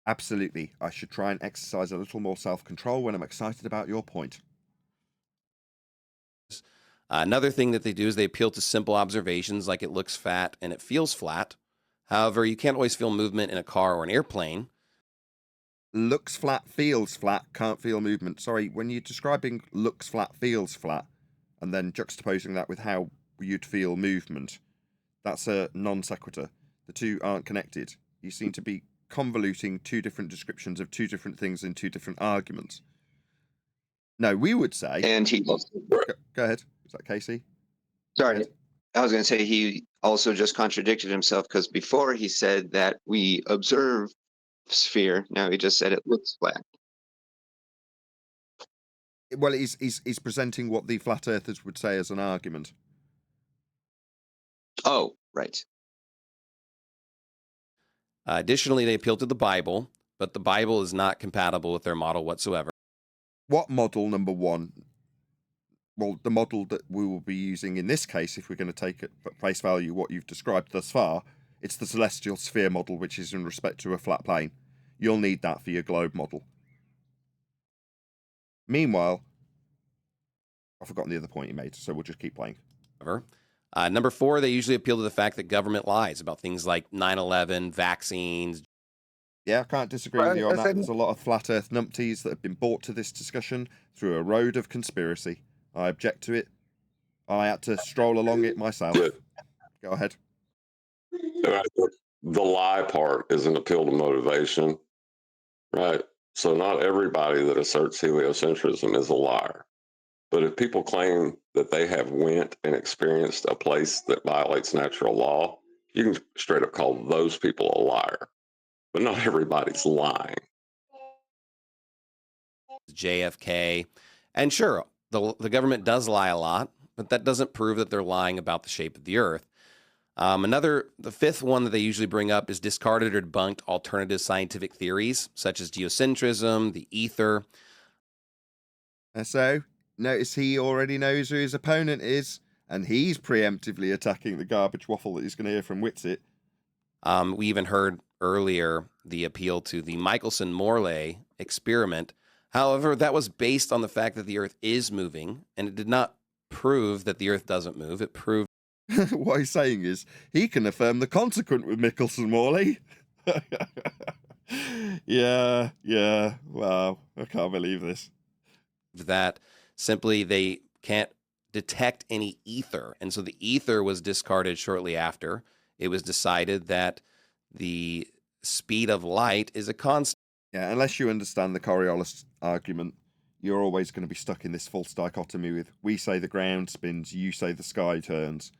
Absolutely. I should try and exercise a little more self-control when I'm excited about your point. Another thing that they do is they appeal to simple observations like it looks fat and it feels flat. However, you can't always feel movement in a car or an airplane. Looks flat, feels flat, can't feel movement. Sorry, when you're describing looks flat, feels flat, and then juxtaposing that with how you'd feel movement, that's a non sequitur. The two aren't connected. You seem to be convoluting two different descriptions of two different things in two different arguments. No, we would say... And he also... Go ahead. Is that Casey? Sorry, I was going to say he also just contradicted himself because before he said that we observe sphere, now he just said it looks flat. Well, he's presenting what the flat earthers would say as an argument. Oh, right. Additionally, they appeal to the Bible, but the Bible is not compatible with their model whatsoever. What model, number one? Well, the model that we will be using in this case, if we're going to take at face value what you've described thus far, it's the celestial sphere model, which is in respect to a flat plane. You'll need that for your globe model. Meanwhile, I've forgotten the other point you made, so we'll just keep playing. Number 4, they usually appeal to the fact that government lies about things like 9/11, vaccines. Yeah, I can't disagree with you on that. There's a lot of flat earth numpties that have been brought to this discussion through a road of conspiracy. I object to it. I had to stroll along it myself. Go ahead. The lie part is an appeal to motivation, right? So not everybody that asserts heliocentrism is a liar. But if people claim that they have went and experienced a place that violates natural law, you can straight up call those people a liar. But not everybody's lying. JFK. And sure, the government does lie a lot, but that doesn't prove that they're lying about the shape of the earth. The fifth one that they usually bring up is discarded or debunked alternative scientific theories, such as geocentrism, the ether. So, notice he already knows who his opponent is, and he's preemptively attacking the garbage waffle that he's going to hear from Witsit. We even heard earlier the appeal to the Michelson-Morley experiment. However, that was based on the fact that the Earth is moving, and it did not prove that the Earth doesn't move. It proved... What he's saying is, he can affirm the consequent with Michelson-Morley. Yeah, wow, I can't believe this. that simply they can't detect any ether. And so the ether was discarded shortly after. It was decided that the speed of light is a constant. Yeah, unless you understand the Coriolis argument, you're always going to be stuck in this false dichotomy with we say the ground spins, you say the sky turns.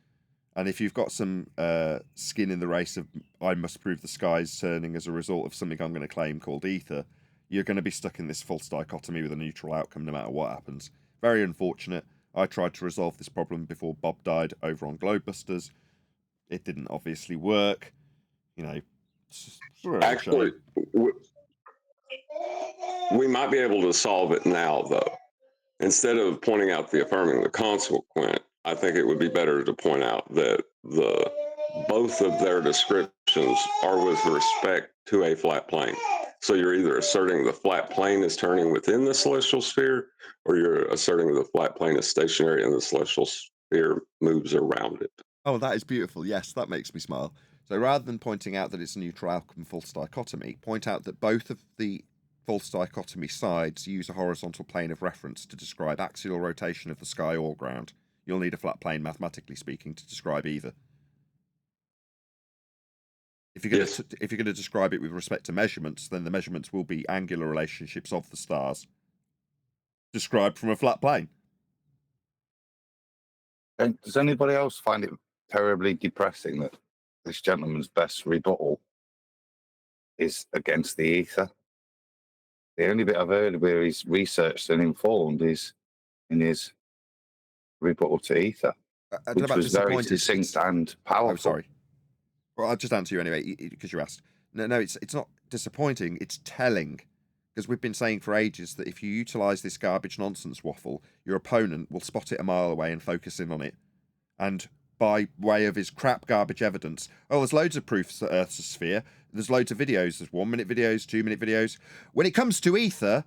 And if you've got some skin in the race of I must prove the sky's turning as a result of something I'm going to claim called ether, you're going to be stuck in this false dichotomy with a neutral outcome no matter what happens. Very unfortunate. I tried to resolve this problem before Bob died over on Globebusters. It didn't obviously work. You know, it's a real Actually, shame. we might be able to solve it now, though. Instead of pointing out the affirming the consequent, I think it would be better to point out that both of their descriptions are with respect to a flat plane. So you're either asserting the flat plane is turning within the celestial sphere, or you're asserting the flat plane is stationary and the celestial sphere moves around it. Oh, that is beautiful. Yes, that makes me smile. So rather than pointing out that it's a neutral outcome false dichotomy, point out that both of the false dichotomy sides use a horizontal plane of reference to describe axial rotation of the sky or ground. You'll need a flat plane, mathematically speaking, to describe either. If you're going to describe it with respect to measurements, then the measurements will be angular relationships of the stars described from a flat plane. And does anybody else find it terribly depressing that this gentleman's best rebuttal is against the ether? The only bit I've heard where he's researched and informed is in his rebuttal to ether, which was very succinct and powerful. Oh, sorry. Well, I'll just answer you anyway, because you asked. No, it's not disappointing, it's telling. Because we've been saying for ages that if you utilise this garbage nonsense waffle, your opponent will spot it a mile away and focus in on it. And by way of his crap garbage evidence, there's loads of proofs that Earth's a sphere. There's loads of videos. There's 1 minute videos, 2 minute videos. When it comes to ether,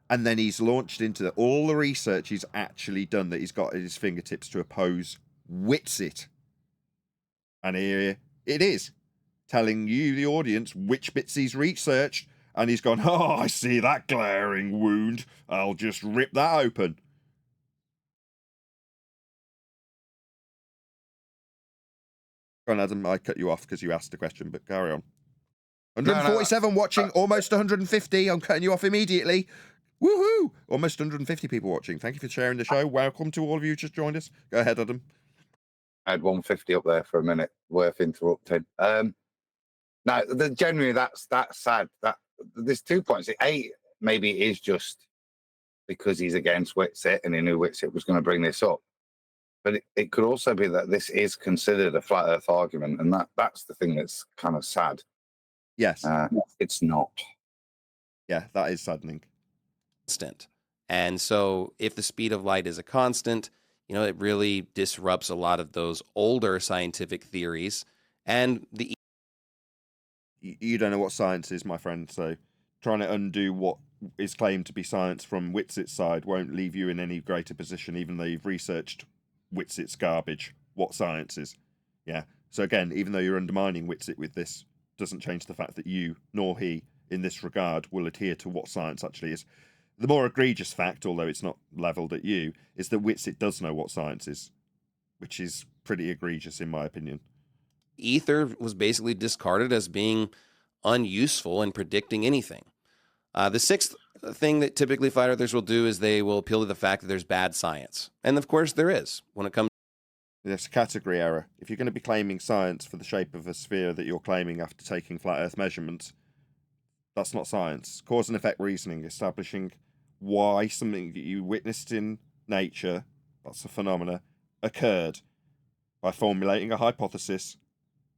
and then he's launched into all the research he's actually done that he's got at his fingertips to oppose Witsit. And here it is, telling you, the audience, which bits he's researched. And he's gone, oh, I see that glaring wound. I'll just rip that open. Go on, Adam, I cut you off because you asked a question, but carry on. 147 watching, almost 150. I'm cutting you off immediately. Woohoo! Almost 150 people watching. Thank you for sharing the show. Welcome to all of you who just joined us. Go ahead, Adam. I had 150 up there for a minute, worth interrupting. No, generally that's sad. That there's 2 points. Maybe it is just because he's against Witsit and he knew Witsit was going to bring this up. But it could also be that this is considered a flat Earth argument, and that's the thing that's kind of sad. Yes. It's not. Yeah, that is saddening. Constant. And so if the speed of light is a constant, it really disrupts a lot of those older scientific theories. And you don't know what science is, my friend, so trying to undo what is claimed to be science from Witsit's side won't leave you in any greater position, even though you've researched Witsit's garbage, what science is. Yeah. So again, even though you're undermining Witsit with this, doesn't change the fact that you, nor he, in this regard, will adhere to what science actually is. The more egregious fact, although it's not levelled at you, is that Witsit does know what science is, which is pretty egregious in my opinion. Ether was basically discarded as being unuseful in predicting anything. The sixth thing that typically flat earthers will do is they will appeal to the fact that there's bad science. And of course there is when it comes. There's a category error. If you're going to be claiming science for the shape of a sphere that you're claiming after taking flat earth measurements, that's not science. Cause and effect reasoning, establishing why something that you witnessed in nature, that's a phenomena, occurred by formulating a hypothesis,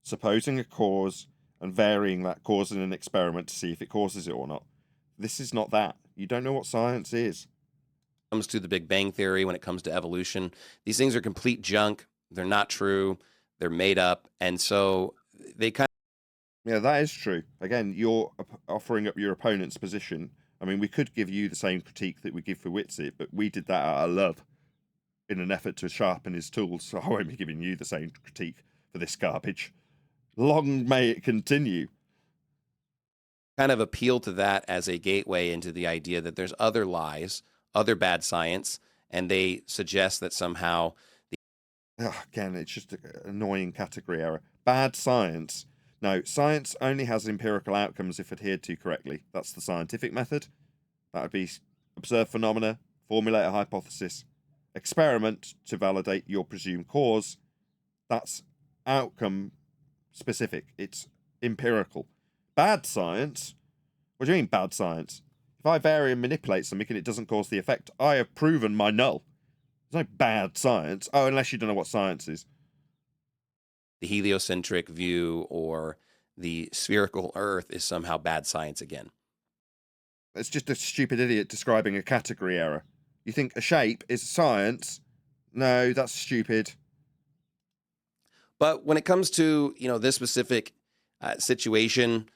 supposing a cause, and varying that cause in an experiment to see if it causes it or not. This is not that. You don't know what science is. Comes to the Big Bang Theory, when it comes to evolution, these things are complete junk. They're not true. They're made up. And so they kind of... Yeah, that is true. Again, you're offering up your opponent's position. I mean, we could give you the same critique that we give for Witsit, but we did that out of love in an effort to sharpen his tools. So I won't be giving you the same critique for this garbage. Long may it continue. Kind of appeal to that as a gateway into the idea that there's other lies, other bad science, and they suggest that somehow again, it's just an annoying category error. Bad science. No, science only has empirical outcomes if adhered to correctly. That's the scientific method. That would be observe phenomena, formulate a hypothesis, experiment to validate your presumed cause. That's outcome specific. It's empirical. Bad science? What do you mean bad science? If I vary and manipulate something and it doesn't cause the effect, I have proven my null. There's no bad science. Oh, unless you don't know what science is. the heliocentric view or the spherical Earth is somehow bad science again. It's just a stupid idiot describing a category error. You think a shape is science? No, that's stupid. But when it comes to, this specific situation,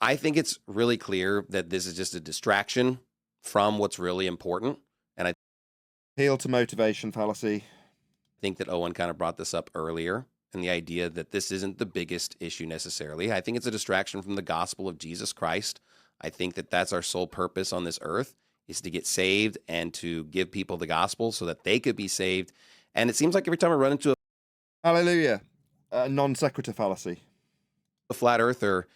I think it's really clear that this is just a distraction from what's really important. And I Appeal to motivation fallacy. think that Owen kind of brought this up earlier, and the idea that this isn't the biggest issue necessarily. I think it's a distraction from the gospel of Jesus Christ. I think that that's our sole purpose on this earth, is to get saved and to give people the gospel so that they could be saved. And it seems like every time I run into Hallelujah. Non sequitur fallacy. a flat earther,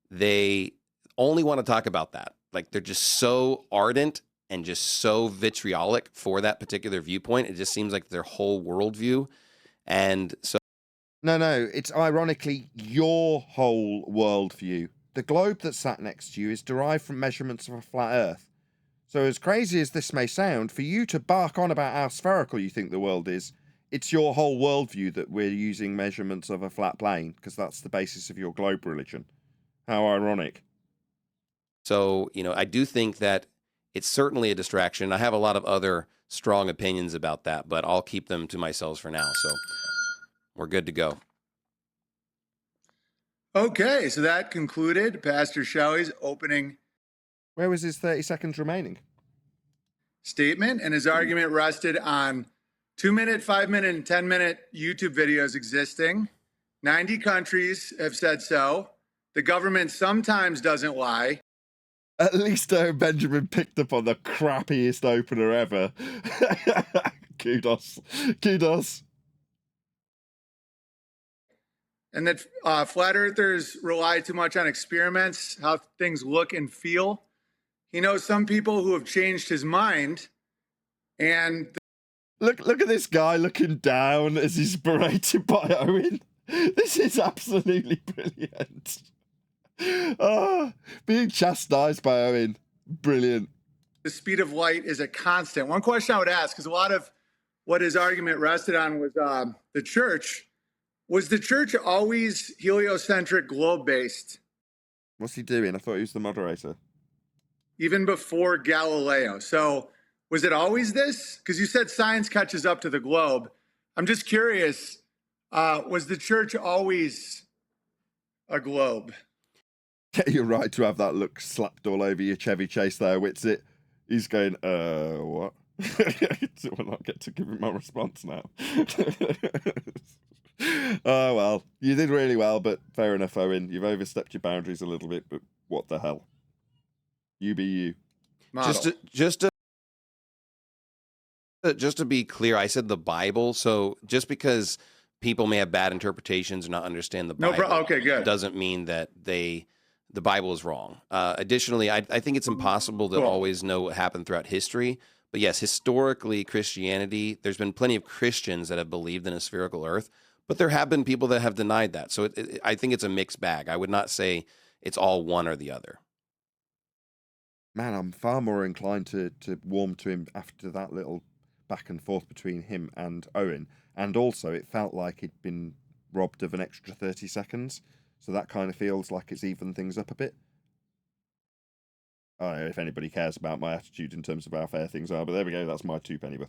they only want to talk about that. Like, they're just so ardent and just so vitriolic for that particular viewpoint. It just seems like their whole worldview. And so No, it's ironically your whole worldview. The globe that sat next to you is derived from measurements of a flat earth. So as crazy as this may sound, for you to bark on about how spherical you think the world is, it's your whole worldview that we're using measurements of a flat plane, because that's the basis of your globe religion. How ironic. So, I do think that it's certainly a distraction. I have a lot of other strong opinions about that, but I'll keep them to myself for now. So we're good to go. Okay, so that concluded Pastor Shelley's opening Where was his 30 seconds remaining? statement, and his argument rested on 2-minute, 5-minute, and 10-minute YouTube videos existing. 90 countries have said so. The government sometimes doesn't lie. At least Benjamin picked up on the crappiest opener ever. Kudos. And that flat earthers rely too much on experiments, how things look and feel. He knows some people who have changed his mind. And Look at this guy looking down as he's berated by Owen. This is absolutely brilliant. Being chastised by Owen. Brilliant. the speed of light is a constant. One question I would ask, because a lot of what his argument rested on was the church. Was the church always heliocentric, globe-based? What's he doing? I thought he was the moderator. Even before Galileo. So was it always this? Because you said science catches up to the globe. I'm just curious, was the church always a globe? You're right to have that look slapped all over your Chevy Chase there, Witsit. He's going, what? So will not get to give him my response now. Oh, well, you did really well, but fair enough, Owen. You've overstepped your boundaries a little bit, but what the hell? You be you. Model. Just to be clear, I said the Bible. So just because people may have bad interpretations or not understand the Bible, okay, good. doesn't mean that the Bible is wrong. Additionally, I think it's impossible to always know what happened throughout history. But yes, historically, Christianity, there's been plenty of Christians that have believed in a spherical earth, but there have been people that have denied that. So I think it's a mixed bag. I would not say it's all one or the other. Man, I'm far more inclined to warm to him after that little back and forth between him and Owen. And also, it felt like he'd been robbed of an extra 30 seconds. So that kind of feels like it's evened things up a bit. I don't know if anybody cares about my attitude in terms of how fair things are, but there we go. That's my 2 pennyworth.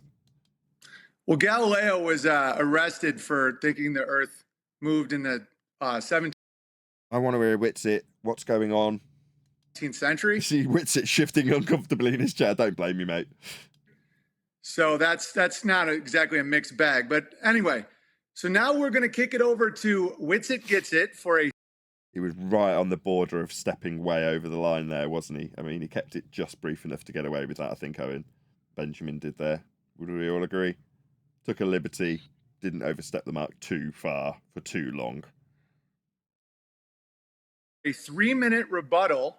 Well, Galileo was arrested for thinking the Earth moved in the 17th I want to hear Witsit. What's going on? century. See Witsit shifting uncomfortably in his chair. Don't blame me, mate. So that's not exactly a mixed bag. But anyway, so now we're going to kick it over to Witsit Gets It for a... He was right on the border of stepping way over the line there, wasn't he? I mean, he kept it just brief enough to get away with that, I think, Owen. Benjamin did there. Would we all agree? Took a liberty, didn't overstep the mark too far for too long. A 3-minute rebuttal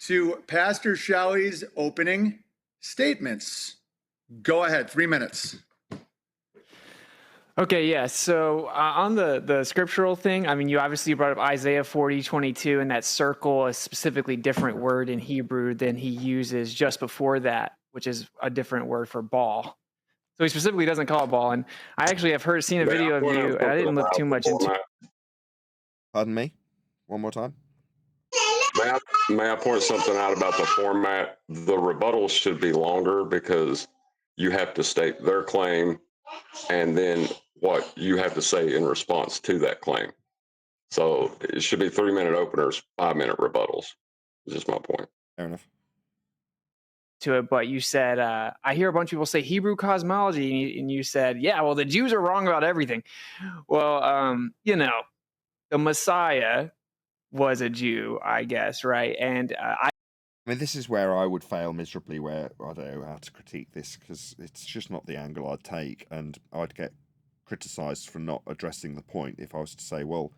to Pastor Shelley's opening statements. Go ahead, 3 minutes. Okay, yeah. So on the scriptural thing, I mean, you obviously brought up Isaiah 40:22, and that circle, a specifically different word in Hebrew than he uses just before that, which is a different word for ball. So he specifically doesn't call it ball. And I actually have seen a video of you, and I didn't look too much into it. Pardon me? One more time? May I point something out about the format? The rebuttals should be longer because you have to state their claim and then what you have to say in response to that claim. So it should be 3-minute openers, 5-minute rebuttals. Is just my point. Fair enough. To it, but you said, I hear a bunch of people say Hebrew cosmology, and you said, yeah, well, the Jews are wrong about everything. Well, you know, the Messiah was a Jew, I guess, right? And I mean, this is where I would fail miserably, where I don't know how to critique this, because it's just not the angle I'd take, and I'd get criticised for not addressing the point if I was to say, well,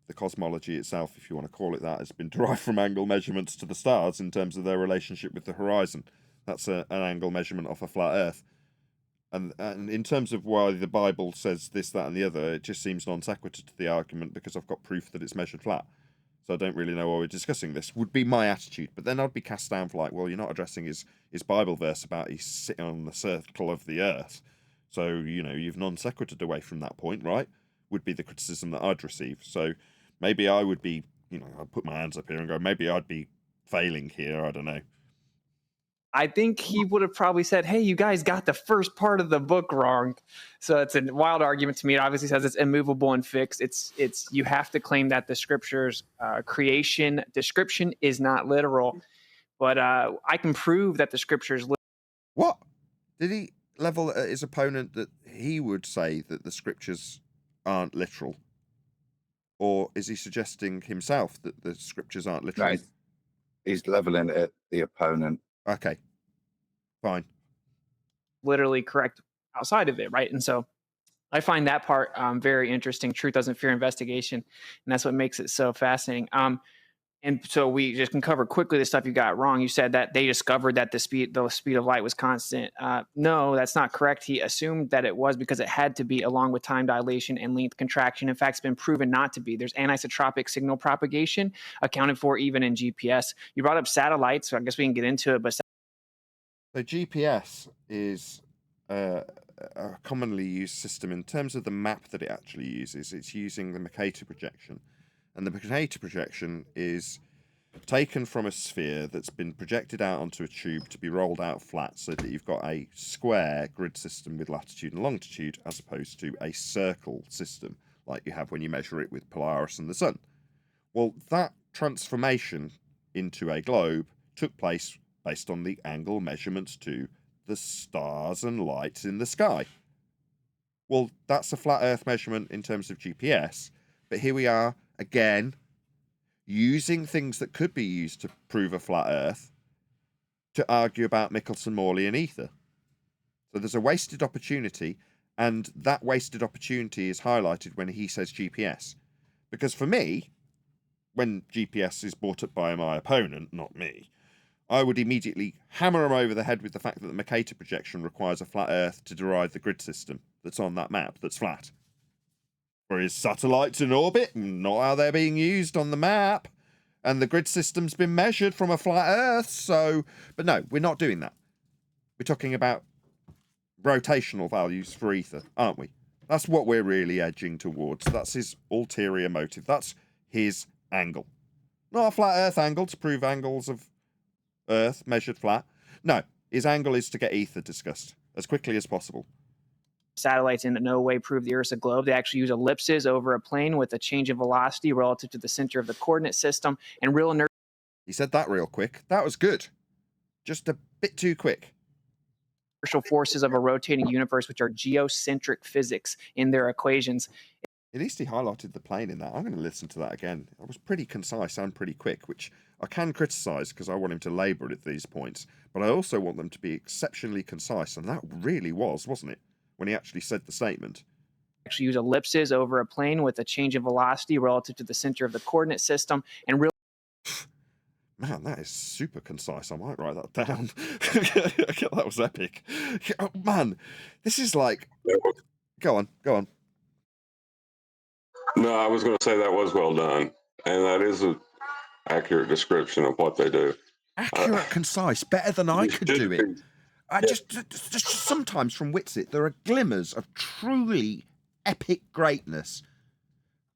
the cosmology itself, if you want to call it that, has been derived from angle measurements to the stars in terms of their relationship with the horizon. That's an angle measurement off a flat Earth. And in terms of why the Bible says this, that, and the other, it just seems non sequitur to the argument because I've got proof that it's measured flat. So I don't really know why we're discussing this, would be my attitude. But then I'd be cast down for like, well, you're not addressing his Bible verse about he's sitting on the circle of the earth. So, you know, you've non sequitured away from that point, right? Would be the criticism that I'd receive. So maybe I would be, you know, I'd put my hands up here and go, maybe I'd be failing here. I don't know. I think he would have probably said, hey, you guys got the first part of the book wrong. So it's a wild argument to me. It obviously says it's immovable and fixed. It's you have to claim that the scriptures creation description is not literal. But I can prove that the scriptures. What? Did he level at his opponent that he would say that the scriptures aren't literal? Or is he suggesting himself that the scriptures aren't literal? No, he's leveling it at the opponent. Okay, fine. Literally correct outside of it, right? And so I find that part very interesting. Truth doesn't fear investigation, and that's what makes it so fascinating. And so we just can cover quickly the stuff you got wrong. You said that they discovered that the speed of light was constant. No, that's not correct. He assumed that it was because it had to be along with time dilation and length contraction. In fact, it's been proven not to be. There's anisotropic signal propagation accounted for even in GPS. You brought up satellites, so I guess we can get into it. But so GPS is a commonly used system in terms of the map that it actually uses. It's using the Mercator projection. And the Mercator projection is taken from a sphere that's been projected out onto a tube to be rolled out flat so that you've got a square grid system with latitude and longitude as opposed to a circle system like you have when you measure it with Polaris and the Sun. Well, that transformation into a globe took place based on the angle measurements to the stars and lights in the sky. Well, that's a flat Earth measurement in terms of GPS, but here we are again, using things that could be used to prove a flat Earth to argue about Michelson-Morley and ether. So there's a wasted opportunity, and that wasted opportunity is highlighted when he says GPS. Because for me, when GPS is brought up by my opponent, not me, I would immediately hammer him over the head with the fact that the Mercator projection requires a flat Earth to derive the grid system that's on that map that's flat. For his satellites in orbit, not how they're being used on the map. And the grid system's been measured from a flat Earth, so... But no, we're not doing that. We're talking about rotational values for ether, aren't we? That's what we're really edging towards. That's his ulterior motive. That's his angle. Not a flat Earth angle to prove angles of Earth measured flat. No, his angle is to get ether discussed as quickly as possible. Satellites in no way prove the Earth's a globe. They actually use ellipses over a plane with a change of velocity relative to the center of the coordinate system and real inertia. He said that real quick. That was good. Just a bit too quick. Forces of a rotating universe, which are geocentric physics in their equations. At least he highlighted the plane in that. I'm going to listen to that again. It was pretty concise and pretty quick, which I can criticise because I want him to labour at these points, but I also want them to be exceptionally concise, and that really was, wasn't it, when he actually said the statement? Actually use ellipses over a plane with a change of velocity relative to the center of the coordinate system, and really. Man, that is super concise. I might write that down. That was epic. Oh, man, this is like... Go on. No, I was going to say that was well done, and that is an accurate description of what they do. Accurate, concise, better than I could do it. Just sometimes from Witsit, there are glimmers of truly epic greatness.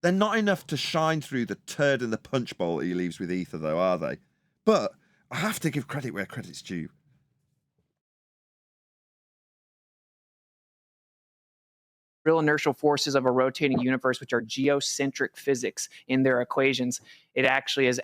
They're not enough to shine through the turd in the punch bowl that he leaves with Ether, though, are they? But I have to give credit where credit's due. Real inertial forces of a rotating universe, which are geocentric physics in their equations. It actually is.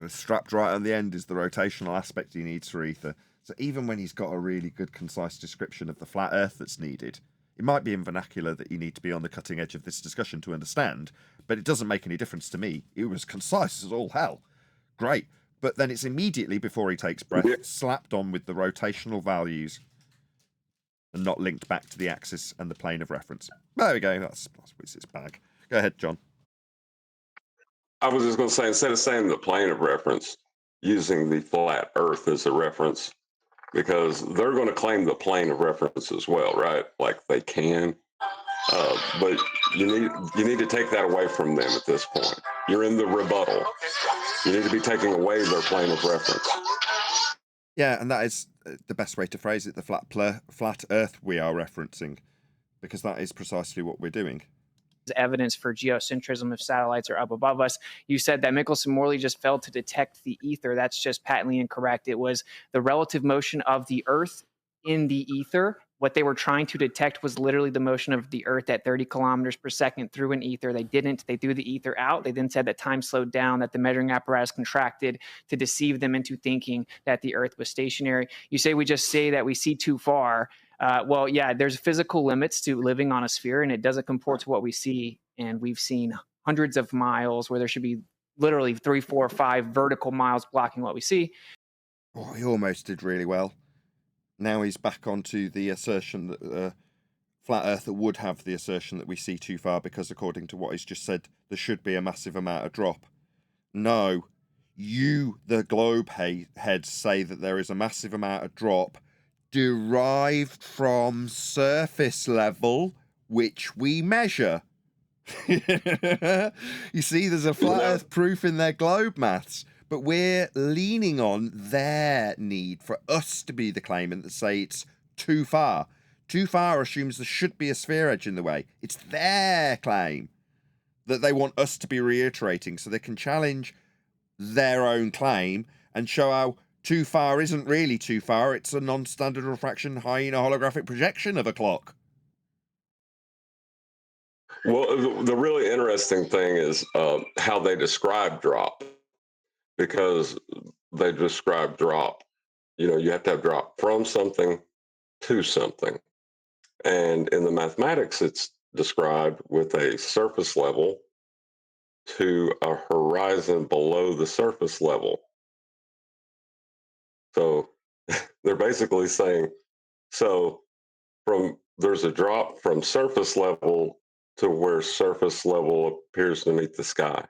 Strapped right on the end is the rotational aspect he needs for Ether. So even when he's got a really good, concise description of the flat Earth that's needed, it might be in vernacular that you need to be on the cutting edge of this discussion to understand, but it doesn't make any difference to me. It was concise as all hell. Great. But then it's immediately, before he takes breath, slapped on with the rotational values and not linked back to the axis and the plane of reference. There we go. That's Witsit's bag. Go ahead, John. I was just going to say, instead of saying the plane of reference, using the flat Earth as a reference, because they're going to claim the plane of reference as well, right? Like they can, but you need to take that away from them at this point. You're in the rebuttal. You need to be taking away their plane of reference. Yeah, and that is the best way to phrase it, the flat Earth we are referencing, because that is precisely what we're doing. Evidence for geocentrism if satellites are up above us. You said that Michelson-Morley just failed to detect the ether. That's just patently incorrect. It was the relative motion of the Earth in the ether. What they were trying to detect was literally the motion of the Earth at 30 kilometers per second through an ether. They didn't. They threw the ether out. They then said that time slowed down, that the measuring apparatus contracted to deceive them into thinking that the Earth was stationary. You say we just say that we see too far. Well, yeah, there's physical limits to living on a sphere, and it doesn't comport to what we see. And we've seen hundreds of miles where there should be literally 3, 4, 5 vertical miles blocking what we see. Oh, he almost did really well. Now he's back onto the assertion that Flat Earther would have the assertion that we see too far because, according to what he's just said, there should be a massive amount of drop. No, you, the globe heads, say that there is a massive amount of drop derived from surface level, which we measure. You see, there's a flat Earth proof in their globe maths, but we're leaning on their need for us to be the claimant that say it's too far. Too far assumes there should be a sphere edge in the way. It's their claim that they want us to be reiterating so they can challenge their own claim and show how too far isn't really too far. It's a non-standard refraction hyena holographic projection of a clock. Well, the really interesting thing is how they describe drop, because they describe drop. You know, you have to have drop from something to something. And in the mathematics, it's described with a surface level to a horizon below the surface level. So they're basically saying, there's a drop from surface level to where surface level appears to meet the sky.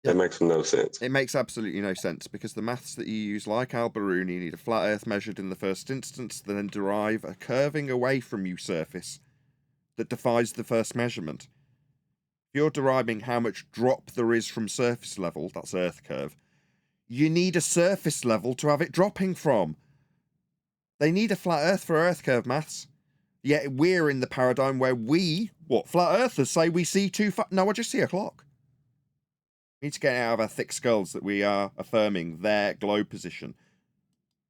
Yeah. That makes no sense. It makes absolutely no sense, because the maths that you use, like Al-Biruni, need a flat Earth measured in the first instance, then derive a curving away from you surface that defies the first measurement. If you're deriving how much drop there is from surface level, that's Earth curve, you need a surface level to have it dropping from. They need a flat Earth for Earth curve maths. Yet we're in the paradigm where we, flat Earthers, say we see too far. No, I just see a clock. We need to get out of our thick skulls that we are affirming their globe position.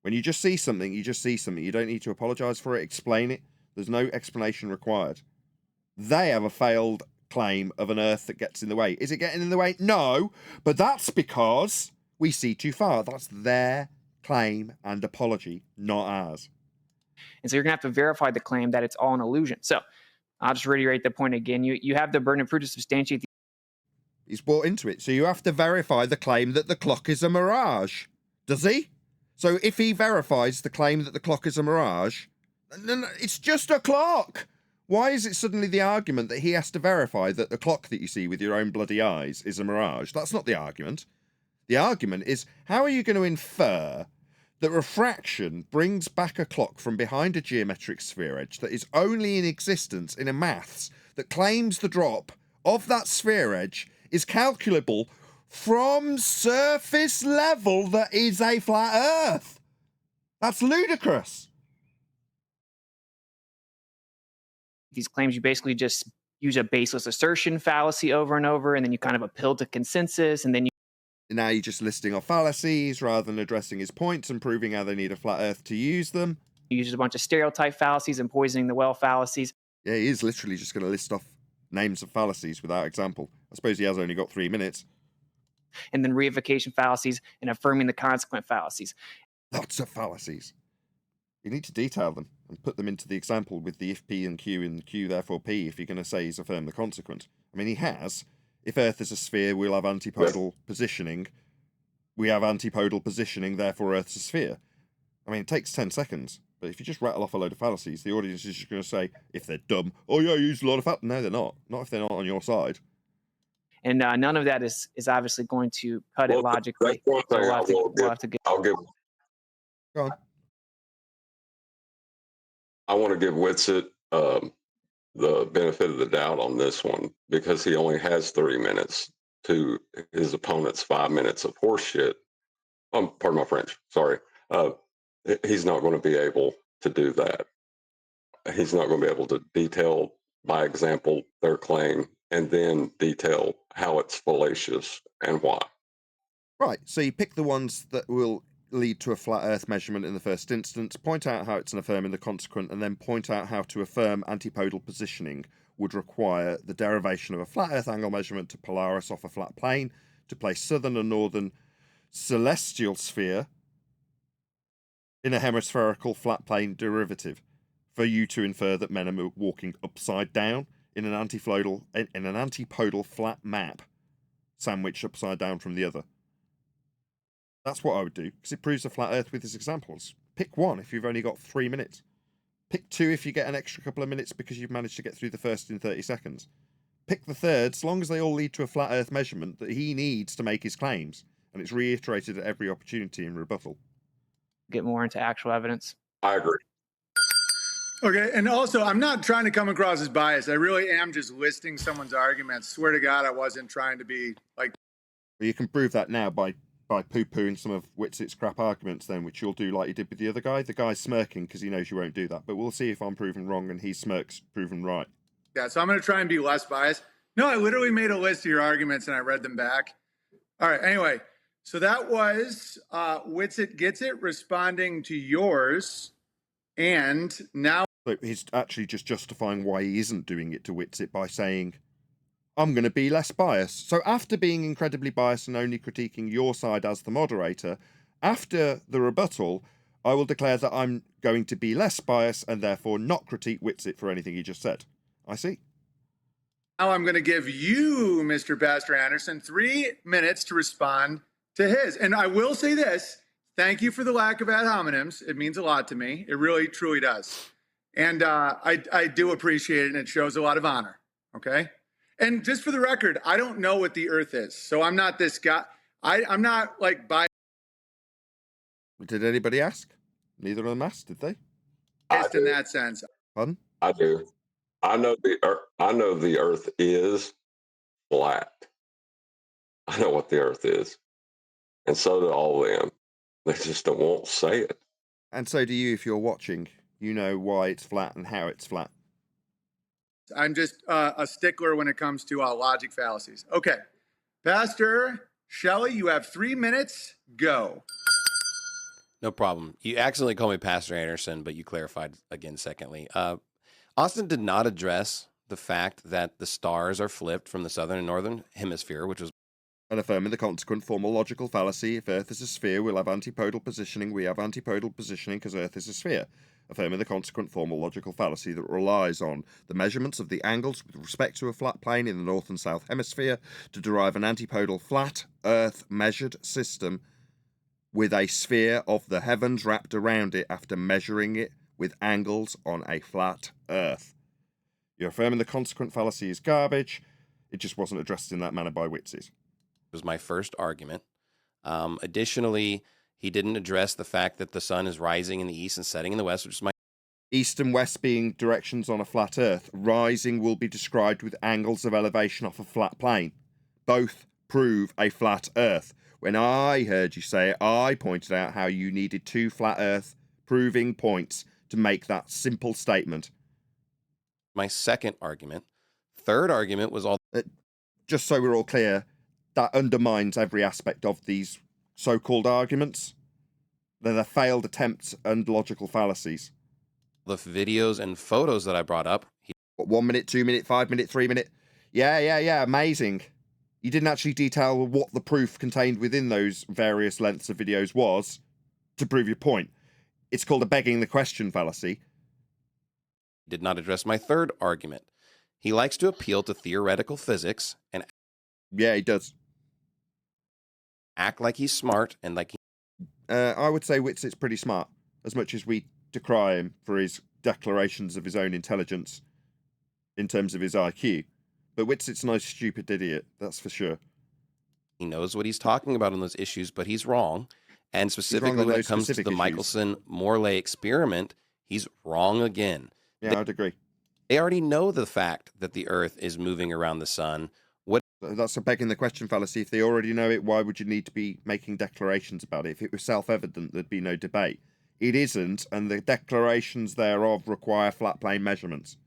When you just see something, you just see something. You don't need to apologise for it, explain it. There's no explanation required. They have a failed claim of an Earth that gets in the way. Is it getting in the way? No, but that's because we see too far. That's their claim and apology, not ours. And so you're going to have to verify the claim that it's all an illusion. So I'll just reiterate the point again. You have the burden of proof to substantiate the. He's bought into it. So you have to verify the claim that the clock is a mirage. Does he? So if he verifies the claim that the clock is a mirage, then it's just a clock. Why is it suddenly the argument that he has to verify that the clock that you see with your own bloody eyes is a mirage? That's not the argument. The argument is, how are you going to infer that refraction brings back a clock from behind a geometric sphere edge that is only in existence in a maths that claims the drop of that sphere edge is calculable from surface level that is a flat Earth? That's ludicrous. These claims, you basically just use a baseless assertion fallacy over and over, and then you kind of appeal to consensus, and then you. Now you're just listing off fallacies rather than addressing his points and proving how they need a flat Earth to use them. He uses a bunch of stereotype fallacies and poisoning the well fallacies. Yeah, he is literally just going to list off names of fallacies without example. I suppose he has only got 3 minutes. And then reification fallacies and affirming the consequent fallacies. Lots of fallacies. You need to detail them and put them into the example with the if P and Q and Q therefore P if you're going to say he's affirmed the consequent. I mean, he has. If Earth is a sphere, we'll have antipodal positioning. We have antipodal positioning, therefore Earth's a sphere. I mean, it takes 10 seconds. But if you just rattle off a load of fallacies, the audience is just going to say, if they're dumb, oh yeah, you used a lot of fallacies. No, they're not. Not if they're not on your side. And none of that is obviously going to cut it logically. That's one thing We'll have to get. I'll give. Go on. I want to give Witsit the benefit of the doubt on this one because he only has 3 minutes to his opponent's 5 minutes of horseshit. Pardon my French. Sorry. He's not going to be able to do that. He's not going to be able to detail by example their claim and then detail how it's fallacious and why. Right, so you pick the ones that will lead to a flat Earth measurement in the first instance, point out how it's an affirming the consequent, and then point out how to affirm antipodal positioning would require the derivation of a flat Earth angle measurement to Polaris off a flat plane, to place southern and northern celestial sphere in a hemispherical flat plane derivative, for you to infer that men are walking upside down in an antipodal flat map, sandwiched upside down from the other. That's what I would do, because it proves a flat Earth with his examples. Pick one if you've only got 3 minutes. Pick two if you get an extra couple of minutes because you've managed to get through the first in 30 seconds. Pick the third, as long as they all lead to a flat Earth measurement that he needs to make his claims, and it's reiterated at every opportunity in rebuttal. Get more into actual evidence. I agree. Okay, and also, I'm not trying to come across as biased. I really am just listing someone's arguments. Swear to God, I wasn't trying to be like. Well, you can prove that now by poo-pooing some of Witsit's crap arguments then, which you'll do like you did with the other guy. The guy's smirking because he knows you won't do that, but we'll see if I'm proven wrong and he smirks proven right. Yeah, so I'm going to try and be less biased. No, I literally made a list of your arguments and I read them back. All right, anyway, so that was Witsit Gets It responding to yours, and now... So he's actually just justifying why he isn't doing it to Witsit by saying, I'm going to be less biased. So after being incredibly biased and only critiquing your side as the moderator, after the rebuttal, I will declare that I'm going to be less biased and therefore not critique Witsit for anything he just said. I see. Now I'm going to give you, Mr. Pastor Anderson, 3 minutes to respond to his. And I will say this, thank you for the lack of ad hominems. It means a lot to me. It really, truly does. And I do appreciate it, and it shows a lot of honor, okay? And just for the record, I don't know what the Earth is, so I'm not this guy. I'm not like biased. Did anybody ask? Neither of them asked, did they? In that sense. Pardon? I do. I know the Earth is flat. I know what the Earth is, and so do all of them. They just won't say it. And so do you if you're watching. You know why it's flat and how it's flat. I'm just a stickler when it comes to logic fallacies. Okay. Pastor Shelley, you have 3 minutes. Go. No problem. You accidentally called me Pastor Anderson, but you clarified again secondly. Austin did not address the fact that the stars are flipped from the southern and northern hemisphere, which was And affirming the consequent formal logical fallacy, if Earth is a sphere, we'll have antipodal positioning. We have antipodal positioning because Earth is a sphere. affirming the consequent formal logical fallacy that relies on the measurements of the angles with respect to a flat plane in the north and south hemisphere to derive an antipodal flat Earth measured system with a sphere of the heavens wrapped around it after measuring it with angles on a flat Earth. You're affirming the consequent fallacy is garbage. It just wasn't addressed in that manner by Witsit. Was my first argument. Additionally, he didn't address the fact that the sun is rising in the east and setting in the west, which is my East and west being directions on a flat Earth. Rising will be described with angles of elevation off a flat plane. Both prove a flat Earth. When I heard you say it, I pointed out how you needed two flat Earth proving points to make that simple statement. my second argument. Third argument was all. Just so we're all clear, that undermines every aspect of these so-called arguments. They're failed attempts and logical fallacies. The videos and photos that I brought up. 1 minute, 2 minute, 5 minute, 3 minute. Yeah, amazing. You didn't actually detail what the proof contained within those various lengths of videos was to prove your point. It's called a begging the question fallacy. Did not address my third argument. He likes to appeal to theoretical physics and yeah, he does. Act like he's smart and like I would say Witsit's pretty smart, as much as we decry him for his declarations of his own intelligence in terms of his IQ. But Witsit's no stupid idiot, that's for sure. He knows what he's talking about on those issues, but he's wrong. And specifically when it comes to the Michelson-Morley experiment, he's wrong again. Yeah, I'd agree. They already know the fact that the Earth is moving around the sun. That's a begging the question fallacy. If they already know it, why would you need to be making declarations about it? If it was self-evident, there'd be no debate. It isn't, and the declarations thereof require flat plane measurements.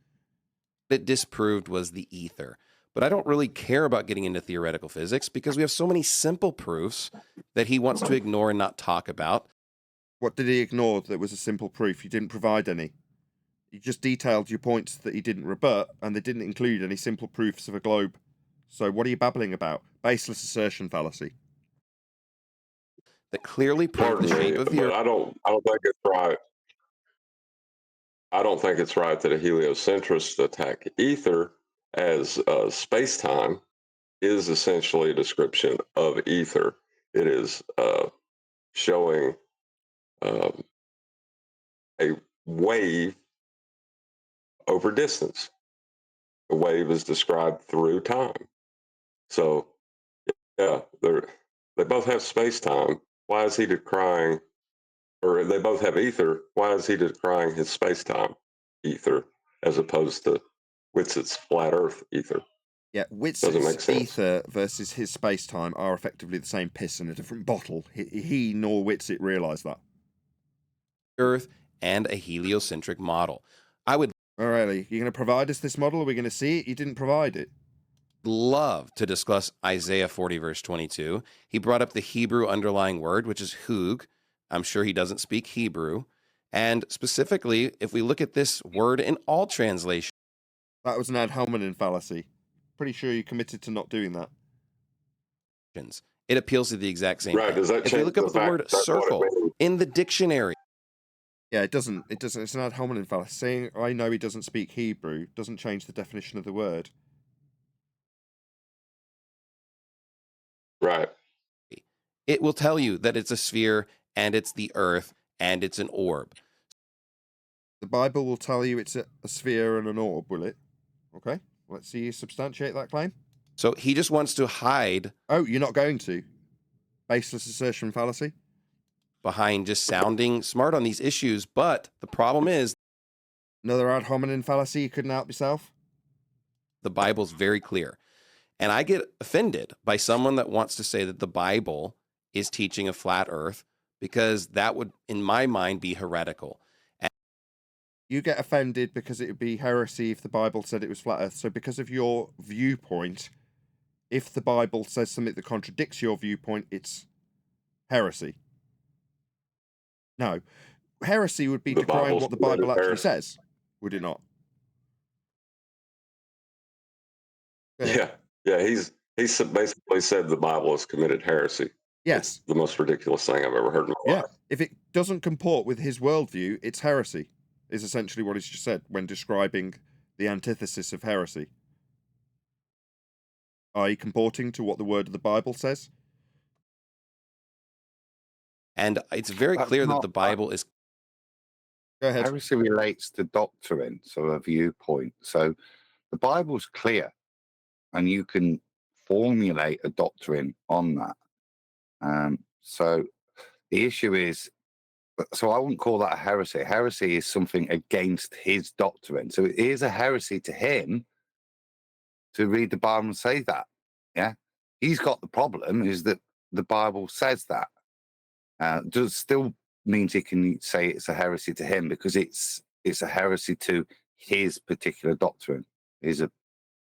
It disproved was the ether. But I don't really care about getting into theoretical physics because we have so many simple proofs that he wants to ignore and not talk about. What did he ignore that was a simple proof? You didn't provide any. You just detailed your points that he didn't rebut, and they didn't include any simple proofs of a globe. So what are you babbling about? Baseless assertion fallacy. That clearly proved the shape of the Earth. I don't think it's right. I don't think it's right that a heliocentrist attack ether as space-time is essentially a description of ether. It is showing a wave over distance. A wave is described through time. So, yeah, they both have space-time. Why is he decrying, or they both have ether, why is he decrying his space-time ether as opposed to Witsit's flat Earth ether? Yeah, Witsit's ether versus his space-time are effectively the same piss in a different bottle. He nor Witsit realise that. Earth and a heliocentric model. I would... Alrighty, you're going to provide us this model? Are we going to see it? You didn't provide it. Love to discuss Isaiah 40 verse 22. He brought up the Hebrew underlying word, which is hug. I'm sure he doesn't speak Hebrew. And specifically, if we look at this word in all translations. That was an ad hominem fallacy. Pretty sure you committed to not doing that. It appeals to the exact same thing. Does that if we look up the word circle in the dictionary. Yeah, it doesn't. It's an ad hominem fallacy. Saying I know he doesn't speak Hebrew doesn't change the definition of the word. Right. It will tell you that it's a sphere and it's the earth and it's an orb. The Bible will tell you it's a sphere and an orb, will it? Okay. Let's see you substantiate that claim. So he just wants to hide. Oh, you're not going to? Baseless assertion fallacy? Behind just sounding smart on these issues. But the problem is. Another ad hominem fallacy, you couldn't help yourself? The Bible's very clear. And I get offended by someone that wants to say that the Bible is teaching a flat earth because that would, in my mind, be heretical. And you get offended because it would be heresy if the Bible said it was flat earth. So because of your viewpoint, if the Bible says something that contradicts your viewpoint, it's heresy. No. Heresy would be decrying what the Bible actually says, would it not? Yeah, he's basically said the Bible has committed heresy. Yes. It's the most ridiculous thing I've ever heard in my life. If it doesn't comport with his worldview, it's heresy. is essentially what he's just said when describing the antithesis of heresy. i.e. comporting to what the word of the Bible says. And it's very That's clear that not the Bible is. Go ahead. heresy relates to doctrine, so a viewpoint. So the Bible's clear, and you can formulate a doctrine on that. So the issue is, so I wouldn't call that a heresy. Heresy is something against his doctrine. So it is a heresy to him to read the Bible and say that. Yeah, he's got the problem is that the Bible says that. Does still means he can say it's a heresy to him because it's a heresy to his particular doctrine, is a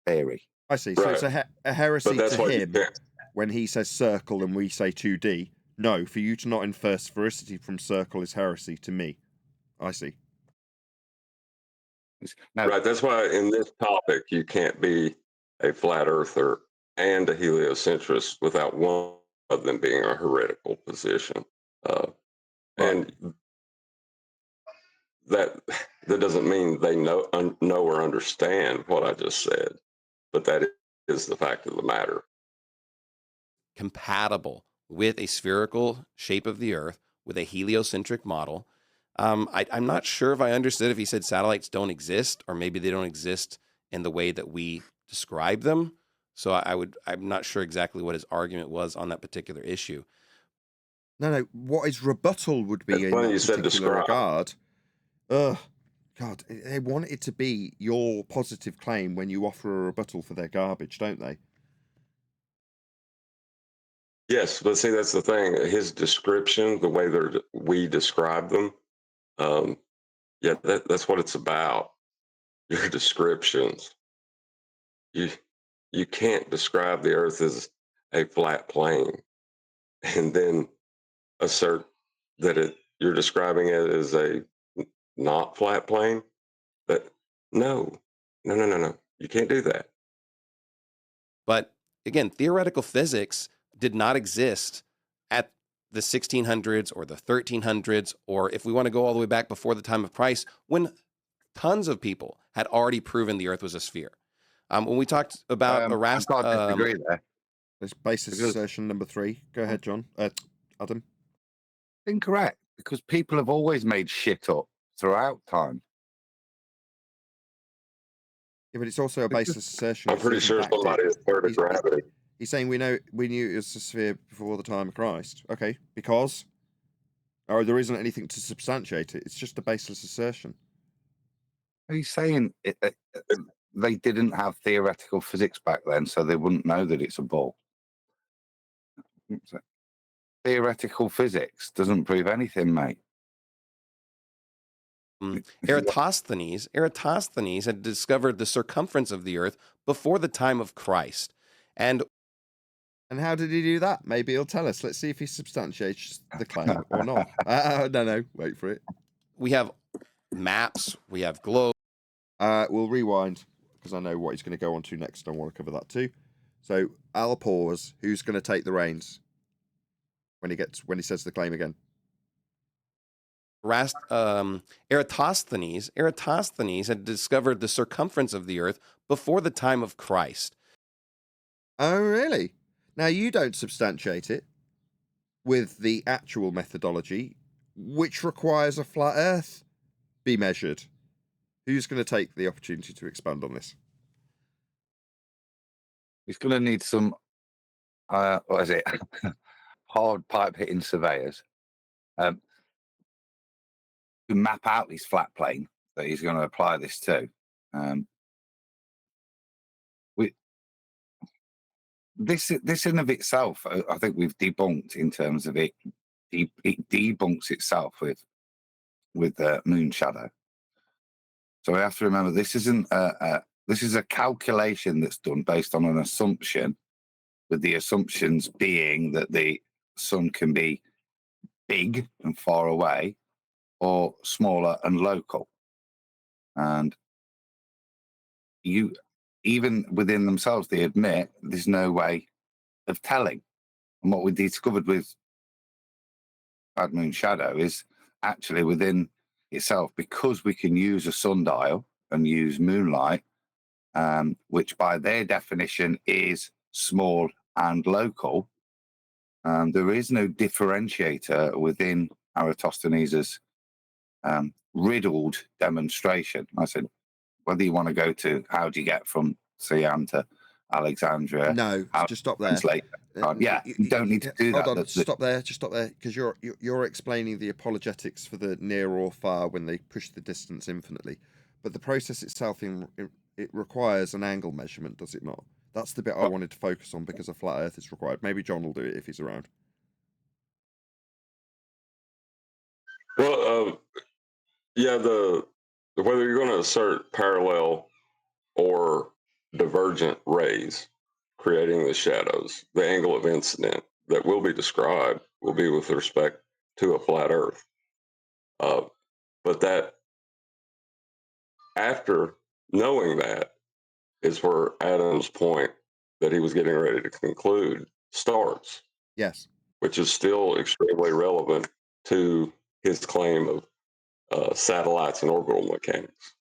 theory. I see. So it's a heresy that's to why you him can't- when he says circle and we say 2D. No, for you to not infer sphericity from circle is heresy to me. I see. Right. That's why in this topic, you can't be a flat earther and a heliocentrist without one of them being a heretical position. And that doesn't mean they know or understand what I just said, but that is the fact of the matter. Compatible with a spherical shape of the Earth, with a heliocentric model. I'm not sure if I understood if he said satellites don't exist, or maybe they don't exist in the way that we describe them. So I'm not sure exactly what his argument was on that particular issue. No. What his rebuttal would be in that particular regard. God, they want it to be your positive claim when you offer a rebuttal for their garbage, don't they? Yes, but see, that's the thing. His description, the way we describe them, that's what it's about. Your descriptions. You can't describe the Earth as a flat plane and then assert that you're describing it as a not flat plane. But no. You can't do that. But again, theoretical physics did not exist at the 1600s or the 1300s, or if we want to go all the way back before the time of Christ, when tons of people had already proven the Earth was a sphere. When we talked about I've got to disagree there. There's basis assertion number 3. Go ahead, John. Adam. Incorrect, because people have always made shit up throughout time. Yeah, but it's also a basis assertion. I'm pretty sure somebody has heard of gravity. He's saying we knew it was a sphere before the time of Christ. Okay, because there isn't anything to substantiate it. It's just a baseless assertion. He's saying they didn't have theoretical physics back then, so they wouldn't know that it's a ball. Theoretical physics doesn't prove anything, mate. Eratosthenes had discovered the circumference of the Earth before the time of Christ. And how did he do that? Maybe he'll tell us. Let's see if he substantiates the claim or not. No, wait for it. We have maps, we have globes. We'll rewind because I know what he's going to go on to next. I want to cover that too. So I'll pause. Who's going to take the reins when he says the claim again? Eratosthenes had discovered the circumference of the Earth before the time of Christ. Oh, really? Now, you don't substantiate it with the actual methodology, which requires a flat Earth be measured. Who's going to take the opportunity to expand on this? He's going to need some, what is it, hard pipe hitting surveyors to map out this flat plane that he's going to apply this to. This in of itself, I think we've debunked in terms of it. It debunks itself with the moon shadow. So we have to remember this isn't this is a calculation that's done based on an assumption, with the assumptions being that the sun can be big and far away, or smaller and local. And even within themselves, they admit there's no way of telling. And what we discovered with Bad Moon Shadow is actually within itself, because we can use a sundial and use moonlight, which by their definition is small and local, there is no differentiator within Eratosthenes' riddled demonstration. I said, whether you want to go to how do you get from Siam to Alexandria, No, how just stop there. translate, you don't need to do Hold that. on, stop there, because you're explaining the apologetics for the near or far when they push the distance infinitely, but the process itself it requires an angle measurement, does it not? That's the bit I wanted to focus on because a flat Earth is required. Maybe John will do it if he's around. Well, yeah, whether you're going to assert parallel or divergent rays creating the shadows, the angle of incident that will be described will be with respect to a flat Earth. But that, after knowing that, is where Adam's point that he was getting ready to conclude starts. Yes. Which is still extremely relevant to his claim of satellites and orbital mechanics.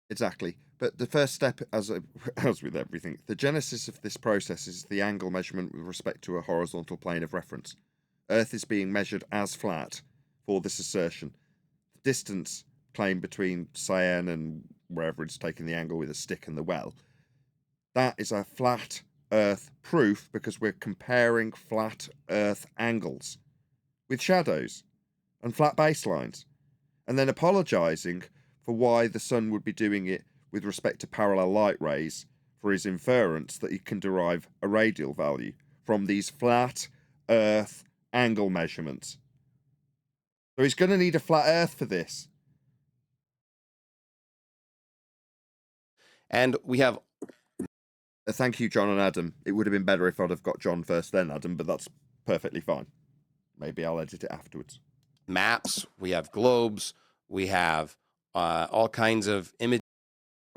Exactly. But the first step, as with everything, the genesis of this process is the angle measurement with respect to a horizontal plane of reference. Earth is being measured as flat for this assertion. The distance claimed between Cyan and wherever it's taking the angle with a stick and the well, that is a flat Earth proof because we're comparing flat Earth angles with shadows and flat baselines, and then apologizing for why the sun would be doing it with respect to parallel light rays for his inference that he can derive a radial value from these flat Earth angle measurements. So he's going to need a flat Earth for this. And we have... Thank you, John and Adam. It would have been better if I'd have got John first, then Adam, but that's perfectly fine. Maybe I'll edit it afterwards. Maps, we have globes, we have all kinds of images.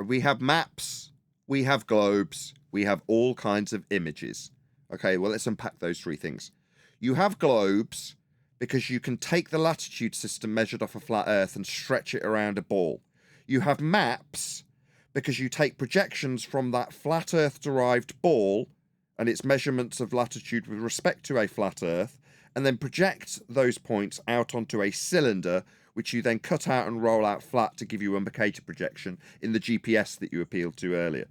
We have maps, we have globes, we have all kinds of images. Okay, well, let's unpack those three things. You have globes because you can take the latitude system measured off a flat Earth and stretch it around a ball. You have maps because you take projections from that flat Earth-derived ball and its measurements of latitude with respect to a flat Earth, and then project those points out onto a cylinder, which you then cut out and roll out flat to give you a Mercator projection in the GPS that you appealed to earlier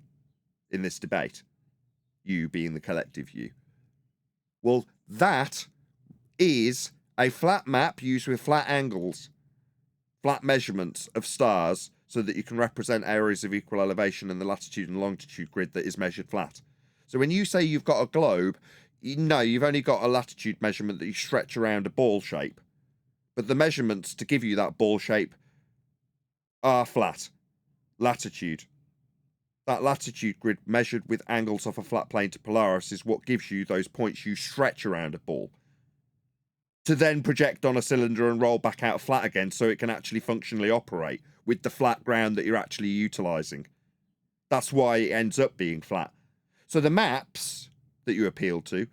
in this debate. You being the collective you. Well, that is a flat map used with flat angles, flat measurements of stars, so that you can represent areas of equal elevation in the latitude and longitude grid that is measured flat. So when you say you've got a globe, you've only got a latitude measurement that you stretch around a ball shape. But the measurements to give you that ball shape are flat. Latitude. That latitude grid measured with angles off a flat plane to Polaris is what gives you those points you stretch around a ball. To then project on a cylinder and roll back out flat again so it can actually functionally operate with the flat ground that you're actually utilising. That's why it ends up being flat. So the maps that you appeal to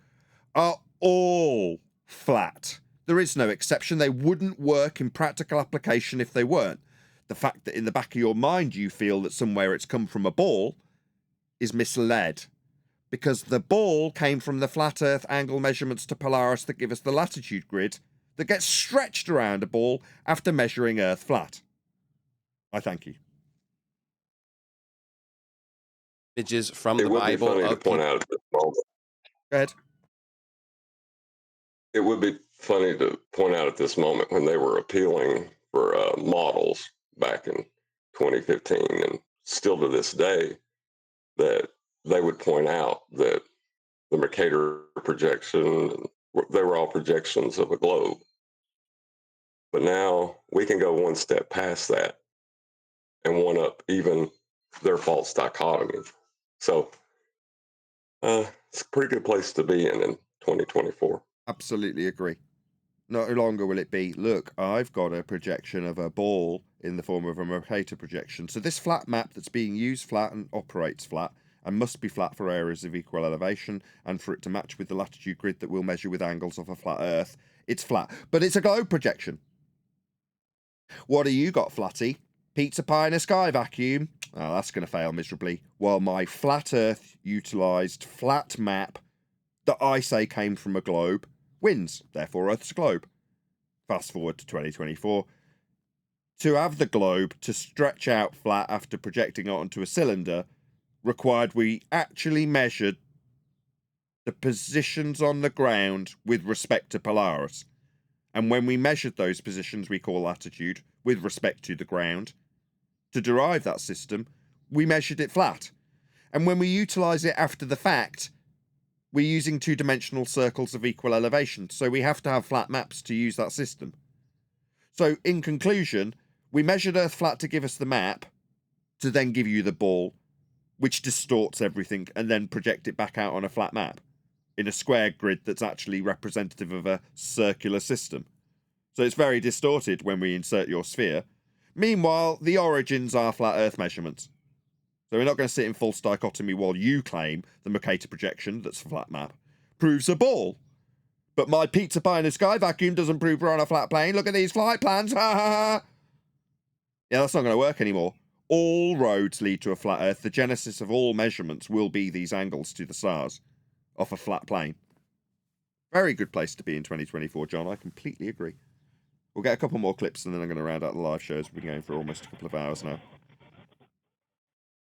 are all flat. There is no exception. They wouldn't work in practical application if they weren't. The fact that in the back of your mind you feel that somewhere it's come from a ball is misled, because the ball came from the flat Earth angle measurements to Polaris that give us the latitude grid that gets stretched around a ball after measuring Earth flat. I thank you. Images from the Bible. It would be funny to point out at this moment. Go ahead. It would be funny to point out at this moment when they were appealing for models back in 2015 and still to this day, that they would point out that the Mercator projection, they were all projections of a globe. But now we can go one step past that and one up even their false dichotomy. So it's a pretty good place to be in 2024. Absolutely agree. No longer will it be, look, I've got a projection of a ball in the form of a Mercator projection. So this flat map that's being used flat and operates flat and must be flat for areas of equal elevation and for it to match with the latitude grid that we'll measure with angles of a flat Earth, it's flat. But it's a globe projection. What do you got, Flatty? Pizza pie in a sky vacuum? Oh, that's going to fail miserably. While my flat Earth utilised flat map that I say came from a globe wins. Therefore, Earth's a globe. Fast forward to 2024. To have the globe to stretch out flat after projecting it onto a cylinder required we actually measured the positions on the ground with respect to Polaris. And when we measured those positions we call latitude with respect to the ground, to derive that system, we measured it flat. And when we utilise it after the fact, we're using two-dimensional circles of equal elevation. So we have to have flat maps to use that system. So in conclusion, we measured Earth flat to give us the map, to then give you the ball, which distorts everything, and then project it back out on a flat map in a square grid that's actually representative of a circular system. So it's very distorted when we insert your sphere. Meanwhile, the origins are flat Earth measurements. So we're not going to sit in false dichotomy while you claim the Mercator projection, that's a flat map, proves a ball. But my pizza pie in a sky vacuum doesn't prove we're on a flat plane. Look at these flight plans. Ha ha ha. Yeah, that's not going to work anymore. All roads lead to a flat Earth. The genesis of all measurements will be these angles to the stars off a flat plane. Very good place to be in 2024, John. I completely agree. We'll get a couple more clips and then I'm going to round out the live shows. We've been going for almost a couple of hours now.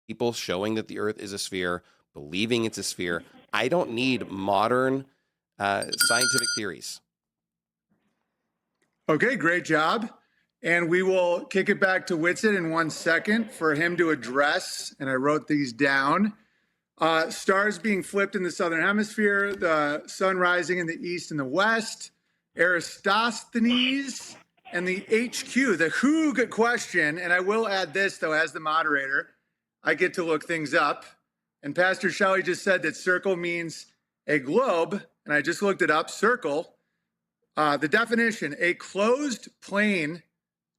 People showing that the Earth is a sphere, believing it's a sphere. I don't need modern scientific theories. Okay, great job. And we will kick it back to Witsit in 1 second for him to address, and I wrote these down. Stars being flipped in the southern hemisphere, the sun rising in the east and the west, Eratosthenes, and the HQ, the who question. And I will add this, though, as the moderator, I get to look things up. And Pastor Shelley just said that circle means a globe, and I just looked it up, circle. The definition, a closed plane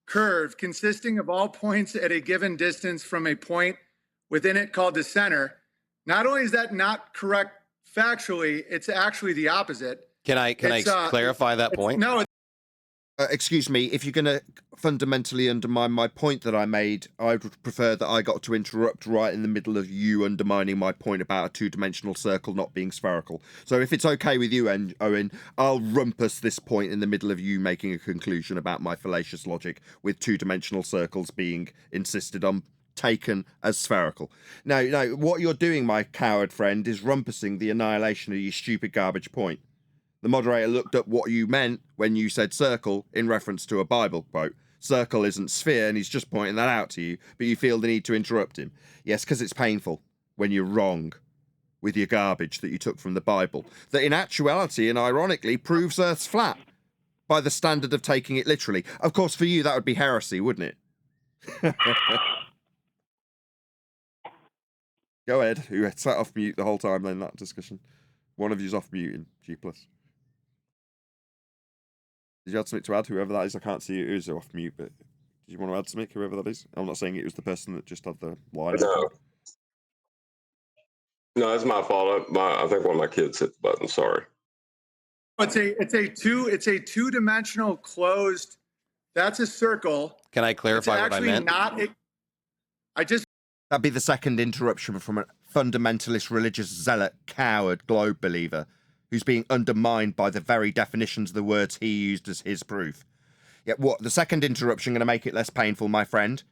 curve consisting of all points at a given distance from a point within it called the center. Not only is that not correct factually, it's actually the opposite. Can I clarify that point? No. Excuse me, if you're going to fundamentally undermine my point that I made, I would prefer that I got to interrupt right in the middle of you undermining my point about a two-dimensional circle not being spherical. So if it's okay with you, Owen, I'll rumpus this point in the middle of you making a conclusion about my fallacious logic with two-dimensional circles being insisted on taken as spherical. Now, what you're doing, my coward friend, is rumpusing the annihilation of your stupid garbage point. The moderator looked up what you meant when you said circle in reference to a Bible quote. Circle isn't sphere, and he's just pointing that out to you, but you feel the need to interrupt him. Yes, because it's painful when you're wrong with your garbage that you took from the Bible, that in actuality and ironically proves Earth's flat by the standard of taking it literally. Of course, for you, that would be heresy, wouldn't it? Go ahead. Who sat off mute the whole time in that discussion? One of you's off mute in G+. Did you add something to add, whoever that is? I can't see who's off mute, but did you want to add something, whoever that is? I'm not saying it was the person that just had the line. No, that's my fault. I think one of my kids hit the button. Sorry. It's a two-dimensional closed. That's a circle. Can I clarify what I meant? That'd be the second interruption from a fundamentalist religious zealot, coward, globe believer who's being undermined by the very definitions of the words he used as his proof. Yet what, the second interruption going to make it less painful, my friend?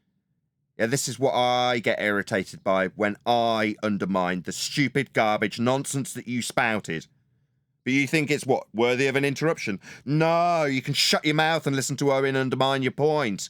Yeah, this is what I get irritated by when I undermine the stupid garbage nonsense that you spouted. But you think it's what, worthy of an interruption? No, you can shut your mouth and listen to Owen undermine your point.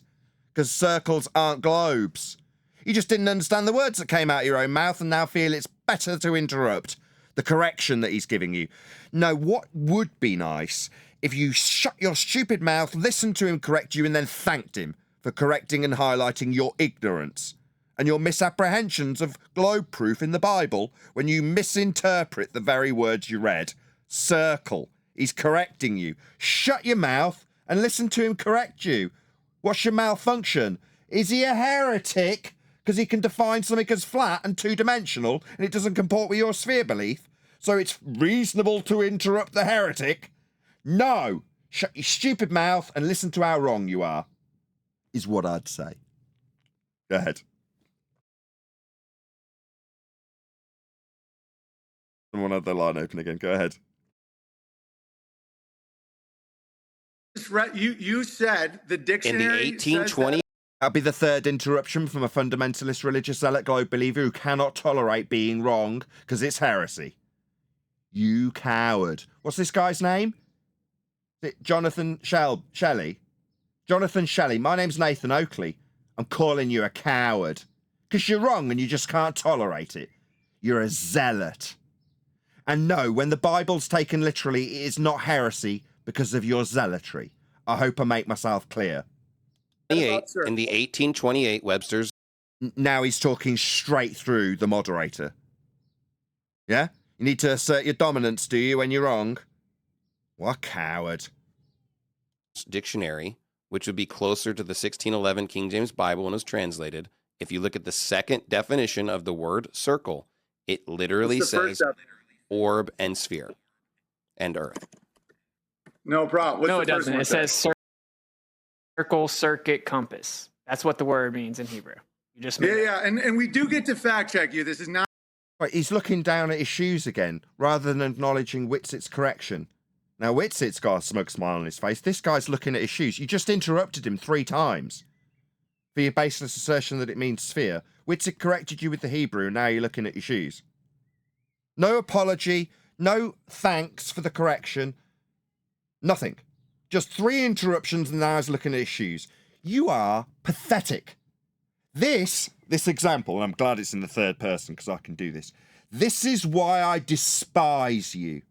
Because circles aren't globes. You just didn't understand the words that came out of your own mouth and now feel it's better to interrupt the correction that he's giving you. No, what would be nice if you shut your stupid mouth, listened to him correct you, and then thanked him for correcting and highlighting your ignorance and your misapprehensions of globe proof in the Bible when you misinterpret the very words you read. Circle. He's correcting you. Shut your mouth and listen to him correct you. What's your malfunction? Is he a heretic? Because he can define something as flat and two-dimensional, and it doesn't comport with your sphere belief, so it's reasonable to interrupt the heretic? No! Shut your stupid mouth and listen to how wrong you are. is what I'd say. Go ahead. Someone had their line open again. Go ahead. You said the dictionary in the 1820s. That'll be the third interruption from a fundamentalist religious zealot globe believer who cannot tolerate being wrong because it's heresy. You coward. What's this guy's name? Is it Jonathan Shelley? Jonathan Shelley. My name's Nathan Oakley. I'm calling you a coward because you're wrong and you just can't tolerate it. You're a zealot. And no, when the Bible's taken literally, it is not heresy because of your zealotry. I hope I make myself clear. In the 1828 Webster's. Now he's talking straight through the moderator. Yeah? You need to assert your dominance, do you, when you're wrong? What a coward. Dictionary, which would be closer to the 1611 King James Bible when it was translated. If you look at the second definition of the word circle, it literally says orb and sphere and earth. No problem. No, it doesn't. It says circle, circuit, compass. That's what the word means in Hebrew. You just and we do get to fact check you. This is not right. He's looking down at his shoes again rather than acknowledging Witsit's correction. Now Witsit's got a smug smile on his face. This guy's looking at his shoes. You just interrupted him 3 times for your baseless assertion that it means sphere. Witsit corrected you with the Hebrew, and now you're looking at your shoes. No apology, no thanks for the correction, nothing. Just 3 interruptions, and now he's looking at his shoes. You are pathetic. This example, and I'm glad it's in the third person because I can do this. This is why I despise you.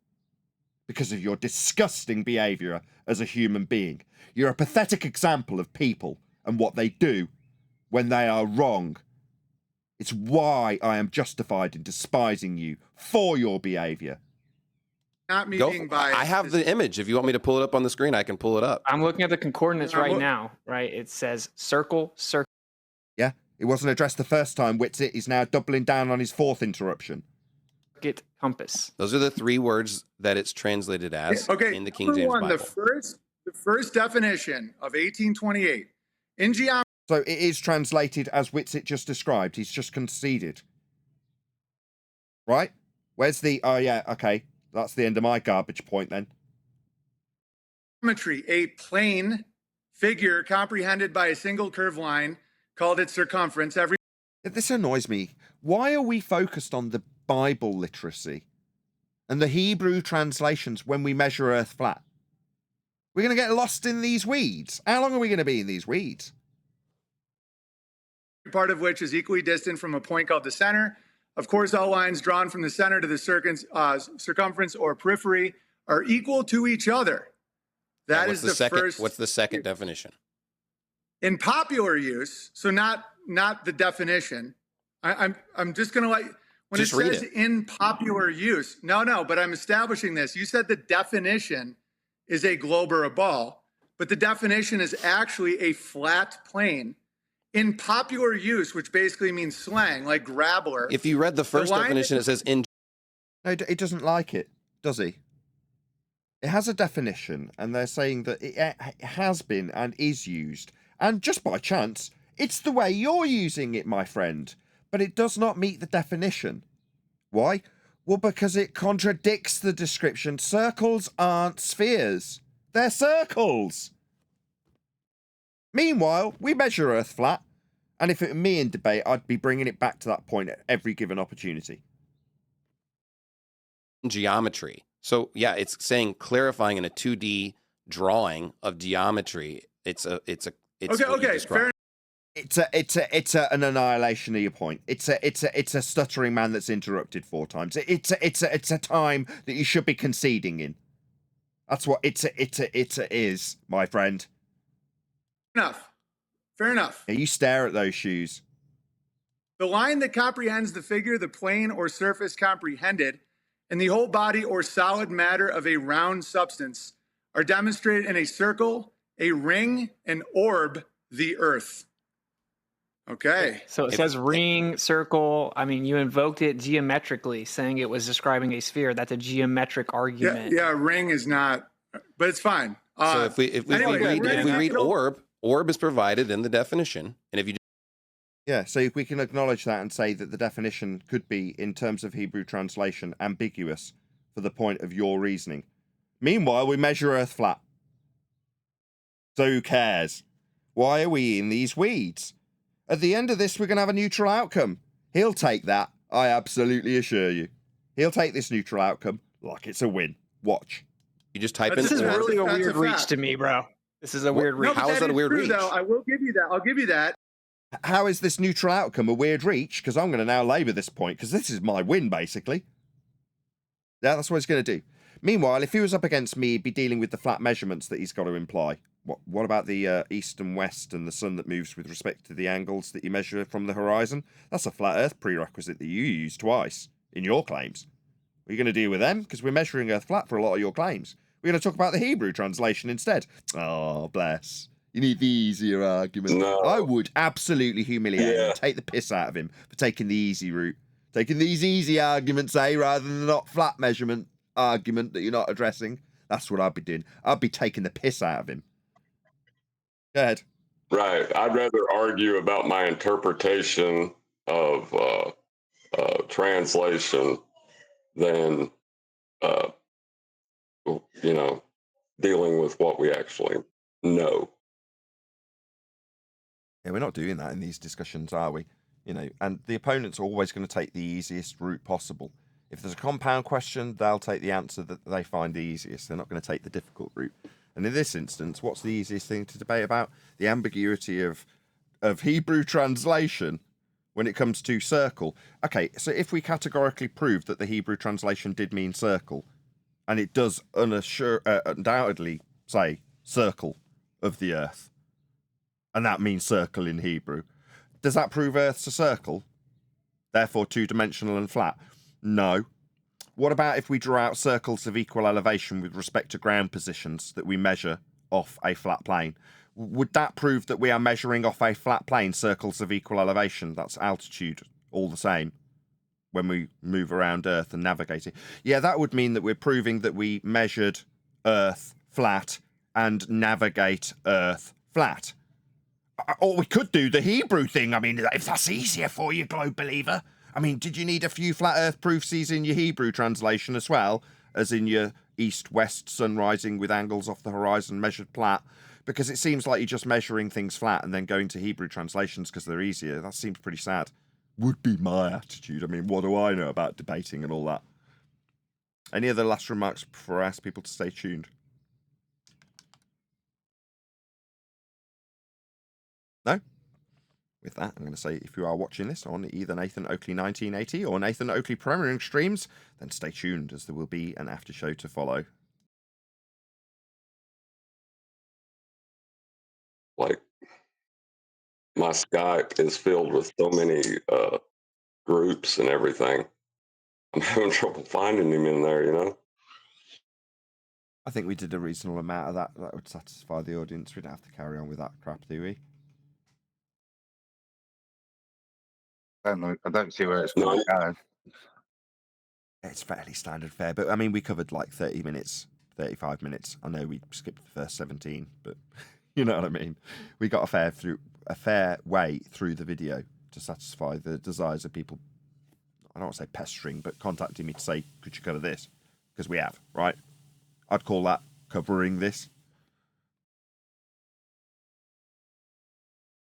Because of your disgusting behavior as a human being. You're a pathetic example of people and what they do when they are wrong. It's why I am justified in despising you for your behavior. Not me being biased. I have the image. If you want me to pull it up on the screen, I can pull it up. I'm looking at the concordance right now, right? It says circle, circle. Yeah, it wasn't addressed the first time. Witsit is now doubling down on his 4th interruption. Circuit, compass. Those are the 3 words that it's translated as in the King James Bible. The first definition of 1828 in geometry. So it is translated as Witsit just described. He's just conceded. Right? Where's the... Oh, yeah, okay. That's the end of my garbage point then. Geometry, a plane figure comprehended by a single curved line called its circumference. This annoys me. Why are we focused on the Bible literacy and the Hebrew translations when we measure Earth flat? We're going to get lost in these weeds. How long are we going to be in these weeds? Part of which is equally distant from a point called the center. Of course, all lines drawn from the center to the circumference or periphery are equal to each other. That is the first. What's the second definition? In popular use, so not the definition. I'm just going to let. When just it says in popular use, no, but I'm establishing this. You said the definition is a globe or a ball, but the definition is actually a flat plane. In popular use, which basically means slang, like grabbler. If you read the first definition, it says in. No, it doesn't like it, does he? It has a definition, and they're saying that it has been and is used. And just by chance, it's the way you're using it, my friend. But it does not meet the definition. Why? Well, because it contradicts the description. Circles aren't spheres. They're circles. Meanwhile, we measure Earth flat, and if it were me in debate, I'd be bringing it back to that point at every given opportunity. Geometry. So, yeah, it's saying clarifying in a 2D drawing of geometry. It's okay, fair. It's an annihilation of your point. It's a stuttering man that's interrupted 4 times. It's a time that you should be conceding in. That's what it is, my friend. Fair enough. Yeah, you stare at those shoes. The line that comprehends the figure, the plane or surface comprehended, and the whole body or solid matter of a round substance are demonstrated in a circle, a ring, an orb, the earth. Okay. So it says ring, circle. I mean, you invoked it geometrically, saying it was describing a sphere. That's a geometric argument. Yeah, ring is not, but it's fine. So if we read orb, Orb is provided in the definition, and if you Yeah, so if we can acknowledge that and say that the definition could be, in terms of Hebrew translation, ambiguous for the point of your reasoning. Meanwhile, we measure Earth flat. So who cares? Why are we in these weeds? At the end of this, we're going to have a neutral outcome. He'll take that, I absolutely assure you. He'll take this neutral outcome like it's a win. Watch. You just type This in is orb. really a That's weird a reach fact. to me, bro. This is a weird reach. No, but How is that a weird true, reach? though. I will give you that. I'll give you that. How is this neutral outcome a weird reach? Because I'm going to now labour this point, because this is my win, basically. Yeah, that's what he's going to do. Meanwhile, if he was up against me, he'd be dealing with the flat measurements that he's got to imply. What about the east and west and the sun that moves with respect to the angles that you measure from the horizon? That's a flat Earth prerequisite that you use twice in your claims. Are you going to deal with them? Because we're measuring Earth flat for a lot of your claims. We're going to talk about the Hebrew translation instead. Oh, bless. You need the easier argument. No. I would absolutely humiliate him Yeah. and take the piss out of him for taking the easy route. Taking these easy arguments, rather than the not flat measurement argument that you're not addressing. That's what I'd be doing. I'd be taking the piss out of him. Go ahead. Right. I'd rather argue about my interpretation of translation than, dealing with what we actually know. Yeah, we're not doing that in these discussions, are we? And the opponent's always going to take the easiest route possible. If there's a compound question, they'll take the answer that they find the easiest. They're not going to take the difficult route. And in this instance, what's the easiest thing to debate about? The ambiguity of Hebrew translation when it comes to circle. Okay, so if we categorically prove that the Hebrew translation did mean circle, and it does undoubtedly say circle of the earth, and that means circle in Hebrew, does that prove Earth's a circle? Therefore two-dimensional and flat? No. What about if we draw out circles of equal elevation with respect to ground positions that we measure off a flat plane? Would that prove that we are measuring off a flat plane circles of equal elevation? That's altitude, all the same, when we move around Earth and navigate it. Yeah, that would mean that we're proving that we measured Earth flat and navigate Earth flat. Or we could do the Hebrew thing. I mean, if that's easier for you, Globe Believer. I mean, did you need a few flat Earth proofsies in your Hebrew translation as well, as in your east-west sun rising with angles off the horizon measured flat? Because it seems like you're just measuring things flat and then going to Hebrew translations because they're easier. That seems pretty sad. Would be my attitude. I mean, what do I know about debating and all that? Any other last remarks before I ask people to stay tuned? No? With that, I'm going to say if you are watching this on either Nathan Oakley 1980 or Nathan Oakley Premiering streams, then stay tuned as there will be an after show to follow. Like, my Skype is filled with so many groups and everything. I'm having trouble finding him in there, I think we did a reasonable amount of that. That would satisfy the audience. We don't have to carry on with that crap, do we? I don't see where it's going to go. It's fairly standard fare, but I mean, we covered like 30 minutes, 35 minutes. I know we skipped the first 17, but you know what I mean. We got a fair way through the video to satisfy the desires of people. I don't want to say pestering, but contacting me to say, could you cover this? Because we have, right? I'd call that covering this.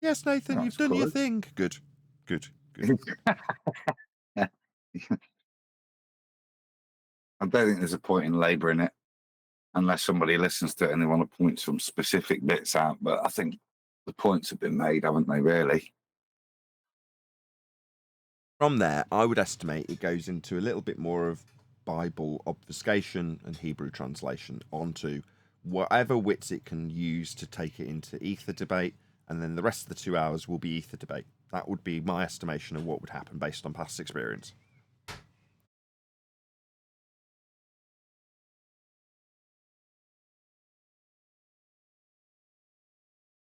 Yes, Nathan, That's you've done your good. thing. Good. I don't think there's a point in labouring it unless somebody listens to it and they want to point some specific bits out. But I think the points have been made, haven't they, really? From there, I would estimate it goes into a little bit more of Bible obfuscation and Hebrew translation onto whatever Witsit can use to take it into ether debate, and then the rest of the 2 hours will be ether debate. That would be my estimation of what would happen based on past experience.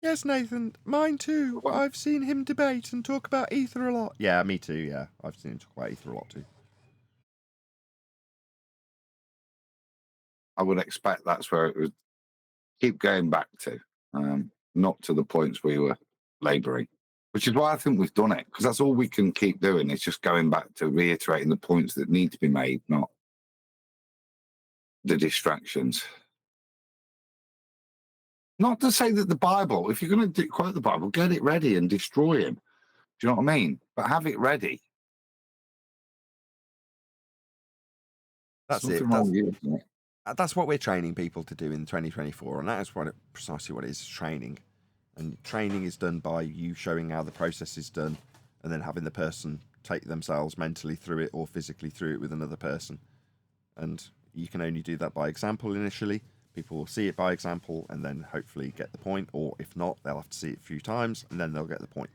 Yes, Nathan, mine too. I've seen him debate and talk about ether a lot. Yeah, me too, yeah. I've seen him talk about ether a lot too. I would expect that's where it would keep going back to. not to the points we were labouring. Which is why I think we've done it, because that's all we can keep doing. It's just going back to reiterating the points that need to be made, not the distractions. Not to say that the Bible, if you're going to quote the Bible, get it ready and destroy him. Do you know what I mean? But have it ready. That's Something it. wrong with you, isn't it? That's what we're training people to do in 2024, and that is precisely what it is, training. And training is done by you showing how the process is done, and then having the person take themselves mentally through it or physically through it with another person. And you can only do that by example initially. People will see it by example and then hopefully get the point, or if not, they'll have to see it a few times and then they'll get the point.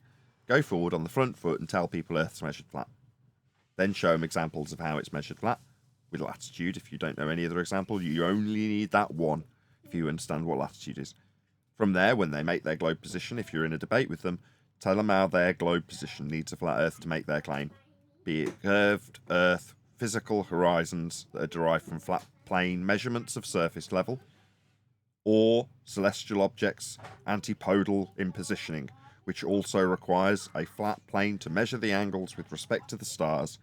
Go forward on the front foot and tell people Earth's measured flat. Then show them examples of how it's measured flat with latitude. If you don't know any other example, you only need that one if you understand what latitude is. From there, when they make their globe position, if you're in a debate with them, tell them how their globe position needs a flat Earth to make their claim. Be it curved Earth, physical horizons that are derived from flat plane measurements of surface level, or celestial objects antipodal in positioning, which also requires a flat plane to measure the angles with respect to the stars,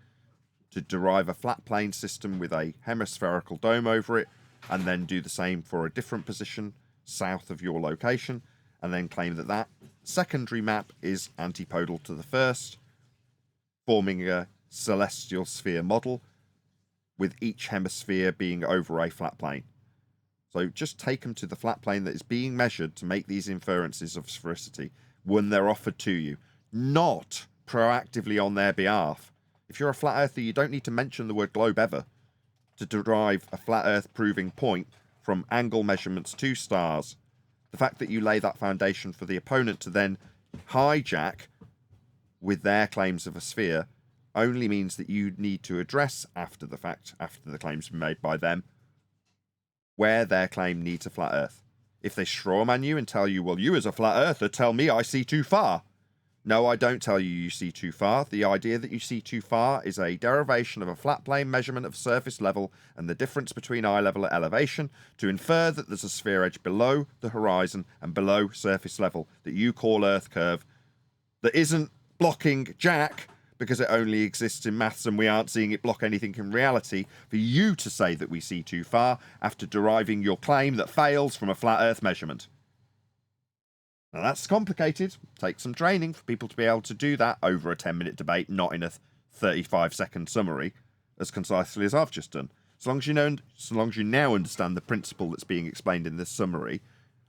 to derive a flat plane system with a hemispherical dome over it, and then do the same for a different position south of your location, and then claim that that secondary map is antipodal to the first, forming a celestial sphere model, with each hemisphere being over a flat plane. So just take them to the flat plane that is being measured to make these inferences of sphericity when they're offered to you, not proactively on their behalf. If you're a flat earther, you don't need to mention the word globe ever to derive a flat earth proving point from angle measurements to stars. The fact that you lay that foundation for the opponent to then hijack with their claims of a sphere only means that you need to address after the fact, after the claim's been made by them, where their claim needs a flat earth. If they strawman you and tell you, well, you as a flat earther tell me I see too far. No, I don't tell you you see too far. The idea that you see too far is a derivation of a flat plane measurement of surface level and the difference between eye level and elevation to infer that there's a sphere edge below the horizon and below surface level that you call Earth curve that isn't blocking Jack because it only exists in maths and we aren't seeing it block anything in reality, for you to say that we see too far after deriving your claim that fails from a flat Earth measurement. Now that's complicated. Takes some training for people to be able to do that over a 10-minute debate, not in a 35-second summary, as concisely as I've just done. So long as you now understand the principle that's being explained in this summary,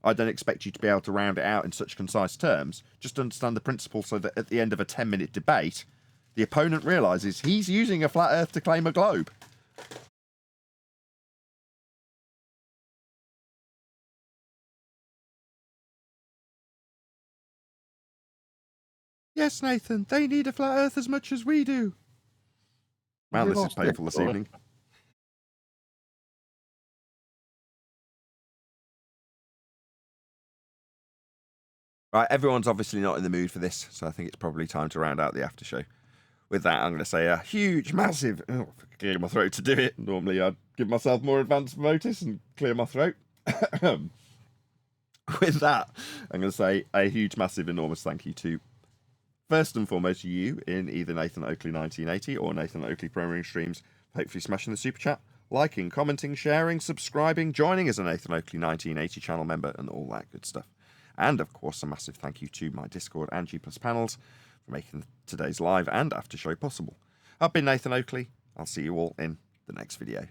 I don't expect you to be able to round it out in such concise terms. Just understand the principle so that at the end of a 10-minute debate, the opponent realises he's using a flat Earth to claim a globe. Yes, Nathan, they need a flat Earth as much as we do. Well, this is painful this evening. Right, everyone's obviously not in the mood for this, so I think it's probably time to round out the after show. With that, I'm going to say a huge, massive... Oh, if I could clear my throat to do it. Normally, I'd give myself more advance notice and clear my throat. With that, I'm going to say a huge, massive, enormous thank you to, first and foremost, you in either Nathan Oakley 1980 or Nathan Oakley Programming Streams, hopefully smashing the super chat, liking, commenting, sharing, subscribing, joining as a Nathan Oakley 1980 channel member, and all that good stuff. And, of course, a massive thank you to my Discord and G+ panels for making today's live and after show possible. I've been Nathan Oakley. I'll see you all in the next video.